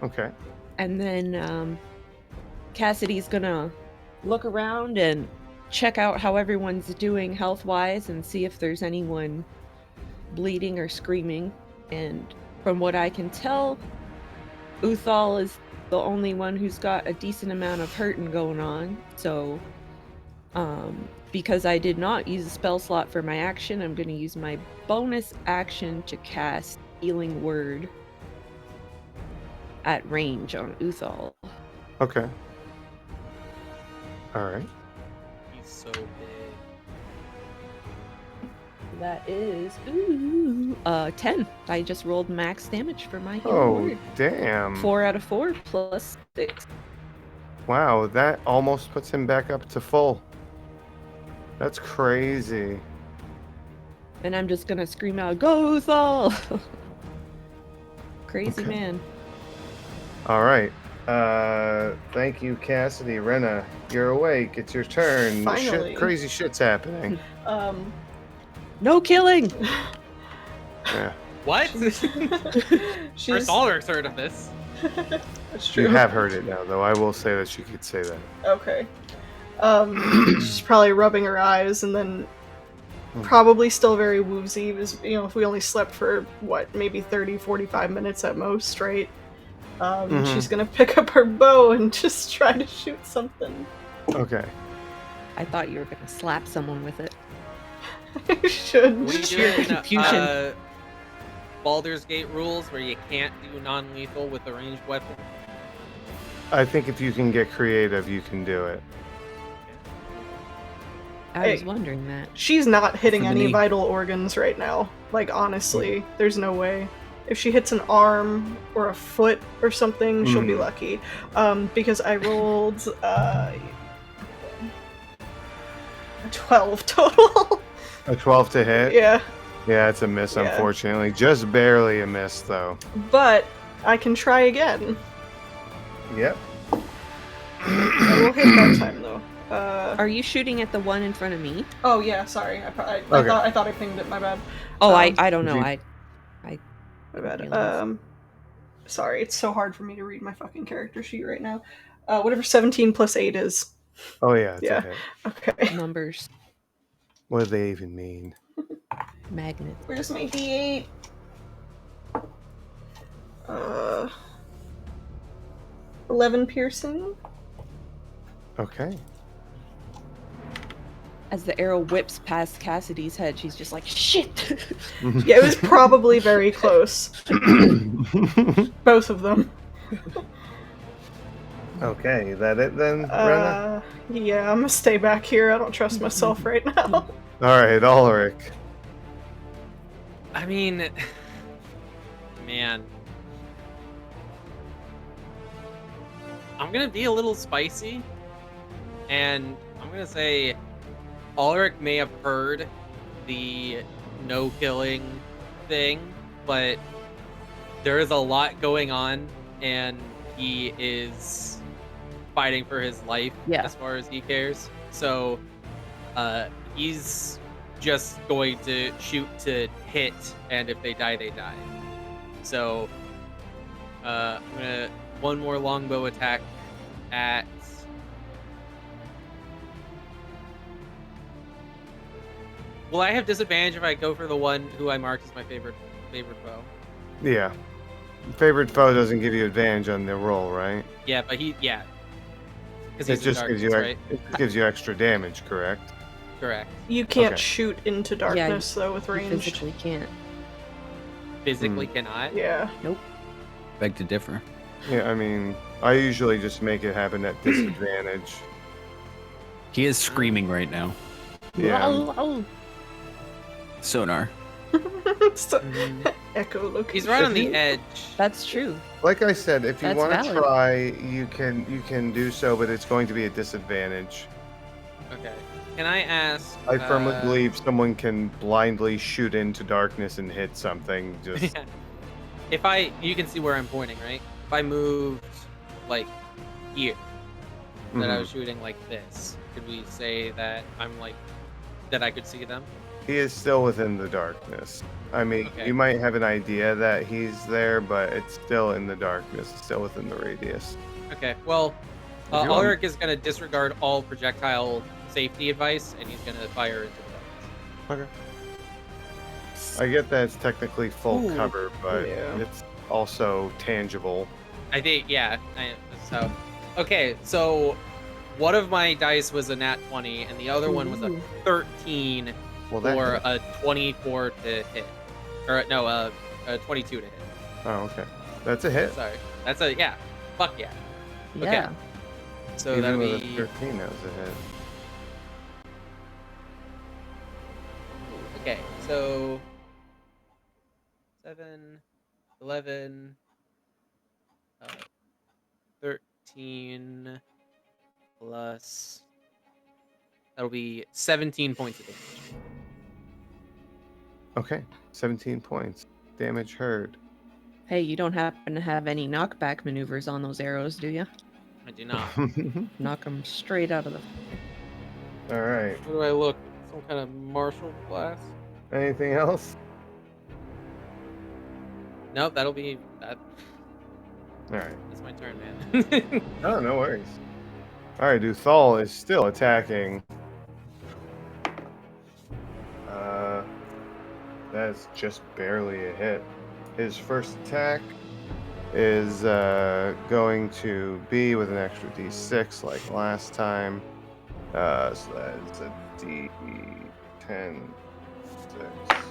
Okay. And then Cassidy's gonna look around and check out how everyone's doing health-wise and see if there's anyone bleeding or screaming. And from what I can tell, Uthal is the only one who's got a decent amount of hurting going on. So, because I did not use a spell slot for my action, I'm going to use my bonus action to cast Healing Word at range on Uthal. Okay. All right. He's so big. That is 10. I just rolled max damage for my Healing Oh, Word. damn. 4 out of 4 plus 6. Wow, that almost puts him back up to full. That's crazy. And I'm just gonna scream out, "Go Uthal!" Crazy Okay. man. All right. Thank you, Cassidy. Renna, you're awake. It's your turn. Finally. Crazy shit's happening. No killing! Yeah. What? She's First Ulrich's heard of this. That's true. You have heard it now, though. I will say that she could say that. Okay. She's probably rubbing her eyes and then probably still very woozy. Because, if we only slept for, maybe 30, 45 minutes at most, right? She's gonna pick up her bow and just try to shoot something. Okay. I thought you were gonna slap someone with it. I should. What are you Sheer doing? confusion. Baldur's Gate rules where you can't do non-lethal with a ranged weapon. I think if you can get creative, you can do it. I was Hey. wondering that. She's not hitting For the any knee. vital organs right now. Like, honestly, there's no way. If she hits an arm or a foot or something, she'll be lucky. Because I rolled a 12 total. A 12 to hit? Yeah, Yeah, it's a miss, Yeah. unfortunately. Just barely a miss, though. but I can try again. Yep. I will hit that time though. Are you shooting at the one in front of me? Oh yeah, sorry. I Okay. I thought I pinged it. My bad. Oh, Um, I don't know. you- My bad. realize. Sorry. It's so hard for me to read my fucking character sheet right now. Whatever 17 plus 8 is. Oh, yeah, it's Yeah. a hit. Okay. Numbers. What do they even mean? Magnet. Where's my D8? 11 piercing. Okay. As the arrow whips past Cassidy's head, she's just like, shit! Yeah, it was probably very close. Both of them. Okay, that it then, Brenna? Yeah, I'm gonna stay back here. I don't trust myself right now. Alright, Ulrich. I mean, man. I'm gonna be a little spicy, and I'm gonna say Ulrich may have heard the no killing thing, but there is a lot going on, and he is fighting for his life as far as he cares. So he's just going to shoot to hit, and if they die, they die. So I'm gonna one more longbow attack at will I have disadvantage if I go for the one who I marked as my favorite foe? Yeah. Favorite foe doesn't give you advantage on the roll, right? Yeah, but because It he's in just darkness, gives you right? it just gives you extra damage, correct? Correct. You can't Okay. shoot into darkness though with You ranged. physically can't. Physically cannot. Yeah. Beg to differ. Yeah, I mean, I usually just make it happen at disadvantage. He is screaming right now. Yeah. Sonar. So- Mhm. Echo location. He's right on the you- edge. That's true. Like I said, if you That's want to valid. try, you can do so, but it's going to be a disadvantage. Okay. Can I ask? I firmly believe someone can blindly shoot into darkness and hit something. Just If you can see where I'm pointing, right? If I moved like here, that I Mhm. was shooting like this, could we say that that I could see them? He is still within the darkness. I mean, Okay. you might have an idea that he's there, but it's still in the darkness. It's still within the radius. Okay. Well, If you want- Ulrich is gonna disregard all projectile safety advice, and he's gonna fire into the darkness. Okay. I get that it's technically full Ooh. cover, but Yeah. it's also tangible. I think, yeah. So, okay. So, one of my dice was a nat 20, and the other one was a Ooh. 13 Well, that. for a 24 to hit, or no, a 22 to hit. Oh, okay. That's a hit. Sorry, that's a yeah. Fuck yeah. Yeah. So Even that'll with be a 13, that was a hit. okay. So 7, 11, 13 plus. That'll be 17 points of damage. Okay. 17 points. Damage heard. Hey, you don't happen to have any knockback maneuvers on those arrows, do you? I do not. Knock them straight out of the. All right. Where do I look? Some kind of martial class? Anything else? Nope, that'll be that. All right. That's my turn, man. Oh, no worries. All right, Uthal is still attacking. That's just barely a hit. His first attack is going to be with an extra d6 like last time. So that's a d10 6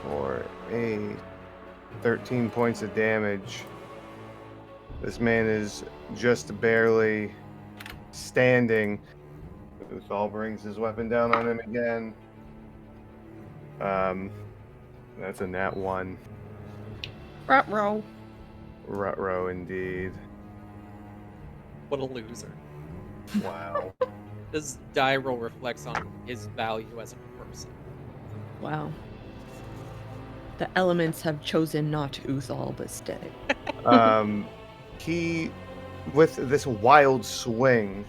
for a 13 points of damage. This man is just barely standing. Uthal brings his weapon down on him again. That's a nat 1. Ruh-roh. Ruh-roh indeed. What a loser. Wow. This die roll reflects on his value as a person. Wow. The elements have chosen not Uthal but stay. He, with this wild swing,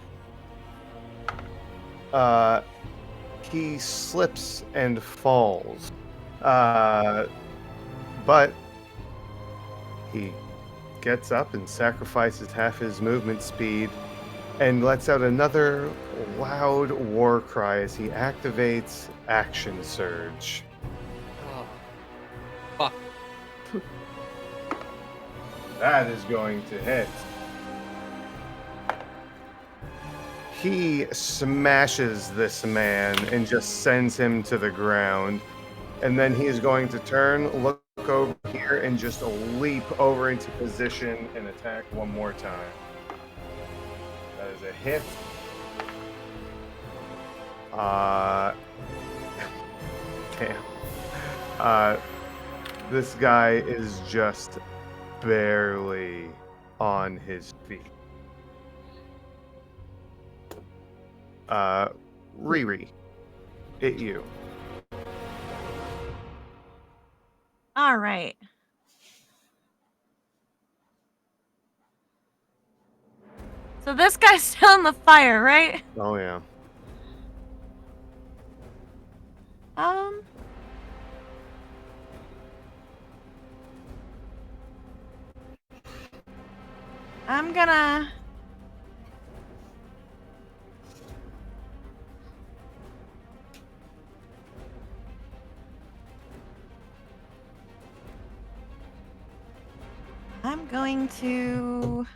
he slips and falls. But he gets up and sacrifices half his movement speed and lets out another loud war cry as he activates Action Surge. Oh, fuck. That is going to hit. He smashes this man and just sends him to the ground. And then he is going to turn, look over here, and just leap over into position and attack one more time. That is a hit. Damn. This guy is just barely on his feet. Riri, hit you. All right. So this guy's still in the fire, right? Oh yeah. I'm gonna to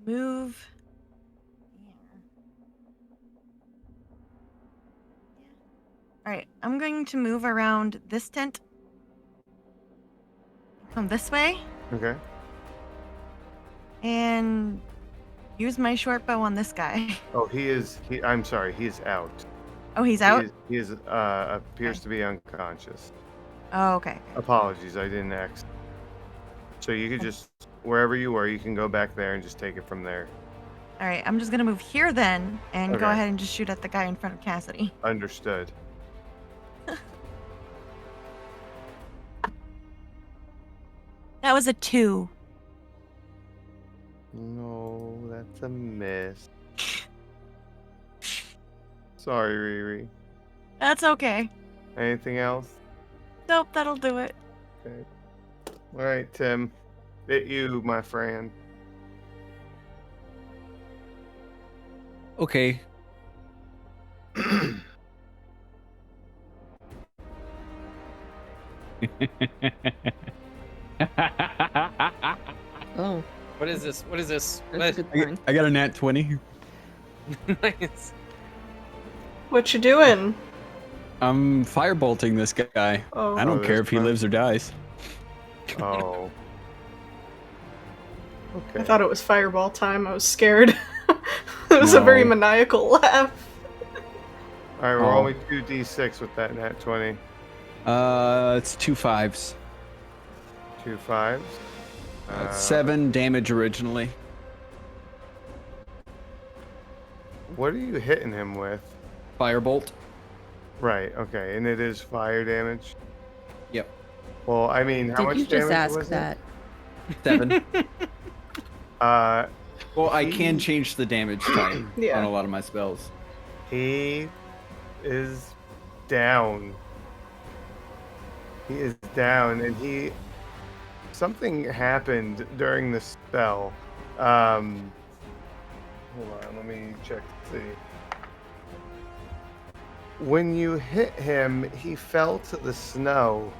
move here. All right, I'm going to move around this tent. Come this way. Okay. And use my short bow on this guy. Oh, I'm sorry. He is out. Oh, he's out? He is appears to be unconscious. Oh, okay. Apologies, I didn't ask. So you could just, wherever you were, you can go back there and just take it from there. All right, I'm just going to move here then and go Okay. ahead and just shoot at the guy in front of Cassidy. Understood. That was a 2. No, that's a miss. Sorry, Riri. That's okay. Anything else? Nope, that'll do it. Okay. All right, Tim. Hit you, my friend. Okay. Oh, What is this? What is this? that's a What? good sign. I got a nat 20. Nice. What you doing? I'm firebolting this guy. Oh, I don't care that's if he fine. lives or dies. Oh. I Okay. thought it was fireball time. I was scared. It was a very No. maniacal laugh. All right, we're Oh. only 2d6 with that nat 20. It's 2 5s. 2 5s. 7 damage originally. What are you hitting him with? Firebolt. Right, okay, and it is fire damage. Yep. Well, I mean, how Did much you just damage ask was that? 7. it? Well, I can He- change the damage type Yeah. on a lot of my spells. He is down. He is down, and something happened during the spell. Hold on, let me check to see. When you hit him, he fell to the snow,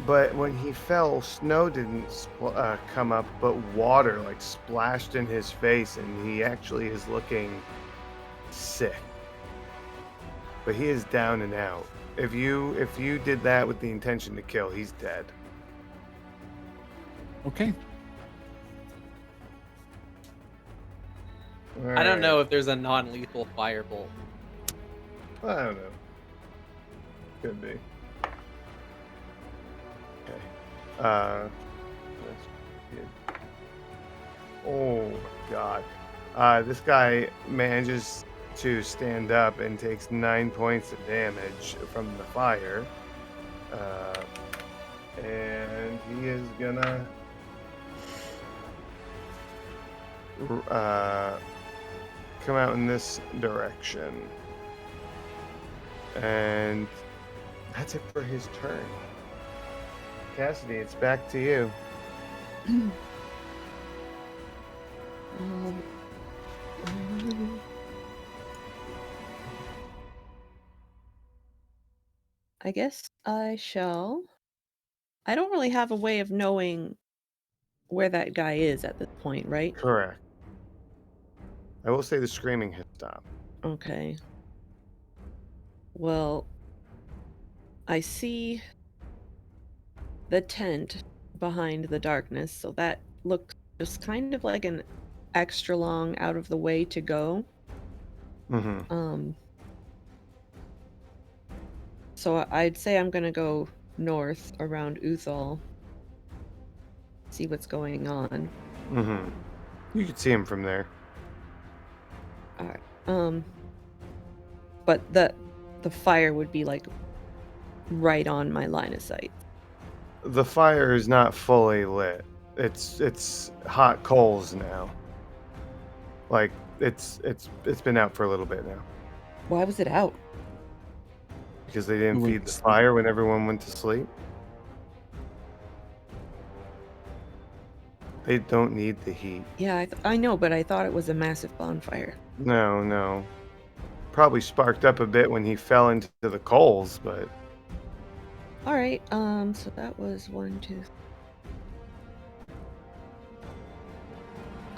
but when he fell, snow didn't come up, but water like splashed in his face, and he actually is looking sick. But he is down and out. If you did that with the intention to kill, he's dead. Okay. I don't know if there's a non-lethal firebolt. I don't know. Could be. Okay. That's good. Oh my god. This guy manages to stand up and takes 9 points of damage from the fire. And he is gonna come out in this direction. And that's it for his turn. Cassidy, it's back to you. I guess I shall. I don't really have a way of knowing where that guy is at this point, right? Correct. I will say the screaming has stopped. Okay. Well, I see the tent behind the darkness, so that looks just kind of like an extra long out of the way to go. Mm-hmm. So I'd say I'm gonna go north around Uthal, see what's going on. Mm-hmm. You could see him from there. Alright. But the fire would be like right on my line of sight. The fire is not fully lit. It's hot coals now. Like it's been out for a little bit now Why was it out? because they didn't Who went feed to the sleep? fire when everyone went to sleep. They don't need the heat. Yeah, I know, but I thought it was a massive bonfire. No. Probably sparked up a bit when he fell into the coals, but Alright, so that was 1, 2.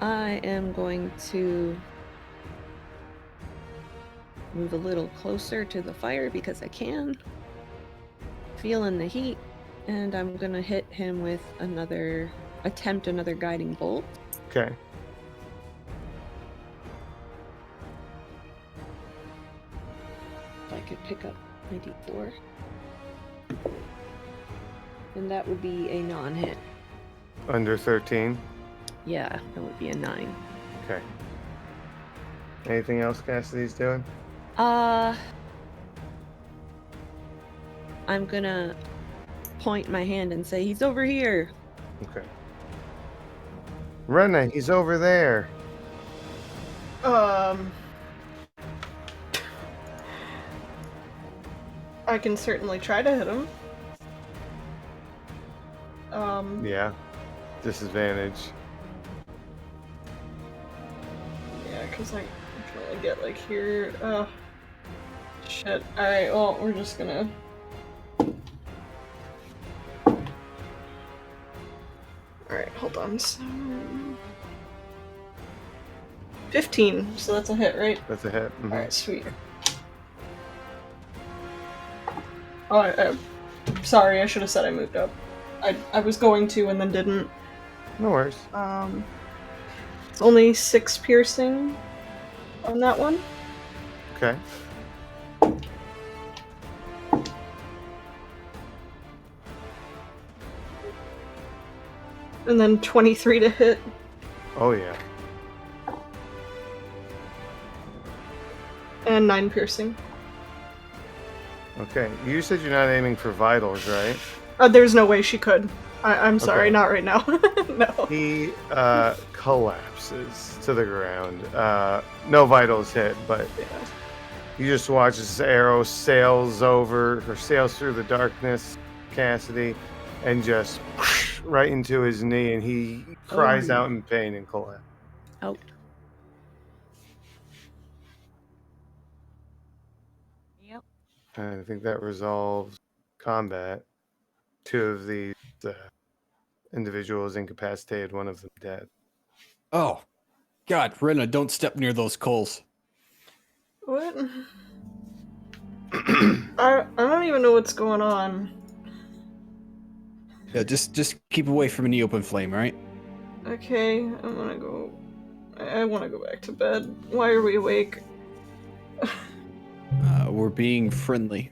I am going to move a little closer to the fire because I can. Feeling the heat, and I'm gonna hit him with another attempt another guiding bolt. Okay. If I could pick up my d4. And that would be a non-hit. Under 13. Yeah, that would be a 9. Okay. Anything else Cassidy's doing? I'm gonna point my hand and say, he's over here. Okay. Rena, he's over there. I can certainly try to hit him. Yeah. Disadvantage. Yeah, because I can only get like here. Shit. Alright, well, we're just gonna. Alright, hold on. So... 15, so that's a hit, right? That's a hit. Mhm. Alright, sweet. Oh, sorry, I should have said I moved up. I was going to and then didn't. No worries. It's only 6 piercing on that one. Okay. And then 23 to hit. Oh, yeah. And 9 piercing. Okay. You said you're not aiming for vitals, right? There's no way she could. I'm sorry, Okay. not right now. No. He collapses to the ground. No vitals hit, but Yeah. you just watch as this arrow sails through the darkness, Cassidy, and just right into his knee, and he cries out in pain and collapses. Oh. Yep. I think that resolves combat. 2 of these individuals incapacitated, 1 of them dead. Oh, God, Rena, don't step near those coals. What? I don't even know what's going on. Yeah, just keep away from any open flame, right? Okay, I'm gonna go. I want to go back to bed. Why are we awake? We're being friendly.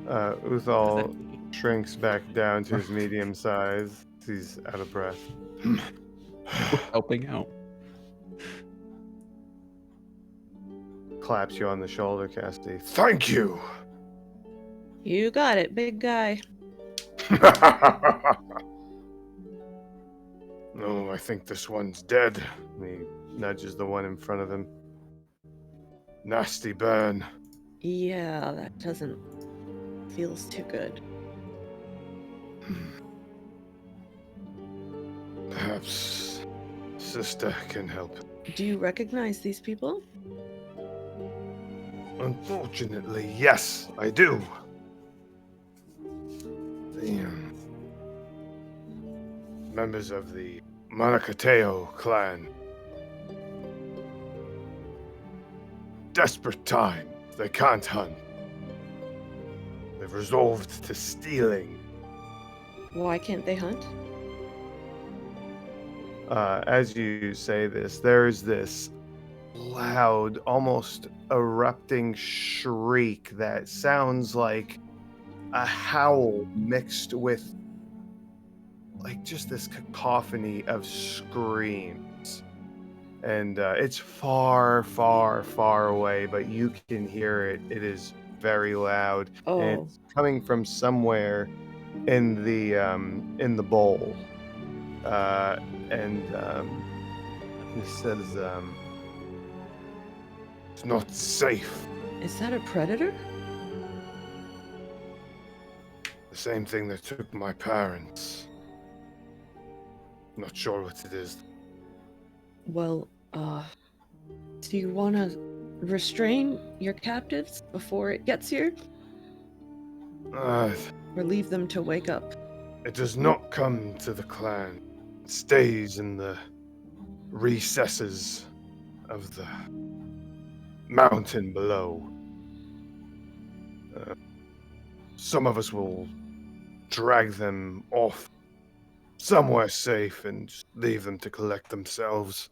Uthal shrinks back down to his medium size. He's out of breath. Helping out. Claps you on the shoulder, Cassidy. Thank you! You got it, big guy. No, I think this one's dead. He nudges the one in front of him. Nasty burn. Yeah, that doesn't feels too good. Perhaps sister can help. Do you recognize these people? Unfortunately, yes, I do. The members of the Manakateo clan. Desperate time. They can't hunt. They've resolved to stealing. Why can't they hunt? As you say this, there's this loud, almost erupting shriek that sounds like a howl mixed with like just this cacophony of screams. And it's far, far, far away, but you can hear it. It is very loud. Oh. And it's coming from somewhere in the bowl. It says, it's not safe. Is that a predator? The same thing that took my parents. Not sure what it is. Well, do you want to restrain your captives before it gets here? Or leave them to wake up? It does not come to the clan. It stays in the recesses of the mountain below. Some of us will drag them off somewhere safe and just leave them to collect themselves.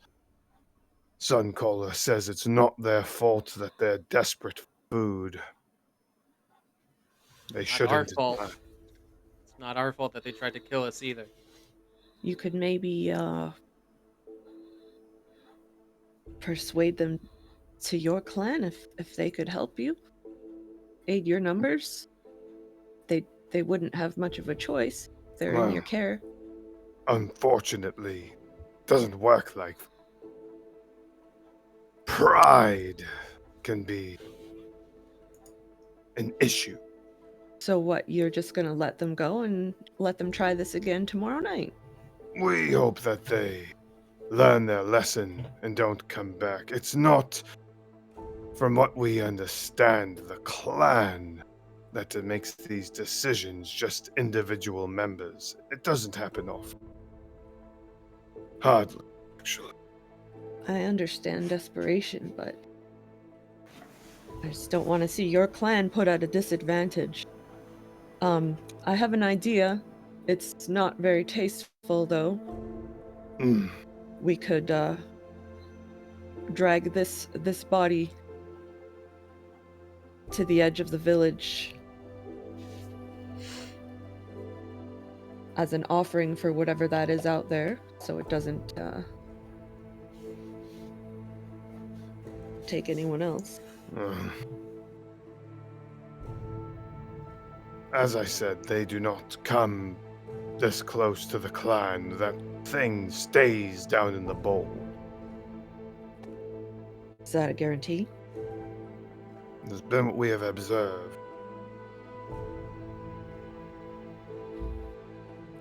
Suncaller says it's not their fault that they're desperate for food. They Not shouldn't. our fault. It's not our fault that they tried to kill us either. You could maybe persuade them to your clan if they could help you, aid your numbers. They wouldn't have much of a choice. They're in your care. Unfortunately, it doesn't work like that. Pride can be an issue. So what, you're just gonna let them go and let them try this again tomorrow night? We hope that they learn their lesson and don't come back. It's not, from what we understand, the clan that makes these decisions, just individual members. It doesn't happen often. Hardly, actually. I understand desperation, but I just don't want to see your clan put at a disadvantage. I have an idea. It's not very tasteful, though. We could drag this body to the edge of the village as an offering for whatever that is out there, so it doesn't take anyone else. As I said, they do not come this close to the clan. That thing stays down in the bowl. Is that a guarantee? Has been what we have observed.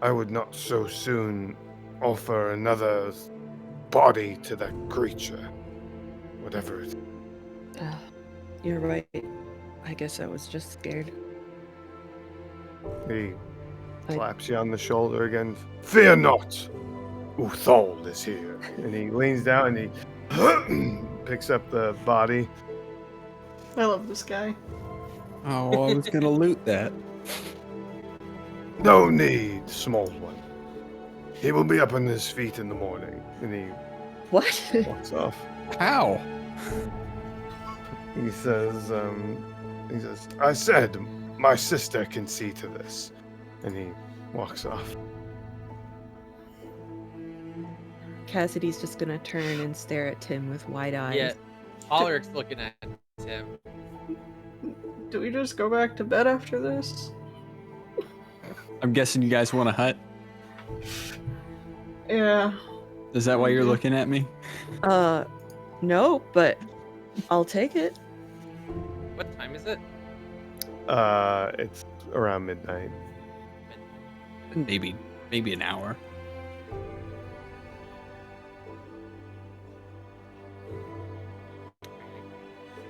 I would not so soon offer another body to that creature, whatever it is. You're right. I guess I was just scared. He claps you on the shoulder again. Fear not! Uthal is here. And he leans down and he picks up the body. I love this guy. Oh, I was gonna loot that. No need, small one. He will be up on his feet in the morning. And he What? walks off. How? He says, I said my sister can see to this. And he walks off. Cassidy's just gonna turn and stare at Tim with wide eyes. Yeah, Ulrich's looking at Tim. Do we just go back to bed after this? I'm guessing you guys want a hut. Yeah. Is that why you're looking at me? No, but I'll take it. What time is it? It's around midnight. Maybe an hour.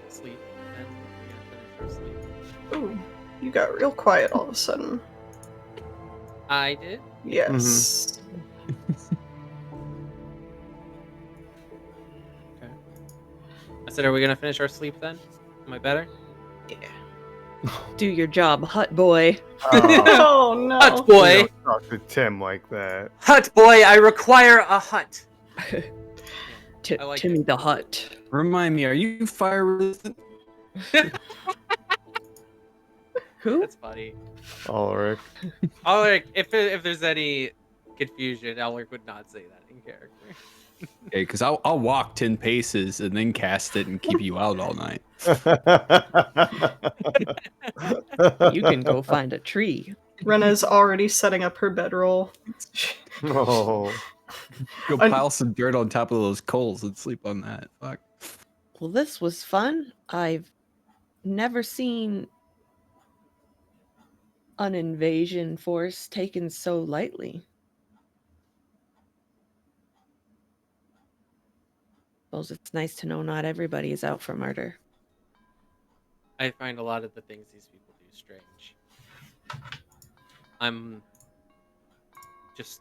Sleep. And we're gonna finish our sleep. Ooh, you got real quiet all of a sudden. I did. Yes. Okay. I said, are we gonna finish our sleep then? Am I better? Yeah. Do your job, hut boy. Oh no. Hut boy! Don't talk to Tim like that. Hut boy, I require a hut. I like Timmy it. the Hut. Remind me, are you fire resistant? Who? That's funny. Ulrich. Ulrich, if there's any confusion, Ulrich would not say that in character. Okay, because I'll walk 10 paces and then cast it and keep you out all night. You can go find a tree. Rena's already setting up her bedroll. Oh. Go pile some dirt on top of those coals and sleep on that. Fuck. Well, this was fun. I've never seen an invasion force taken so lightly. Suppose it's nice to know not everybody is out for murder. I find a lot of the things these people do strange. I'm just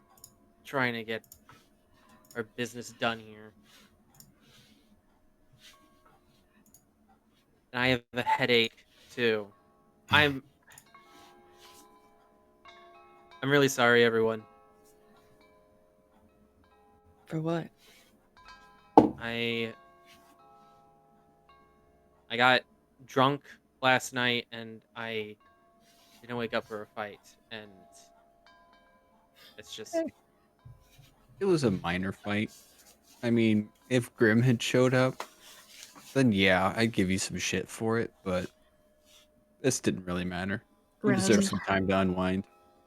trying to get our business done here. And I have a headache too. I'm really sorry, everyone. For what? I got drunk last night and I didn't wake up for a fight, and it's just It was a minor fight. I mean, if Grim had showed up, then yeah, I'd give you some shit for it, but this didn't really matter. You deserve Rena's, some time to unwind.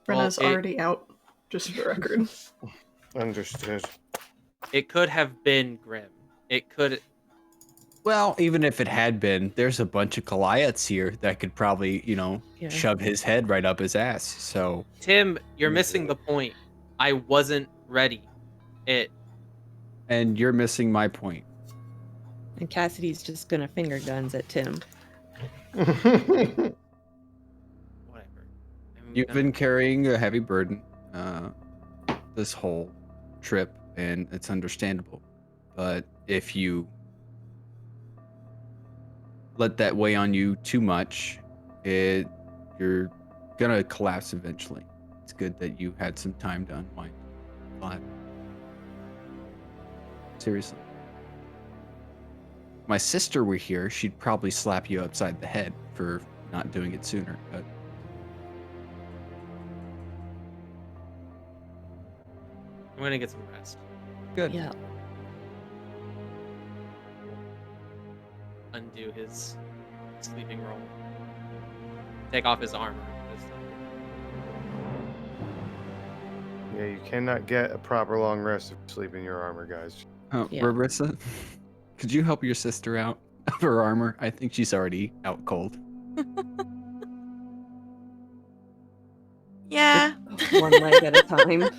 Rena's Well, already out, just for the record. Understood. it could have been Grim. It could. Well, even if it had been, there's a bunch of Goliaths here that could probably, Yeah. shove his head right up his ass. So, Tim, you're missing the point. I wasn't ready. and you're missing my point. And Cassidy's just gonna finger guns at Tim. Whatever. You've been carrying a heavy burden this whole trip, and it's understandable. But if you let that weigh on you too much, you're gonna collapse eventually. It's good that you had some time to unwind. But seriously. If my sister were here, she'd probably slap you upside the head for not doing it sooner, but I'm gonna get some rest. good. Yeah. Undo his sleeping roll. Take off his armor this time. Yeah, you cannot get a proper long rest if you sleep in your armor, guys. Yeah. Larissa, could you help your sister out of her armor? I think she's already out cold. Yeah. One leg at a time.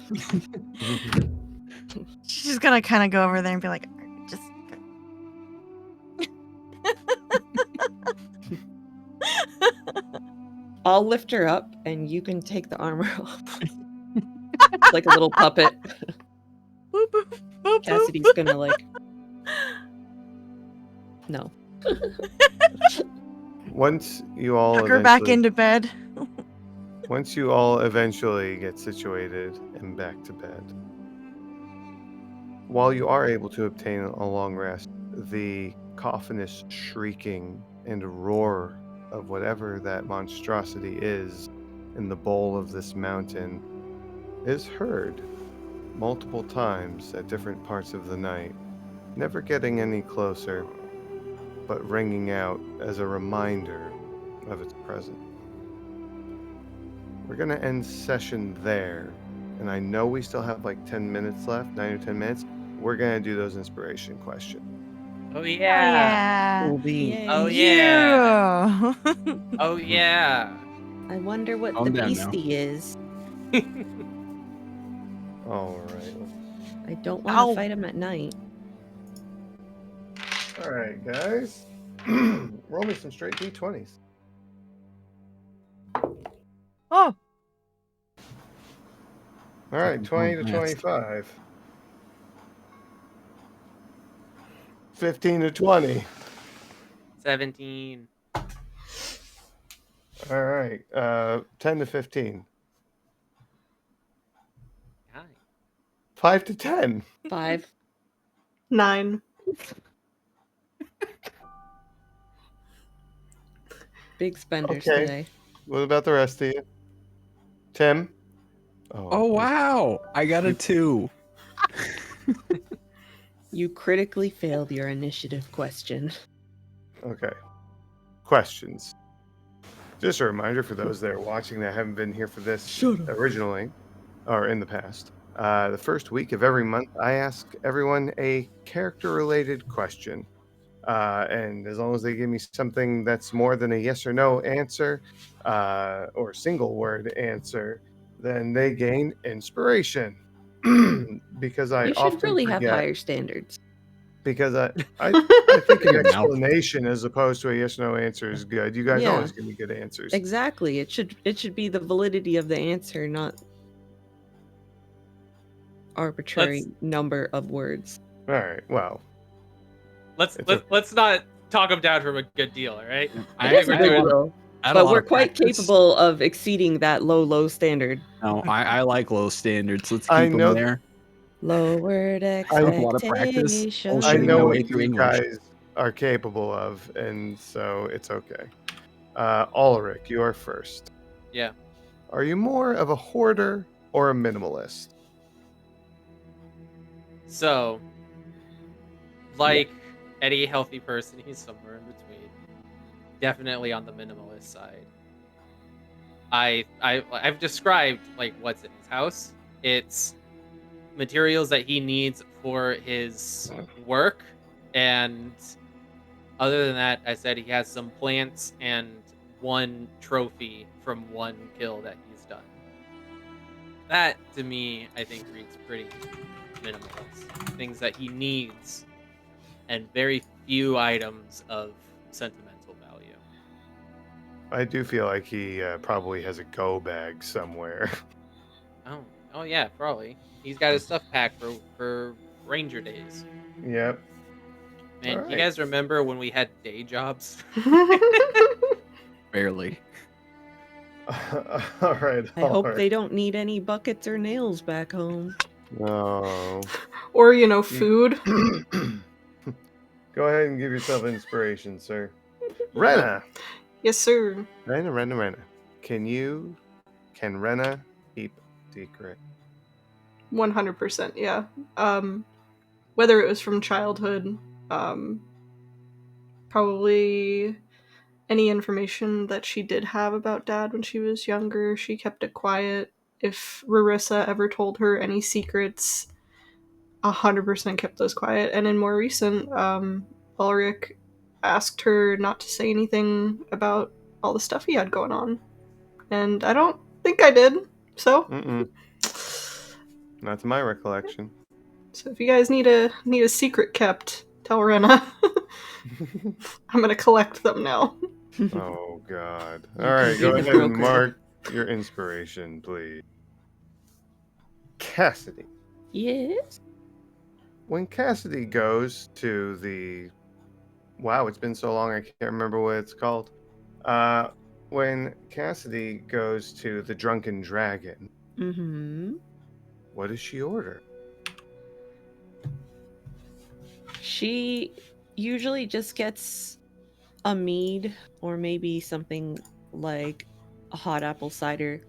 She's just gonna kind of go over there and be like, just. I'll lift her up and you can take the armor off. Like a little puppet. Boop, boop, boop, boop. Cassidy's gonna like. No. Once you all Tuck her back eventually- into bed. Once you all eventually get situated and back to bed, while you are able to obtain a long rest, the cacophonous shrieking and roar of whatever that monstrosity is in the bowl of this mountain is heard multiple times at different parts of the night, never getting any closer, but ringing out as a reminder of its presence. We're going to end session there, and I know we still have like 10 minutes left, 9 or 10 minutes. We're going to do those inspiration questions. Oh Oh, yeah. yeah. Yay. Oh yeah. Yeah. Oh yeah. I wonder what Calm the down now. beastie is. All right. I don't want Ow. to fight him at night. All right, guys. Roll me some straight D20s. Oh, All right, Fucking 20 to fast. 25. 15 to 20. 17. All right, 10 to 15. Hi. 5 to 10. 5. 9. Big spenders Okay. today. What about the rest of you? Tim? Oh wow! I got a 2. You critically failed your initiative question. Okay. Questions. Just a reminder for those that are watching that haven't been here for this originally, or in the past. The first week of every month, I ask everyone a character-related question. And as long as they give me something that's more than a yes or no answer, or single word answer, then they gain inspiration. Because I You often should really have forget- higher standards. Because I think an explanation as opposed to a yes or no answer is good. You guys Yeah. always give me good answers. Exactly. It should be the validity of the answer, not arbitrary number of words. All right. Well, Let's It's let's not talk him down from a good deal, all right? I think think we're I doing. want- Not a But lot we're of quite practice. capable of exceeding that low standard. No, I like low standards. Let's I keep them know- there. Lowered With a lot of practice, expectations. I bullshitting know my what way through you English. guys are capable of, and so it's okay. Ulrich, you are first. Yeah. Are you more of a hoarder or a minimalist? So, like any healthy person, he's somewhere in between. Definitely on the minimalist side. I've described like what's in his house. It's materials that he needs for his work, and other than that, I said he has some plants and one trophy from one kill that he's done. That to me, I think reads pretty minimalist. Things that he needs, and very few items of sentimental value. I do feel like he probably has a go bag somewhere. Oh yeah, probably. He's got his stuff packed for Ranger days. Yep. Man, All you right. guys remember when we had day jobs? Barely. All right. I hope they don't need any buckets or nails back home. Oh. Or, food. Go ahead and give yourself inspiration, sir. Rena. Yes, sir. Rena. Can Rena keep secret? 100%, yeah. Whether it was from childhood, probably any information that she did have about Dad when she was younger, she kept it quiet. If Rarissa ever told her any secrets, 100% kept those quiet. And in more recent, Ulrich asked her not to say anything about all the stuff he had going on. And I don't think I did, so... Mm-mm. Not to my recollection. So if you guys need a secret kept, tell Rena. I'm gonna collect them now. Oh, God. You All can right, be go the ahead and broker. mark your inspiration, please. Cassidy. Yes. When Cassidy goes to the... Wow, it's been so long I can't remember what it's called. When Cassidy goes to the Drunken Dragon, Mm-hmm. what does she order? She usually just gets a mead or maybe something like a hot apple cider.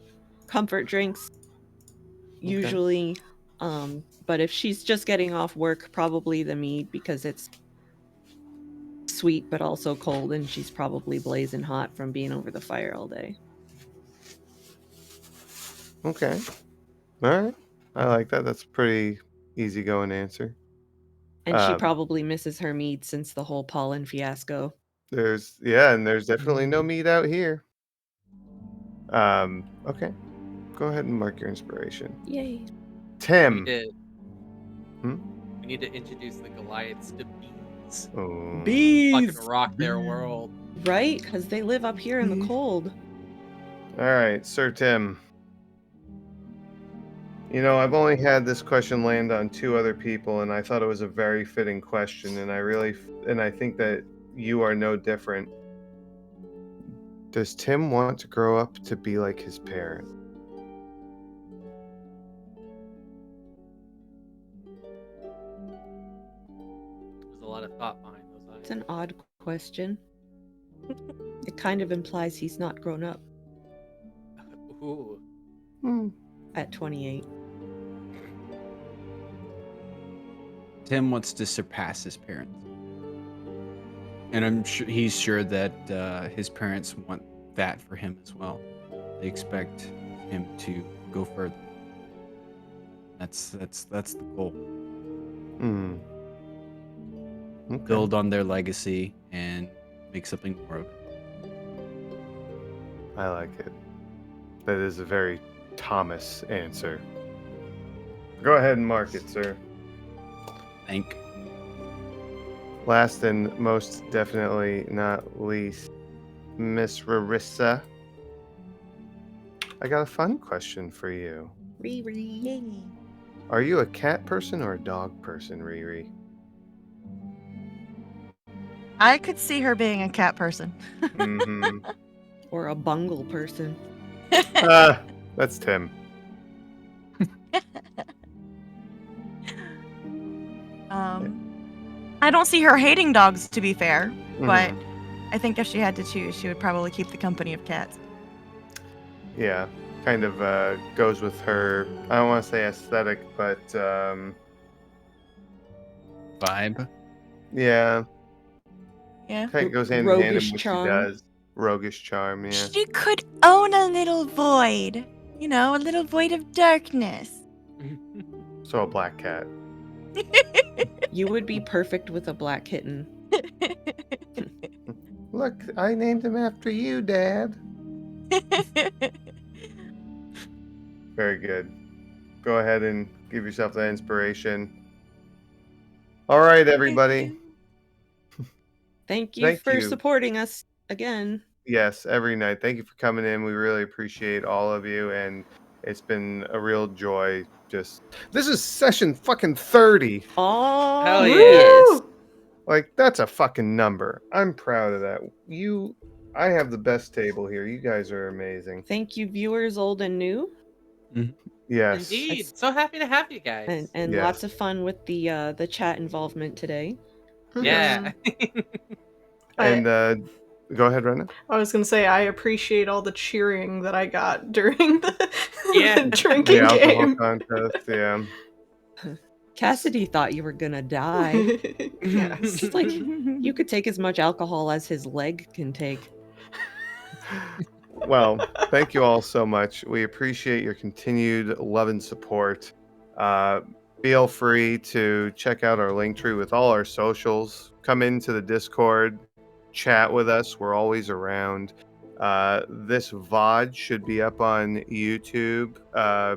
Comfort drinks, usually. But if she's just getting off work, probably the mead because it's sweet but also cold and she's probably blazing hot from being over the fire all day. Okay. All right. I like that. That's a pretty easygoing answer. And she probably misses her mead since the whole pollen fiasco. There's definitely no meat out here. Okay. Go ahead and mark your inspiration. Yay. Tim. We need to introduce the Goliaths to bees. Oh. Fucking rock their world. Right? Because they live up here in the cold. All right, Sir Tim. I've only had this question land on 2 other people, and I thought it was a very fitting question, and I think that you are no different. Does Tim want to grow up to be like his parent? There's a lot of thought behind those eyes. It's an odd question. It kind of implies he's not grown up Ooh. at 28. Tim wants to surpass his parents. And I'm sure he's sure that his parents want that for him as well. They expect him to go further. That's the goal. Okay. Build on their legacy and make something more of it. I like it. That is a very Thomas answer. Go ahead and mark it, sir. Thank. Last and most definitely not least, Miss Rarissa. I got a fun question for you. Riri. Yay. Are you a cat person or a dog person, Riri? I could see her being a cat person. Mm-hmm. Or a bungle person. That's Tim. I don't see her hating dogs, to be fair, but Mhm. I think if she had to choose, she would probably keep the company of cats. Yeah, kind of goes with her. I don't want to say aesthetic, but Vibe. yeah, Yeah. kind of goes hand in hand in Roguish what charm. she does. Roguish charm, yeah. She could own a little void. You know, a little void of darkness. So a black cat. You would be perfect with a black kitten. Look, I named him after you, Dad. Very good. Go ahead and give yourself that inspiration. All right, everybody. Thank you Thank for you. supporting us again. Yes, every night. Thank you for coming in. We really appreciate all of you, and it's been a real joy. This is session fucking 30. Oh, Hell yeah. yes. Like, that's a fucking number. I'm proud of that. I have the best table here. You guys are amazing. Thank you, viewers, old and new. Yes. Indeed. So happy to have you guys. And Yes. lots of fun with the chat involvement today. Yeah. And go ahead, Rena. I was gonna say I appreciate all the cheering that I got during the, Yeah. the drinking The alcohol game. contest, yeah. Cassidy thought you were gonna die. Yes. It's like you could take as much alcohol as his leg can take. Well, thank you all so much. We appreciate your continued love and support. Feel free to check out our link tree with all our socials. Come into the Discord, chat with us. We're always around. This VOD should be up on YouTube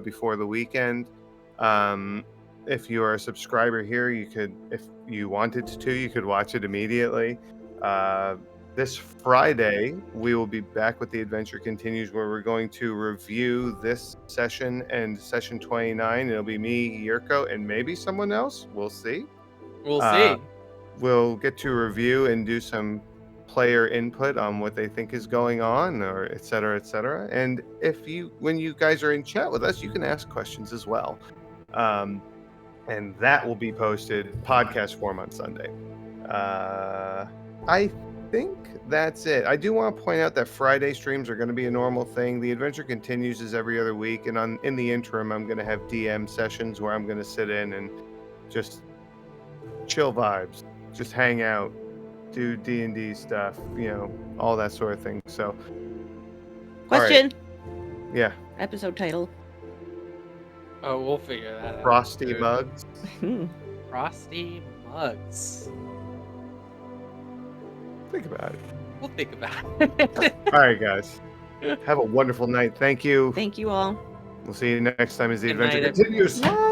before the weekend. If you are a subscriber here, you could, if you wanted to, you could watch it immediately. This Friday, we will be back with The Adventure Continues, where we're going to review this session and session 29. It'll be me, Yurko, and maybe someone else. We'll see. We'll see. We'll get to review and do some player input on what they think is going on, or et cetera, et cetera. And when you guys are in chat with us, you can ask questions as well. And that will be posted podcast form on Sunday. I think that's it. I do want to point out that Friday streams are going to be a normal thing. The Adventure Continues is every other week, and in the interim, I'm going to have DM sessions where I'm going to sit in and just chill vibes, just hang out, do D&D stuff, all that sort of thing. So, Question. yeah, Episode title. Oh, we'll figure that out. Frosty dude. Mugs. Frosty Mugs. Think about it. We'll think about it. All right, guys. Have a wonderful night. Thank you. Thank you all. We'll see you next time as the Good adventure night, continues. everyone.